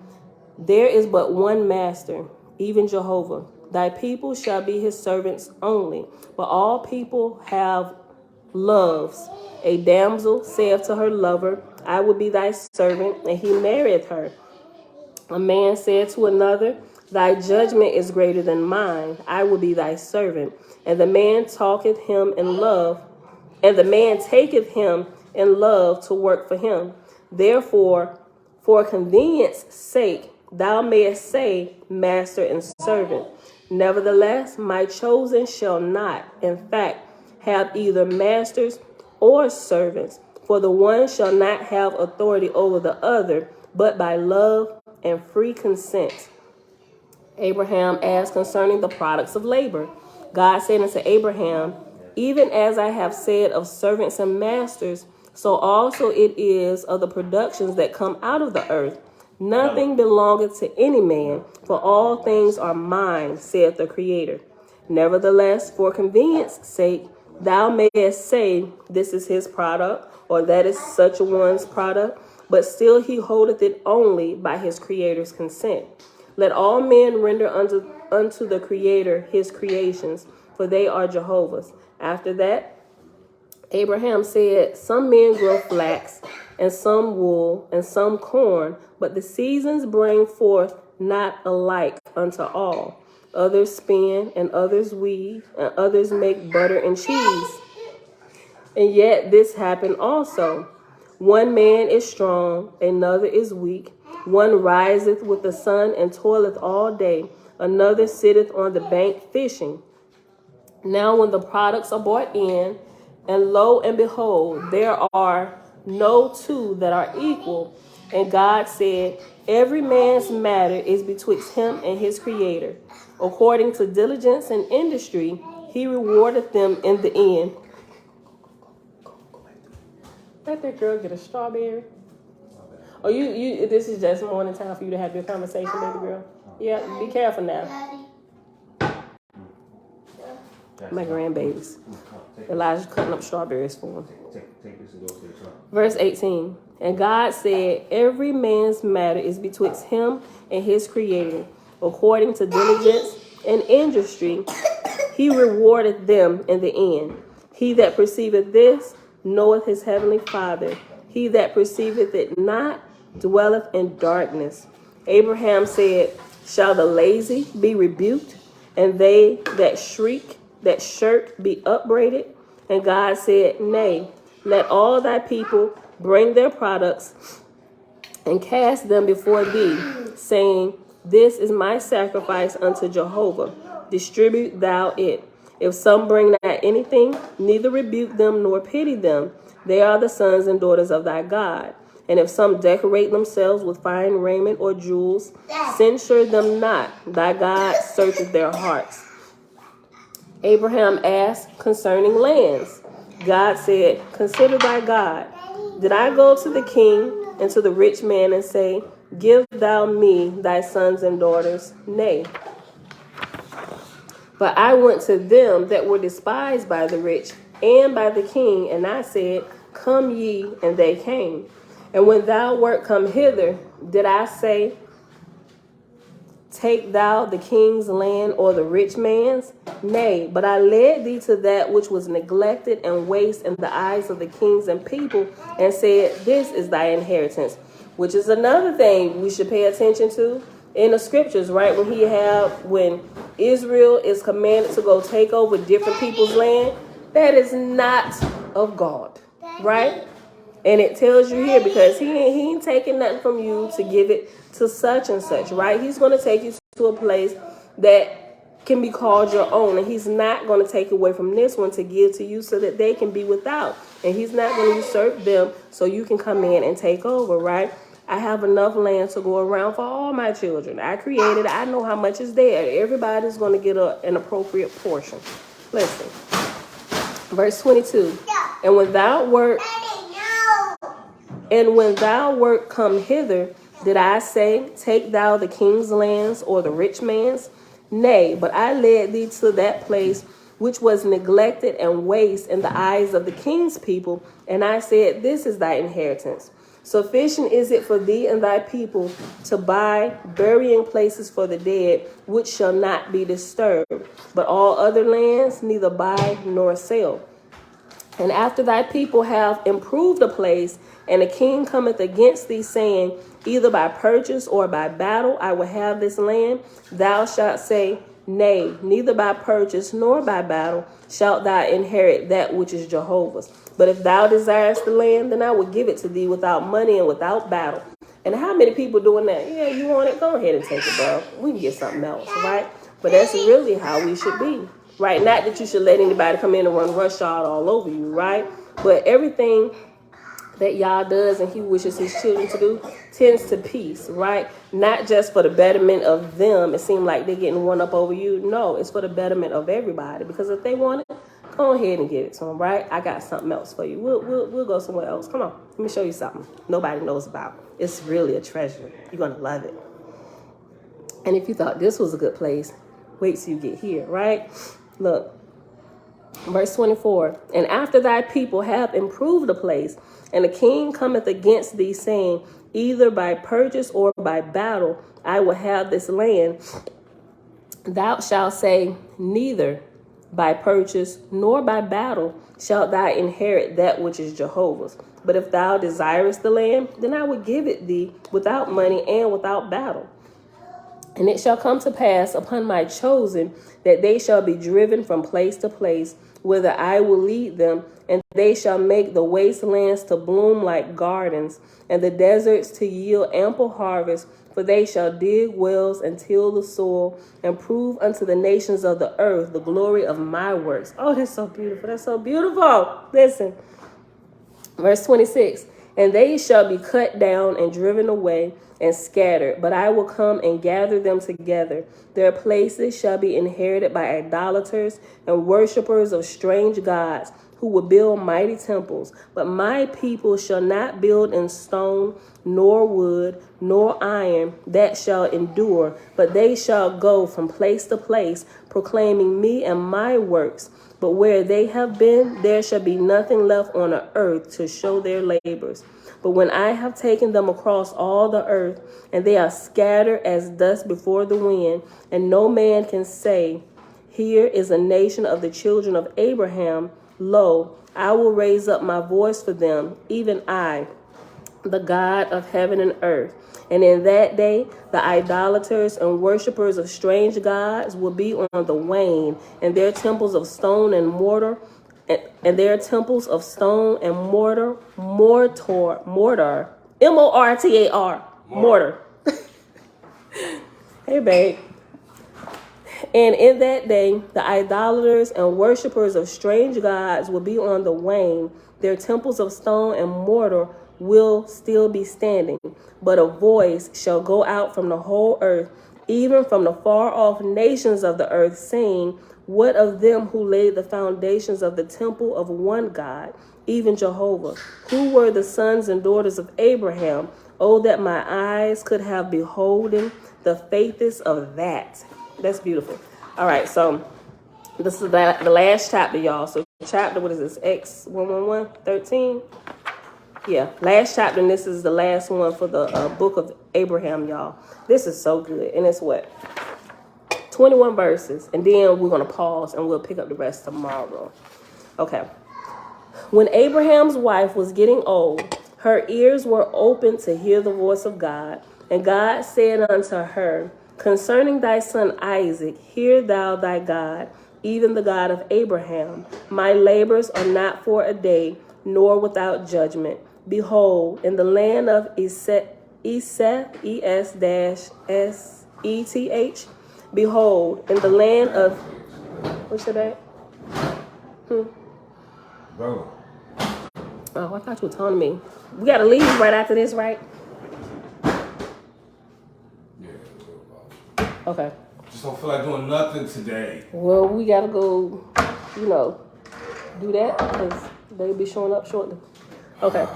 there is but one master, even Jehovah. Thy people shall be his servants only, but all people have loves. A damsel saith to her lover, I will be thy servant, and he marrieth her. A man said to another, thy judgment is greater than mine, I will be thy servant. And the man taketh him in love to work for him. Therefore, for convenience sake, thou mayest say, master and servant. Nevertheless, my chosen shall not, in fact, have either masters or servants, for the one shall not have authority over the other, but by love and free consent. Abraham asked concerning the products of labor. God said unto Abraham, even as I have said of servants and masters, so also it is of the productions that come out of the earth. Nothing belongeth to any man, for all things are mine, saith the Creator. Nevertheless, for convenience sake, thou mayest say, this is his product, or that is such a one's product, but still he holdeth it only by his Creator's consent. Let all men render unto the Creator his creations, for they are Jehovah's. After that, Abraham said, some men grow flax, and some wool, and some corn, but the seasons bring forth not alike unto all. Others spin, and others weave, and others make butter and cheese. And yet this happened also. One man is strong, another is weak, One riseth with the sun and toileth all day. Another sitteth on the bank fishing. Now when the products are brought in, and lo and behold, there are no two that are equal. And God said, every man's matter is betwixt him and his creator. According to diligence and industry, he rewarded them in the end. Let that girl get a strawberry. Oh, you. This is just morning time for you to have your conversation, baby girl. Yeah, be careful now. My grandbabies. Elijah's cutting up strawberries for him. Verse 18. And God said, every man's matter is betwixt him and his creator. According to diligence and industry, he rewarded them in the end. He that perceiveth this knoweth his heavenly Father. He that perceiveth it not dwelleth in darkness. Abraham said, shall the lazy be rebuked, and they that shirk be upbraided? And God said, nay, let all thy people bring their products and cast them before thee, saying, this is my sacrifice unto Jehovah. Distribute thou it. If some bring not anything, neither rebuke them nor pity them. They are the sons and daughters of thy God. And if some decorate themselves with fine raiment or jewels, censure them not. Thy God searcheth their hearts. Abraham asked concerning lands. God said, consider thy God. Did I go to the king and to the rich man and say, give thou me thy sons and daughters? Nay. But I went to them that were despised by the rich and by the king, and I said, come ye, and they came. And when thou wert come hither, did I say, take thou the king's land or the rich man's? Nay, but I led thee to that which was neglected and waste in the eyes of the kings and people, and said, this is thy inheritance. Which is another thing we should pay attention to in the scriptures, right? When Israel is commanded to go take over different people's land, that is not of God, right? And it tells you here, because he ain't taking nothing from you to give it to such and such, right? He's going to take you to a place that can be called your own. And he's not going to take away from this one to give to you so that they can be without. And he's not going to usurp them so you can come in and take over, right? I have enough land to go around for all my children. I created it. I know how much is there. Everybody's going to get an appropriate portion. Listen. Verse 22. And when thou wert come hither, did I say, take thou the king's lands or the rich man's? Nay, but I led thee to that place which was neglected and waste in the eyes of the king's people, and I said, this is thy inheritance. Sufficient is it for thee and thy people to buy burying places for the dead, which shall not be disturbed. But all other lands neither buy nor sell. And after thy people have improved a place, and a king cometh against thee, saying, either by purchase or by battle I will have this land, thou shalt say, nay, neither by purchase nor by battle shalt thou inherit that which is Jehovah's. But if thou desirest the land, then I will give it to thee without money and without battle. And how many people doing that? Yeah, you want it? Go ahead and take it, bro. We can get something else, right? But that's really how we should be, right? Not that you should let anybody come in and run roughshod all over you, right? But everything that Yah does and he wishes his children to do tends to peace, right? Not just for the betterment of them. It seems like they're getting one up over you. No, it's for the betterment of everybody. Because if they want it, go ahead and give it to them, right? I got something else for you. We'll go somewhere else. Come on, let me show you something nobody knows about. It's really a treasure. You're going to love it. And if you thought this was a good place, wait till you get here, right? Look, verse 24. And after thy people have improved the place, and the king cometh against thee, saying, either by purchase or by battle I will have this land, thou shalt say, neither by purchase nor by battle shalt thou inherit that which is Jehovah's. But if thou desirest the land, then I will give it thee without money and without battle. And it shall come to pass upon my chosen that they shall be driven from place to place, whither I will lead them, and they shall make the wastelands to bloom like gardens, and the deserts to yield ample harvest. For they shall dig wells and till the soil, and prove unto the nations of the earth the glory of my works. Oh, that's so beautiful. That's so beautiful. Listen. Verse 26. And they shall be cut down and driven away and scattered, but I will come and gather them together. Their places shall be inherited by idolaters and worshippers of strange gods, who will build mighty temples. But my people shall not build in stone, nor wood, nor iron, that shall endure, but they shall go from place to place, proclaiming me and my works. But where they have been, there shall be nothing left on the earth to show their labors. But when I have taken them across all the earth, and they are scattered as dust before the wind, and no man can say, here is a nation of the children of Abraham, lo, I will raise up my voice for them, even I, the God of heaven and earth. And in that day, the idolaters and worshippers of strange gods will be on the wane, and their temples of stone and mortar, and their temples of stone and mortar, M-O-R-T-A-R, mortar. Hey, babe. And in that day, the idolaters and worshippers of strange gods will be on the wane. Their temples of stone and mortar will still be standing. But a voice shall go out from the whole earth, even from the far off nations of the earth, saying, what of them who laid the foundations of the temple of one God, even Jehovah? Who were the sons and daughters of Abraham? Oh, that my eyes could have beholden the faithest of that. That's beautiful. All right, so this is the last chapter, y'all. So chapter, what is this? X111, 13? Yeah, last chapter, and this is the last one for the book of Abraham, y'all. This is so good. And it's what? 21 verses. And then we're going to pause and we'll pick up the rest tomorrow. Okay. When Abraham's wife was getting old, her ears were open to hear the voice of God. And God said unto her, concerning thy son Isaac, hear thou thy God, even the God of Abraham. My labors are not for a day, nor without judgment. Behold, in the land of Eseth, E-S-S-E-T-H, behold, in the land of, what's that? Bro. Oh, I thought you were telling me. We got to leave right after this, right? Yeah. Okay. Just don't feel like doing nothing today. Well, we got to go, do that because they'll be showing up shortly. Okay.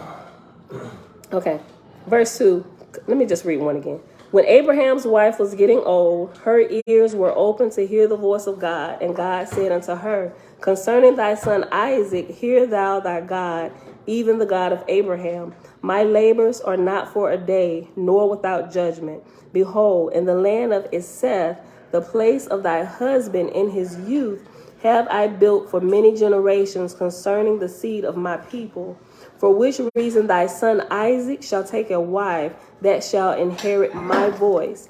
Okay. Verse 2. Let me just read one again. When Abraham's wife was getting old, her ears were open to hear the voice of God. And God said unto her, concerning thy son Isaac, hear thou thy God, even the God of Abraham. My labors are not for a day, nor without judgment. Behold, in the land of Eseth, the place of thy husband in his youth, have I built for many generations concerning the seed of my people. For which reason thy son Isaac shall take a wife that shall inherit my voice.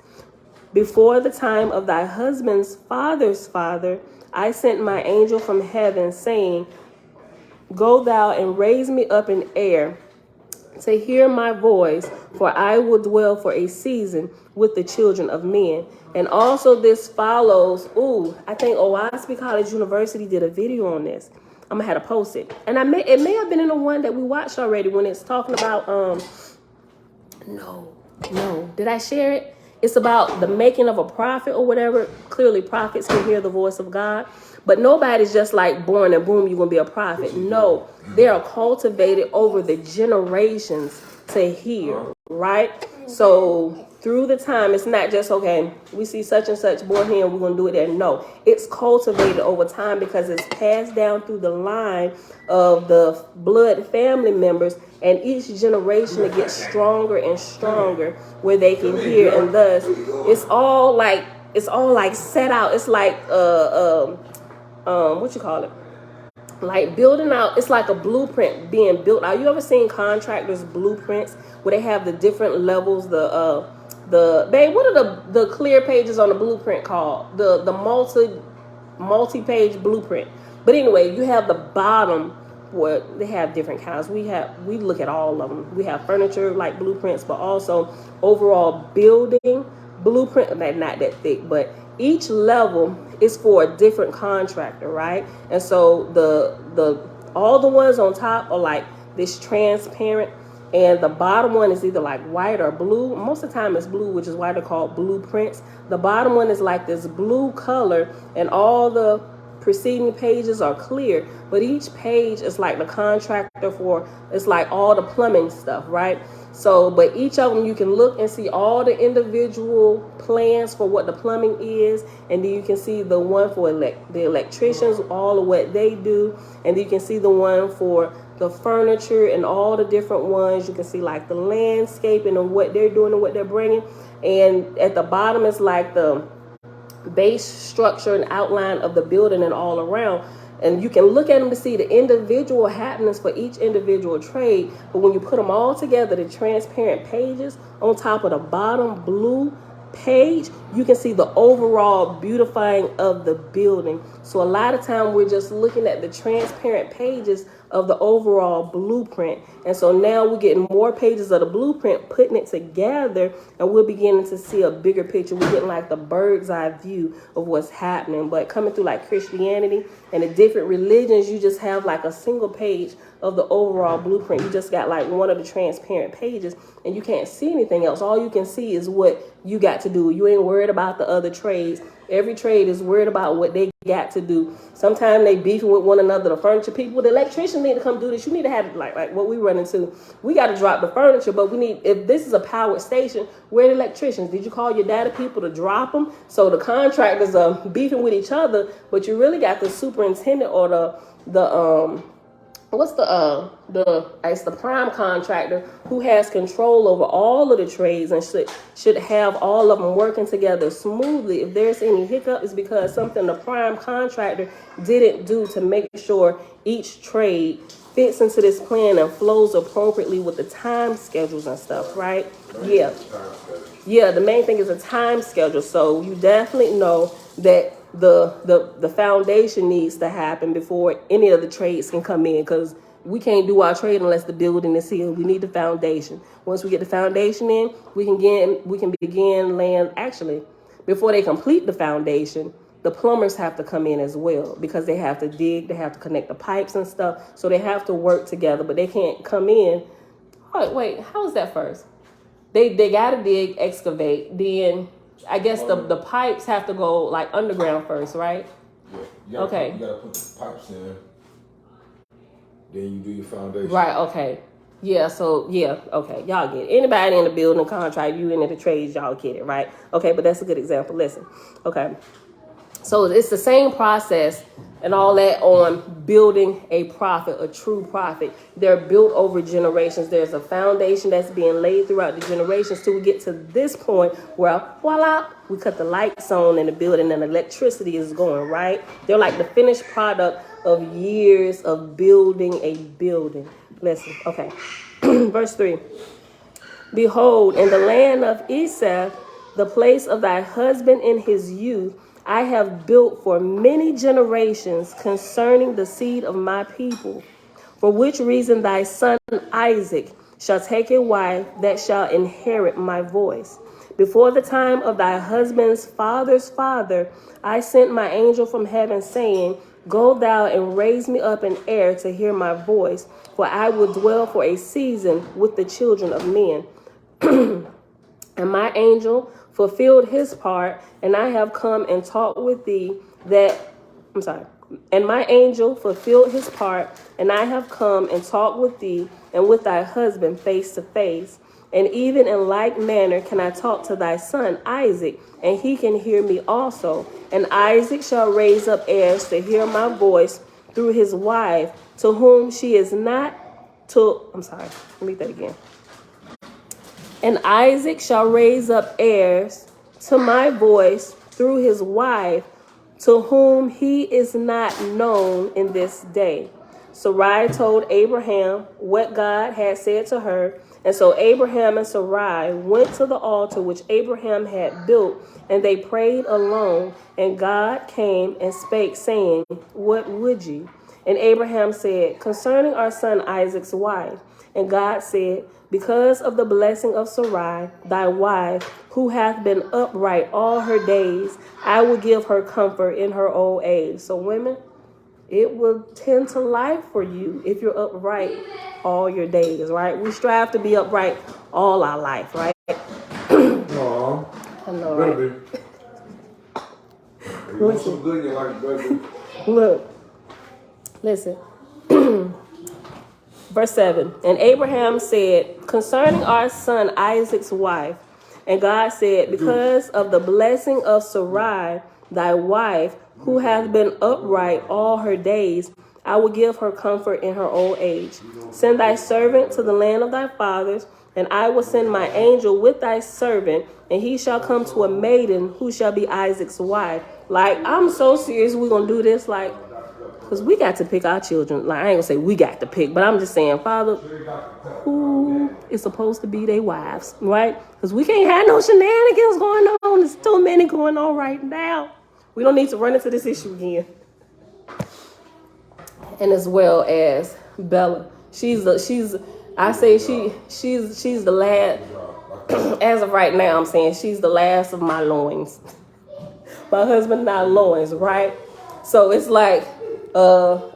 Before the time of thy husband's father's father, I sent my angel from heaven, saying, go thou and raise me up in air to hear my voice, for I will dwell for a season with the children of men. And also this follows, I think Oahspe College University did a video on this. I'm gonna have to post it. And it may have been in the one that we watched already when it's talking about, no, did I share it? It's about the making of a prophet or whatever. Clearly prophets can hear the voice of God, but nobody's just like born and boom, you're gonna be a prophet. No, they are cultivated over the generations to hear, right? So through the time, it's not just, okay, we see such and such born here and we're going to do it there. No, it's cultivated over time because it's passed down through the line of the blood family members, and each generation it gets stronger and stronger where they can hear. And thus it's all like set out. It's like what you call it? Like building out, it's like a blueprint being built out. You ever seen contractors' blueprints where they have the different levels, babe, what are the clear pages on the blueprint called? The multi-page blueprint But anyway, you have the bottom where they have different kinds. We look at all of them. We have furniture like blueprints, but also overall building blueprint. Not that thick, but each level is for a different contractor, right? And so the all the ones on top are like this transparent, and the bottom one is either like white or blue. Most of the time it's blue, which is why they're called blueprints. The bottom one is like this blue color, and all the preceding pages are clear, but each page is like the contractor for, it's like all the plumbing stuff, right? So, but each of them you can look and see all the individual plans for what the plumbing is, and then you can see the one for the electricians, all of what they do, and then you can see the one for the furniture and all the different ones. You can see like the landscaping and what they're doing and what they're bringing, and at the bottom is like the base structure and outline of the building and all around. And you can look at them to see the individual happenings for each individual trade. But when you put them all together, the transparent pages on top of the bottom blue page, you can see the overall beautifying of the building. So a lot of time we're just looking at the transparent pages of the overall blueprint. And so now we're getting more pages of the blueprint, putting it together, and we're beginning to see a bigger picture. We're getting like the bird's eye view of what's happening. But coming through like Christianity and the different religions, you just have like a single page of the overall blueprint. You just got like one of the transparent pages, and you can't see anything else. All you can see is what you got to do. You ain't worried about the other trades. Every trade is worried about what they got to do. Sometimes they beefing with one another. The furniture people, the electricians need to come do this. You need to have like what we run into. We got to drop the furniture, but we need, if this is a powered station, where are the electricians? Did you call your data people to drop them? So the contractors are beefing with each other, but you really got the superintendent or the it's the prime contractor who has control over all of the trades and should have all of them working together smoothly. If there's any hiccup, it's because something the prime contractor didn't do to make sure each trade fits into this plan and flows appropriately with the time schedules and stuff, right? Yeah, the main thing is a time schedule. So you definitely know that the foundation needs to happen before any of the trades can come in, because we can't do our trade unless the building is here. We need the foundation. Once we get the foundation in, we can begin laying. Actually, before they complete the foundation, the plumbers have to come in as well, because they have to dig, they have to connect the pipes and stuff. So they have to work together, but they can't come in. Oh, wait, how is that first? They gotta dig, excavate, then I guess the pipes have to go like underground first, right? Yeah. You gotta put the pipes in. Then you do your foundation. Right, okay. Yeah, so, yeah, okay. Y'all get it. Anybody in the building contract, you in the trades, y'all get it, right? Okay, but that's a good example. Listen, okay. So it's the same process and all that on building a prophet, a true prophet. They're built over generations. There's a foundation that's being laid throughout the generations till we get to this point where, voila, we cut the lights on in the building and electricity is going, right? They're like the finished product of years of building a building. Listen, okay. Verse 3. Behold, in the land of Esau, the place of thy husband in his youth, I have built for many generations concerning the seed of my people, for which reason thy son Isaac shall take a wife that shall inherit my voice. Before the time of thy husband's father's father, I sent my angel from heaven, saying, Go thou and raise me up an heir to hear my voice, for I will dwell for a season with the children of men. And my angel fulfilled his part, and I have come and talked with thee And my angel fulfilled his part, and I have come and talked with thee and with thy husband face to face. And even in like manner can I talk to thy son Isaac, and he can hear me also. And Isaac shall raise up heirs to hear my voice through his wife, to whom she is not to. Read that again. And Isaac shall raise up heirs to my voice through his wife, to whom he is not known in this day. Sarai told Abraham what God had said to her, And so Abraham and Sarai went to the altar which Abraham had built, and they prayed alone. And God came and spake, saying, What would ye? And Abraham said, Concerning our son Isaac's wife. And God said, Because of the blessing of Sarai, thy wife, who hath been upright all her days, I will give her comfort in her old age. So women, it will tend to life for you if you're upright all your days, right? We strive to be upright all our life, right? Aww. I know, right? Baby. You want some good in your life, baby. Look, listen. Verse 7. And Abraham said, Concerning our son Isaac's wife, and God said, Because of the blessing of Sarai, thy wife, who hath been upright all her days, I will give her comfort in her old age. Send thy servant to the land of thy fathers, and I will send my angel with thy servant, and he shall come to a maiden who shall be Isaac's wife. Like, I'm so serious we're going to do this, like, because we got to pick our children. Like, I ain't going to say we got to pick, but I'm just saying, Father, who is supposed to be their wives, right? Because we can't have no shenanigans going on. There's too many going on right now. We don't need to run into this issue again. And as well as Bella, she's the last. As of right now, I'm saying she's the last of my loins. My husband not loins, right? So it's like, what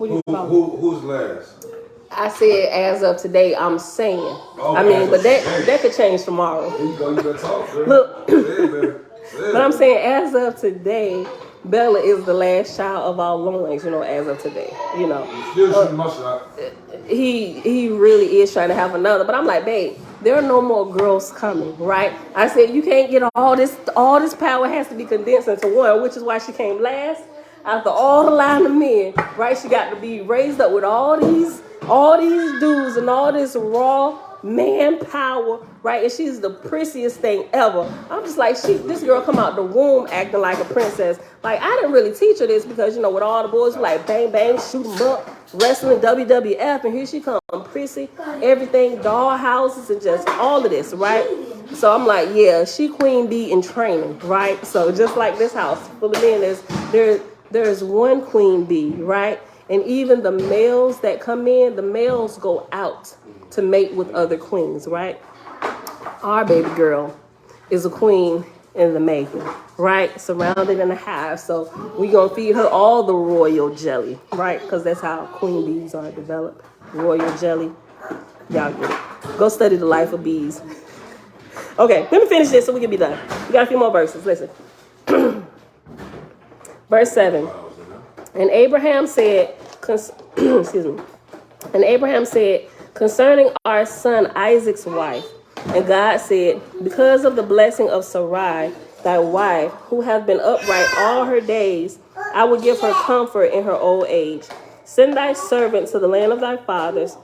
do you call it? Who's last? I said as of today, I'm saying. Oh, I mean, but that could change tomorrow. There you go, you better talk, girl. Look, but I'm saying as of today, Bella is the last child of our loins, as of today, He really is trying to have another, but I'm like, babe, there are no more girls coming, right? I said, you can't get all this power has to be condensed into one, which is why she came last. After all the line of men, right? She got to be raised up with all these dudes and all this raw manpower, right? And she's the prettiest thing ever. I'm just like, this girl come out the womb acting like a princess. Like, I didn't really teach her this because, with all the boys, like, bang, bang, shoot 'em up, wrestling WWF, and here she come, prissy, everything, doll houses, and just all of this, right? So I'm like, yeah, she queen bee in training, right? So just like this house full of men, there's one queen bee, right? And even the males that come in, the males go out to mate with other queens, right? Our baby girl is a queen in the making, right? Surrounded in a hive. So we're going to feed her all the royal jelly, right? Because that's how queen bees are developed. Royal jelly. Y'all get it. Go study the life of bees. Okay, let me finish this so we can be done. We got a few more verses. Listen. Verse 7. And Abraham said, excuse me. And Abraham said, concerning our son Isaac's wife, and God said, because of the blessing of Sarai, thy wife, who hath been upright all her days, I will give her comfort in her old age. Send thy servant to the land of thy fathers,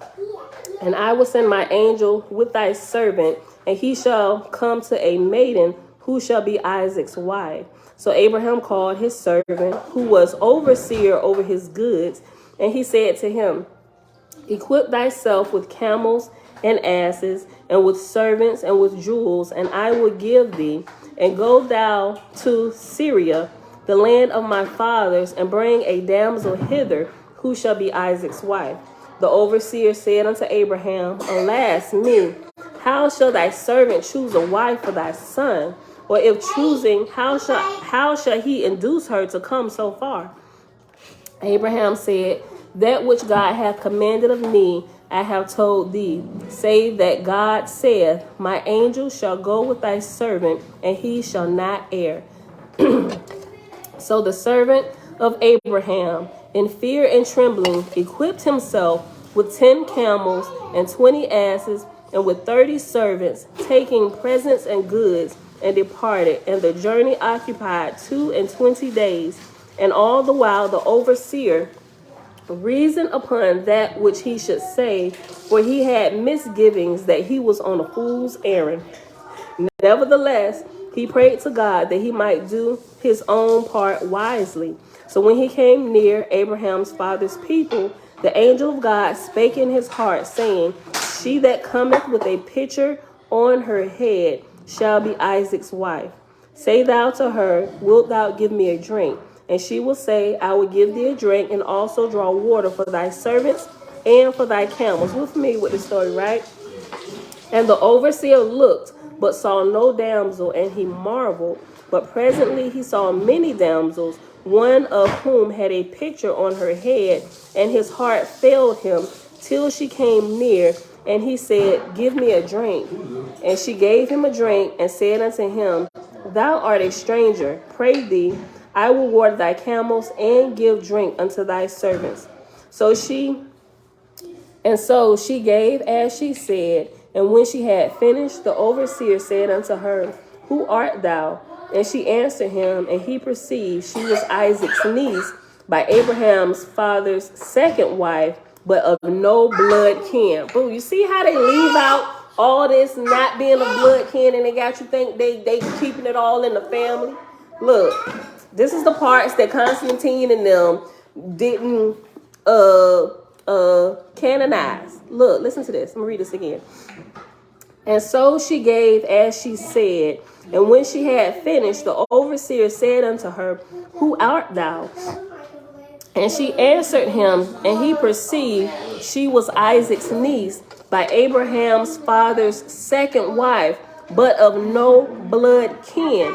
and I will send my angel with thy servant, and he shall come to a maiden who shall be Isaac's wife. So Abraham called his servant, who was overseer over his goods, and he said to him, equip thyself with camels and asses, and with servants and with jewels, and I will give thee, and go thou to Syria, the land of my fathers, and bring a damsel hither, who shall be Isaac's wife. The overseer said unto Abraham, alas me, how shall thy servant choose a wife for thy son? Or if choosing, how shall he induce her to come so far? Abraham said, that which God hath commanded of me, I have told thee, save that God saith, my angel shall go with thy servant, and he shall not err. So the servant of Abraham, in fear and trembling, equipped himself with 10 camels and 20 asses, and with 30 servants, taking presents and goods, and departed. And the journey occupied 22 days. And all the while the overseer reasoned upon that which he should say, for he had misgivings that he was on a fool's errand. Nevertheless, he prayed to God that he might do his own part wisely. So when he came near Abraham's father's people, The angel of God spake in his heart, saying, She that cometh with a pitcher on her head shall be Isaac's wife. Say thou to her, Wilt thou give me a drink? And she will say, I will give thee a drink, and also draw water for thy servants and for thy camels. We're familiar with the story, right? And the overseer looked, but saw no damsel, and he marveled. But presently he saw many damsels, one of whom had a pitcher on her head, and his heart failed him till she came near. And he said, Give me a drink. And she gave him a drink, and said unto him, Thou art a stranger, pray thee, I will water thy camels, and give drink unto thy servants. So she gave as she said. And when she had finished, the overseer said unto her, Who art thou? And she answered him, and he perceived she was Isaac's niece by Abraham's father's second wife, but of no blood kin. Boo, you see how they leave out all this not being a blood kin, and they got you think they keeping it all in the family? Look, this is the parts that Constantine and them didn't canonize. Look, listen to this. Let me read this again. And so she gave as she said. And when she had finished, the overseer said unto her, Who art thou? And she answered him, and he perceived she was Isaac's niece by Abraham's father's second wife, but of no blood kin.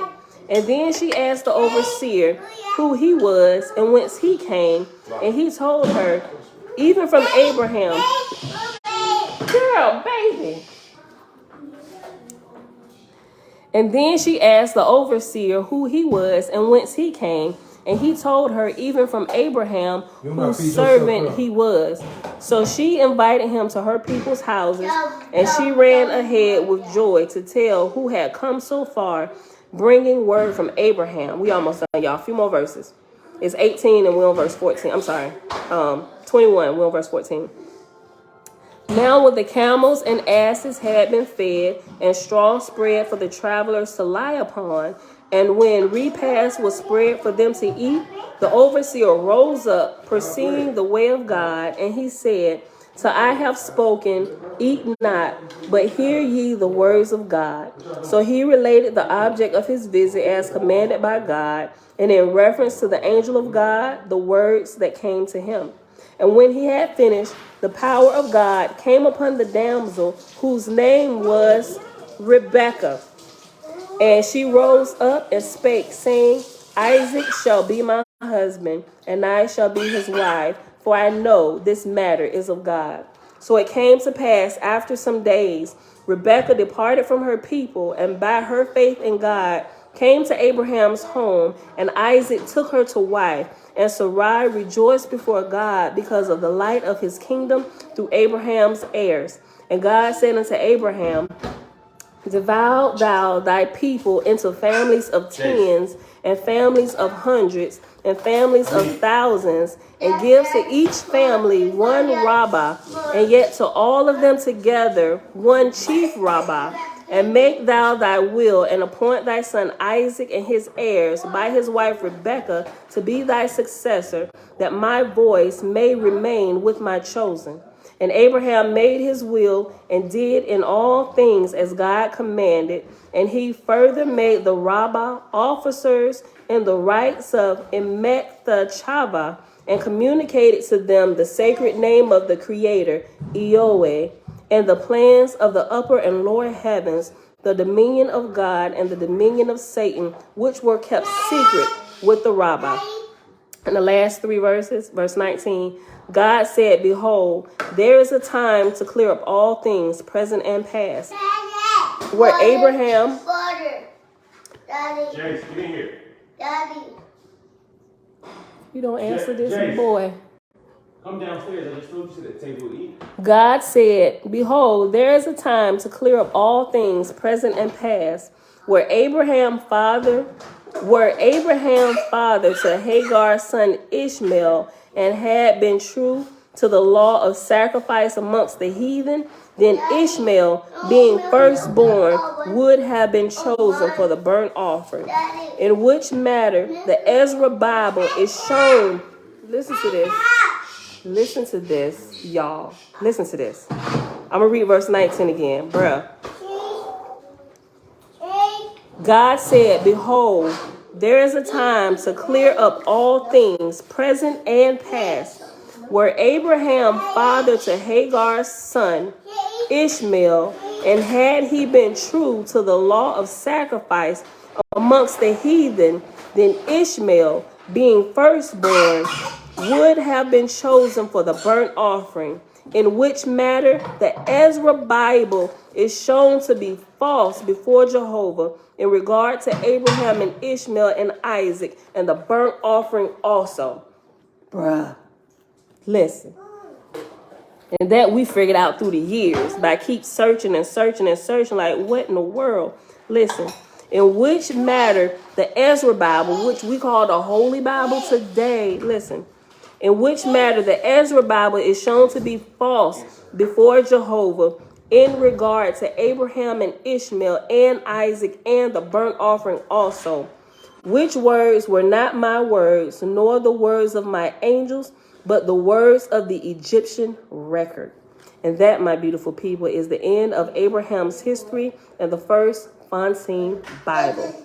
And then she asked the overseer who he was and whence he came. And he told her, Even from Abraham. Girl, baby. And then she asked the overseer who he was and whence he came. And he told her, even from Abraham, whose servant he was. So she invited him to her people's houses, and she ran ahead with joy to tell who had come so far, bringing word from Abraham. We almost done, y'all. A few more verses. It's 18 and we're on verse 14. I'm sorry. 21, we're on verse 14. Now when the camels and asses had been fed, and straw spread for the travelers to lie upon, and when repast was spread for them to eat, the overseer rose up, perceiving the way of God, and he said, So I have spoken, eat not, but hear ye the words of God. So he related the object of his visit as commanded by God, and in reference to the angel of God, the words that came to him. And when he had finished, the power of God came upon the damsel, whose name was Rebekah. And she rose up and spake, saying, Isaac shall be my husband, and I shall be his wife, for I know this matter is of God. So it came to pass after some days, Rebekah departed from her people, and by her faith in God came to Abraham's home, and Isaac took her to wife. And Sarai rejoiced before God because of the light of his kingdom through Abraham's heirs. And God said unto Abraham, Divide thou thy people into families of tens, and families of hundreds, and families of thousands, and give to each family one rabbah, and yet to all of them together one chief rabbah. And make thou thy will, and appoint thy son Isaac and his heirs by his wife Rebekah to be thy successor, that my voice may remain with my chosen. And Abraham made his will, and did in all things as God commanded. And he further made the rabbah officers in the rights of Emeth-the-Chava, and communicated to them the sacred name of the Creator, Eoeh, and the plans of the upper and lower heavens, the dominion of God and the dominion of Satan, which were kept secret with the rabbah. In the last three verses, verse 19, God said, Behold, there is a time to clear up all things, present and past. Where Abraham... James, get in here. Daddy. You don't answer this, boy. Come downstairs. I just told you to the table to eat. God said, Behold, there is a time to clear up all things, present and past. Where Abraham father to Hagar's son Ishmael, and had been true to the law of sacrifice amongst the heathen, then Ishmael, being firstborn, would have been chosen for the burnt offering. In which matter the Ezra Bible is shown. Listen to this. Listen to this, y'all. Listen to this. I'm going to read verse 19 again. Bruh. God said, behold, there is a time to clear up all things, present and past, where Abraham fathered to Hagar's son, Ishmael, and had he been true to the law of sacrifice amongst the heathen, then Ishmael, being firstborn, would have been chosen for the burnt offering, in which matter the Ezra Bible is shown to be false before Jehovah in regard to Abraham and Ishmael and Isaac and the burnt offering also. Bruh, listen. And that we figured out through the years by keep searching and searching and searching, like, what in the world? Listen, in which matter the Ezra Bible, which we call the Holy Bible today, listen, in which matter the Ezra Bible is shown to be false before Jehovah in regard to Abraham and Ishmael and Isaac and the burnt offering also, which words were not my words, nor the words of my angels, but the words of the Egyptian record. And that, my beautiful people, is the end of Abraham's history and the first Fontaine Bible.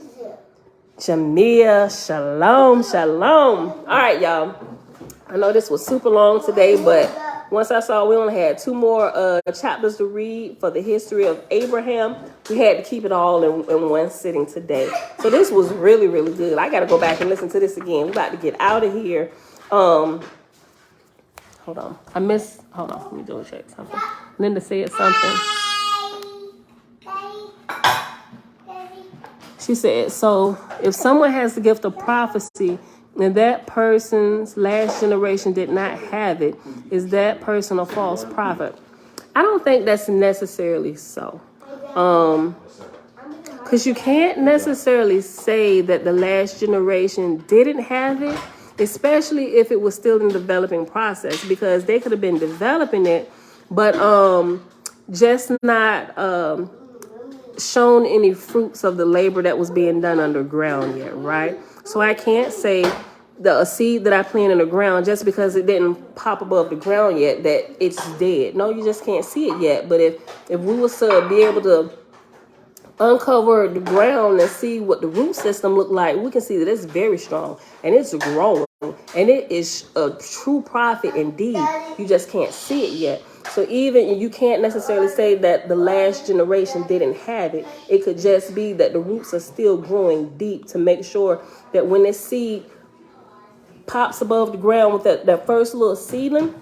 Jamia, shalom, shalom. All right, y'all. I know this was super long today, but once I saw we only had 2 more chapters to read for the history of Abraham, we had to keep it all in one sitting today. So this was really, really good. I got to go back and listen to this again. We're about to get out of here. Hold on. Hold on. Let me double check something. Linda said something. She said, so if someone has the gift of prophecy and that person's last generation did not have it, is that person a false prophet? I don't think that's necessarily so. Because you can't necessarily say that the last generation didn't have it, especially if it was still in the developing process, because they could have been developing it, but just not shown any fruits of the labor that was being done underground yet, right? So I can't say a seed that I planted in the ground, just because it didn't pop above the ground yet, that it's dead. No, you just can't see it yet. But if we was to be able to uncover the ground and see what the root system looked like, we can see that it's very strong and it's growing and it is a true prophet indeed. You just can't see it yet. So even you can't necessarily say that the last generation didn't have it. It could just be that the roots are still growing deep to make sure that when this seed pops above the ground with that first little seedling,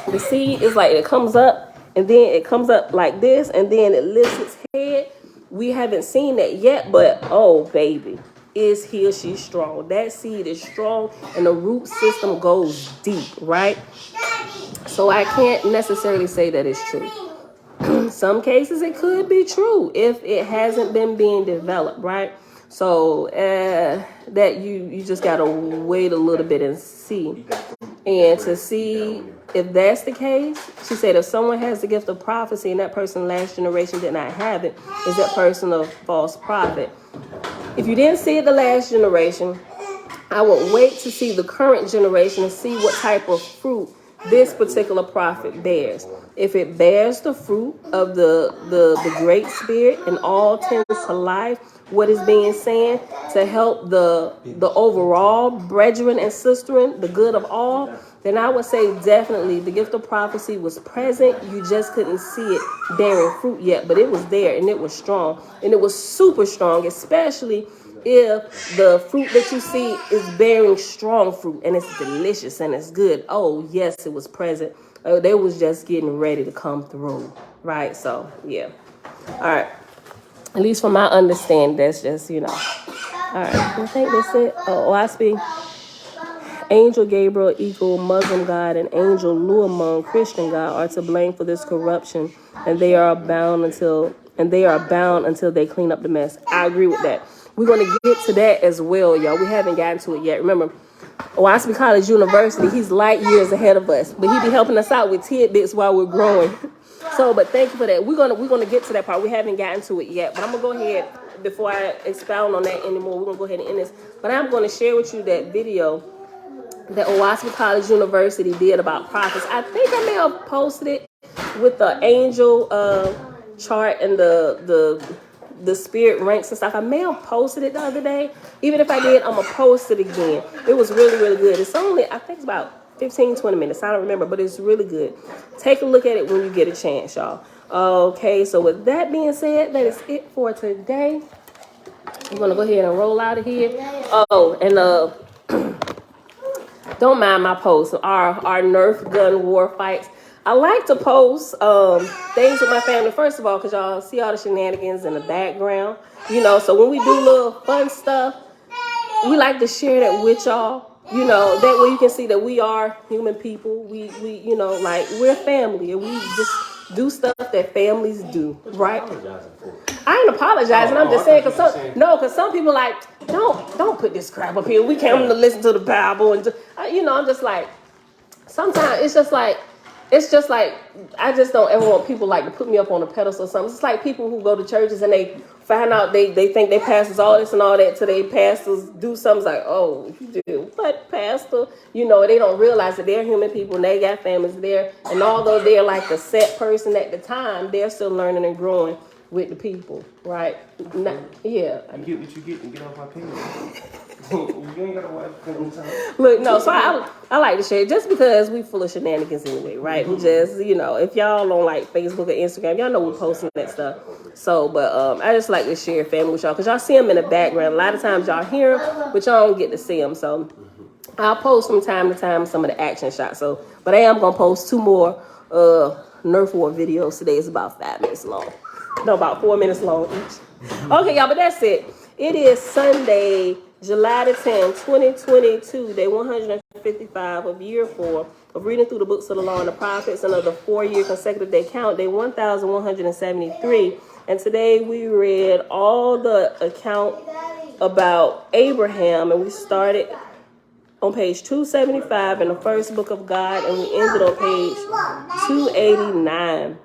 the seed is like, it comes up and then it comes up like this and then it lifts its head. We haven't seen that yet, but oh baby, is he or she strong? That seed is strong and the root system goes deep, right? So I can't necessarily say that it's true. Some cases it could be true if it hasn't been being developed, right? So that you just gotta wait a little bit and see. And to see if that's the case, she said if someone has the gift of prophecy and that person last generation did not have it, is that person a false prophet? If you didn't see it the last generation, I would wait to see the current generation and see what type of fruit this particular prophet bears. If it bears the fruit of the Great Spirit and all tends to life, what is being said to help the overall brethren and sisterin, the good of all, then I would say definitely the gift of prophecy was present. You just couldn't see it bearing fruit yet, but it was there and it was strong and it was super strong, especially if the fruit that you see is bearing strong fruit and it's delicious and it's good. Oh yes, it was present. They was just getting ready to come through, right? So yeah. All right. At least from my understanding, that's just, All right. I think that's it. Oahspe. Angel Gabriel equal Muslim God and Angel Luamon Christian God are to blame for this corruption, and they are bound until they clean up the mess. I agree with that. We're going to get to that as well, y'all. We haven't gotten to it yet. Remember, Oahspe College University, he's light years ahead of us, but he be helping us out with tidbits while we're growing. So, but thank you for that. We're gonna get to that part. We haven't gotten to it yet, but I'm gonna go ahead before I expound on that anymore. We're gonna go ahead and end this. But I'm gonna share with you that video that Oahspe College University did about prophets. I think I may have posted it with the angel chart and the spirit ranks and stuff. I may have posted it the other day. Even if I did, I'm going to post it again. It was really, really good. It's only, I think it's about 15, 20 minutes. I don't remember, but it's really good. Take a look at it when you get a chance, y'all. Okay, so with that being said, that is it for today. I'm going to go ahead and roll out of here. Oh, and don't mind my posts. Our Nerf gun war fights. I like to post things with my family, first of all, because y'all see all the shenanigans in the background. You know, so when we do little fun stuff, we like to share that with y'all. You know, that way you can see that we are human people. We you know, like, we're family, and we just do stuff that families do, right? I ain't apologizing. I'm just saying, because some people like, don't put this crap up here. We came to listen to the Bible, and you know, I'm just like, sometimes it's just like I just don't ever want people like to put me up on a pedestal or something. It's like people who go to churches and they find out they think they pastors all this and all that, till they pastors do something like, oh, you do what, pastor? You know, they don't realize that they're human people and they got families there. And although they're like the set person at the time, they're still learning and growing with the people, right? Yeah. You get what you get and get off my page. You ain't gotta watch time. Look, no, so I like to share just because we full of shenanigans anyway, right? We just, you know, if y'all on like Facebook or Instagram, y'all know we're posting that stuff. So, but I just like to share family with y'all because y'all see them in the background. A lot of times y'all hear them, but y'all don't get to see them. So I'll post from time to time some of the action shots. So, but I am gonna post 2 more Nerf war videos today. It's about 5 minutes long. No, about 4 minutes long each. Okay, y'all, but that's it. It is Sunday, July the 10th, 2022, day 155 of year 4 of reading through the books of the law and the prophets, and of the 4-year consecutive day count, day 1173. And today we read all the account about Abraham, and we started on page 275 in the first book of God, and we ended on page 289.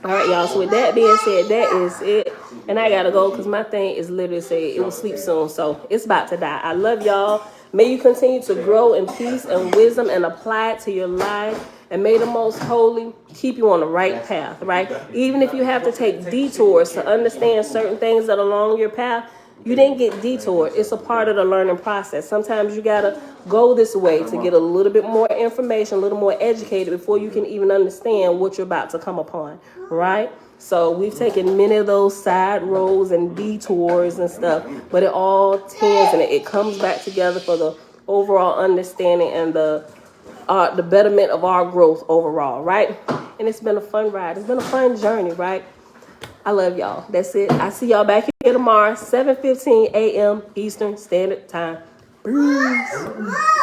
All right, y'all. So with that being said, that is it. And I gotta go because my thing is literally say it will sleep soon. So it's about to die. I love y'all. May you continue to grow in peace and wisdom and apply it to your life. And may the Most Holy keep you on the right path, right? Even if you have to take detours to understand certain things that are along your path, you didn't get detoured. It's a part of the learning process. Sometimes you got to go this way to get a little bit more information, a little more educated before you can even understand what you're about to come upon, right? So we've taken many of those side roads and detours and stuff, but it all tends and it comes back together for the overall understanding and the betterment of our growth overall, right? And it's been a fun ride. It's been a fun journey, right? I love y'all. That's it. I see y'all back here tomorrow, 7:15 a.m. Eastern Standard Time. Peace.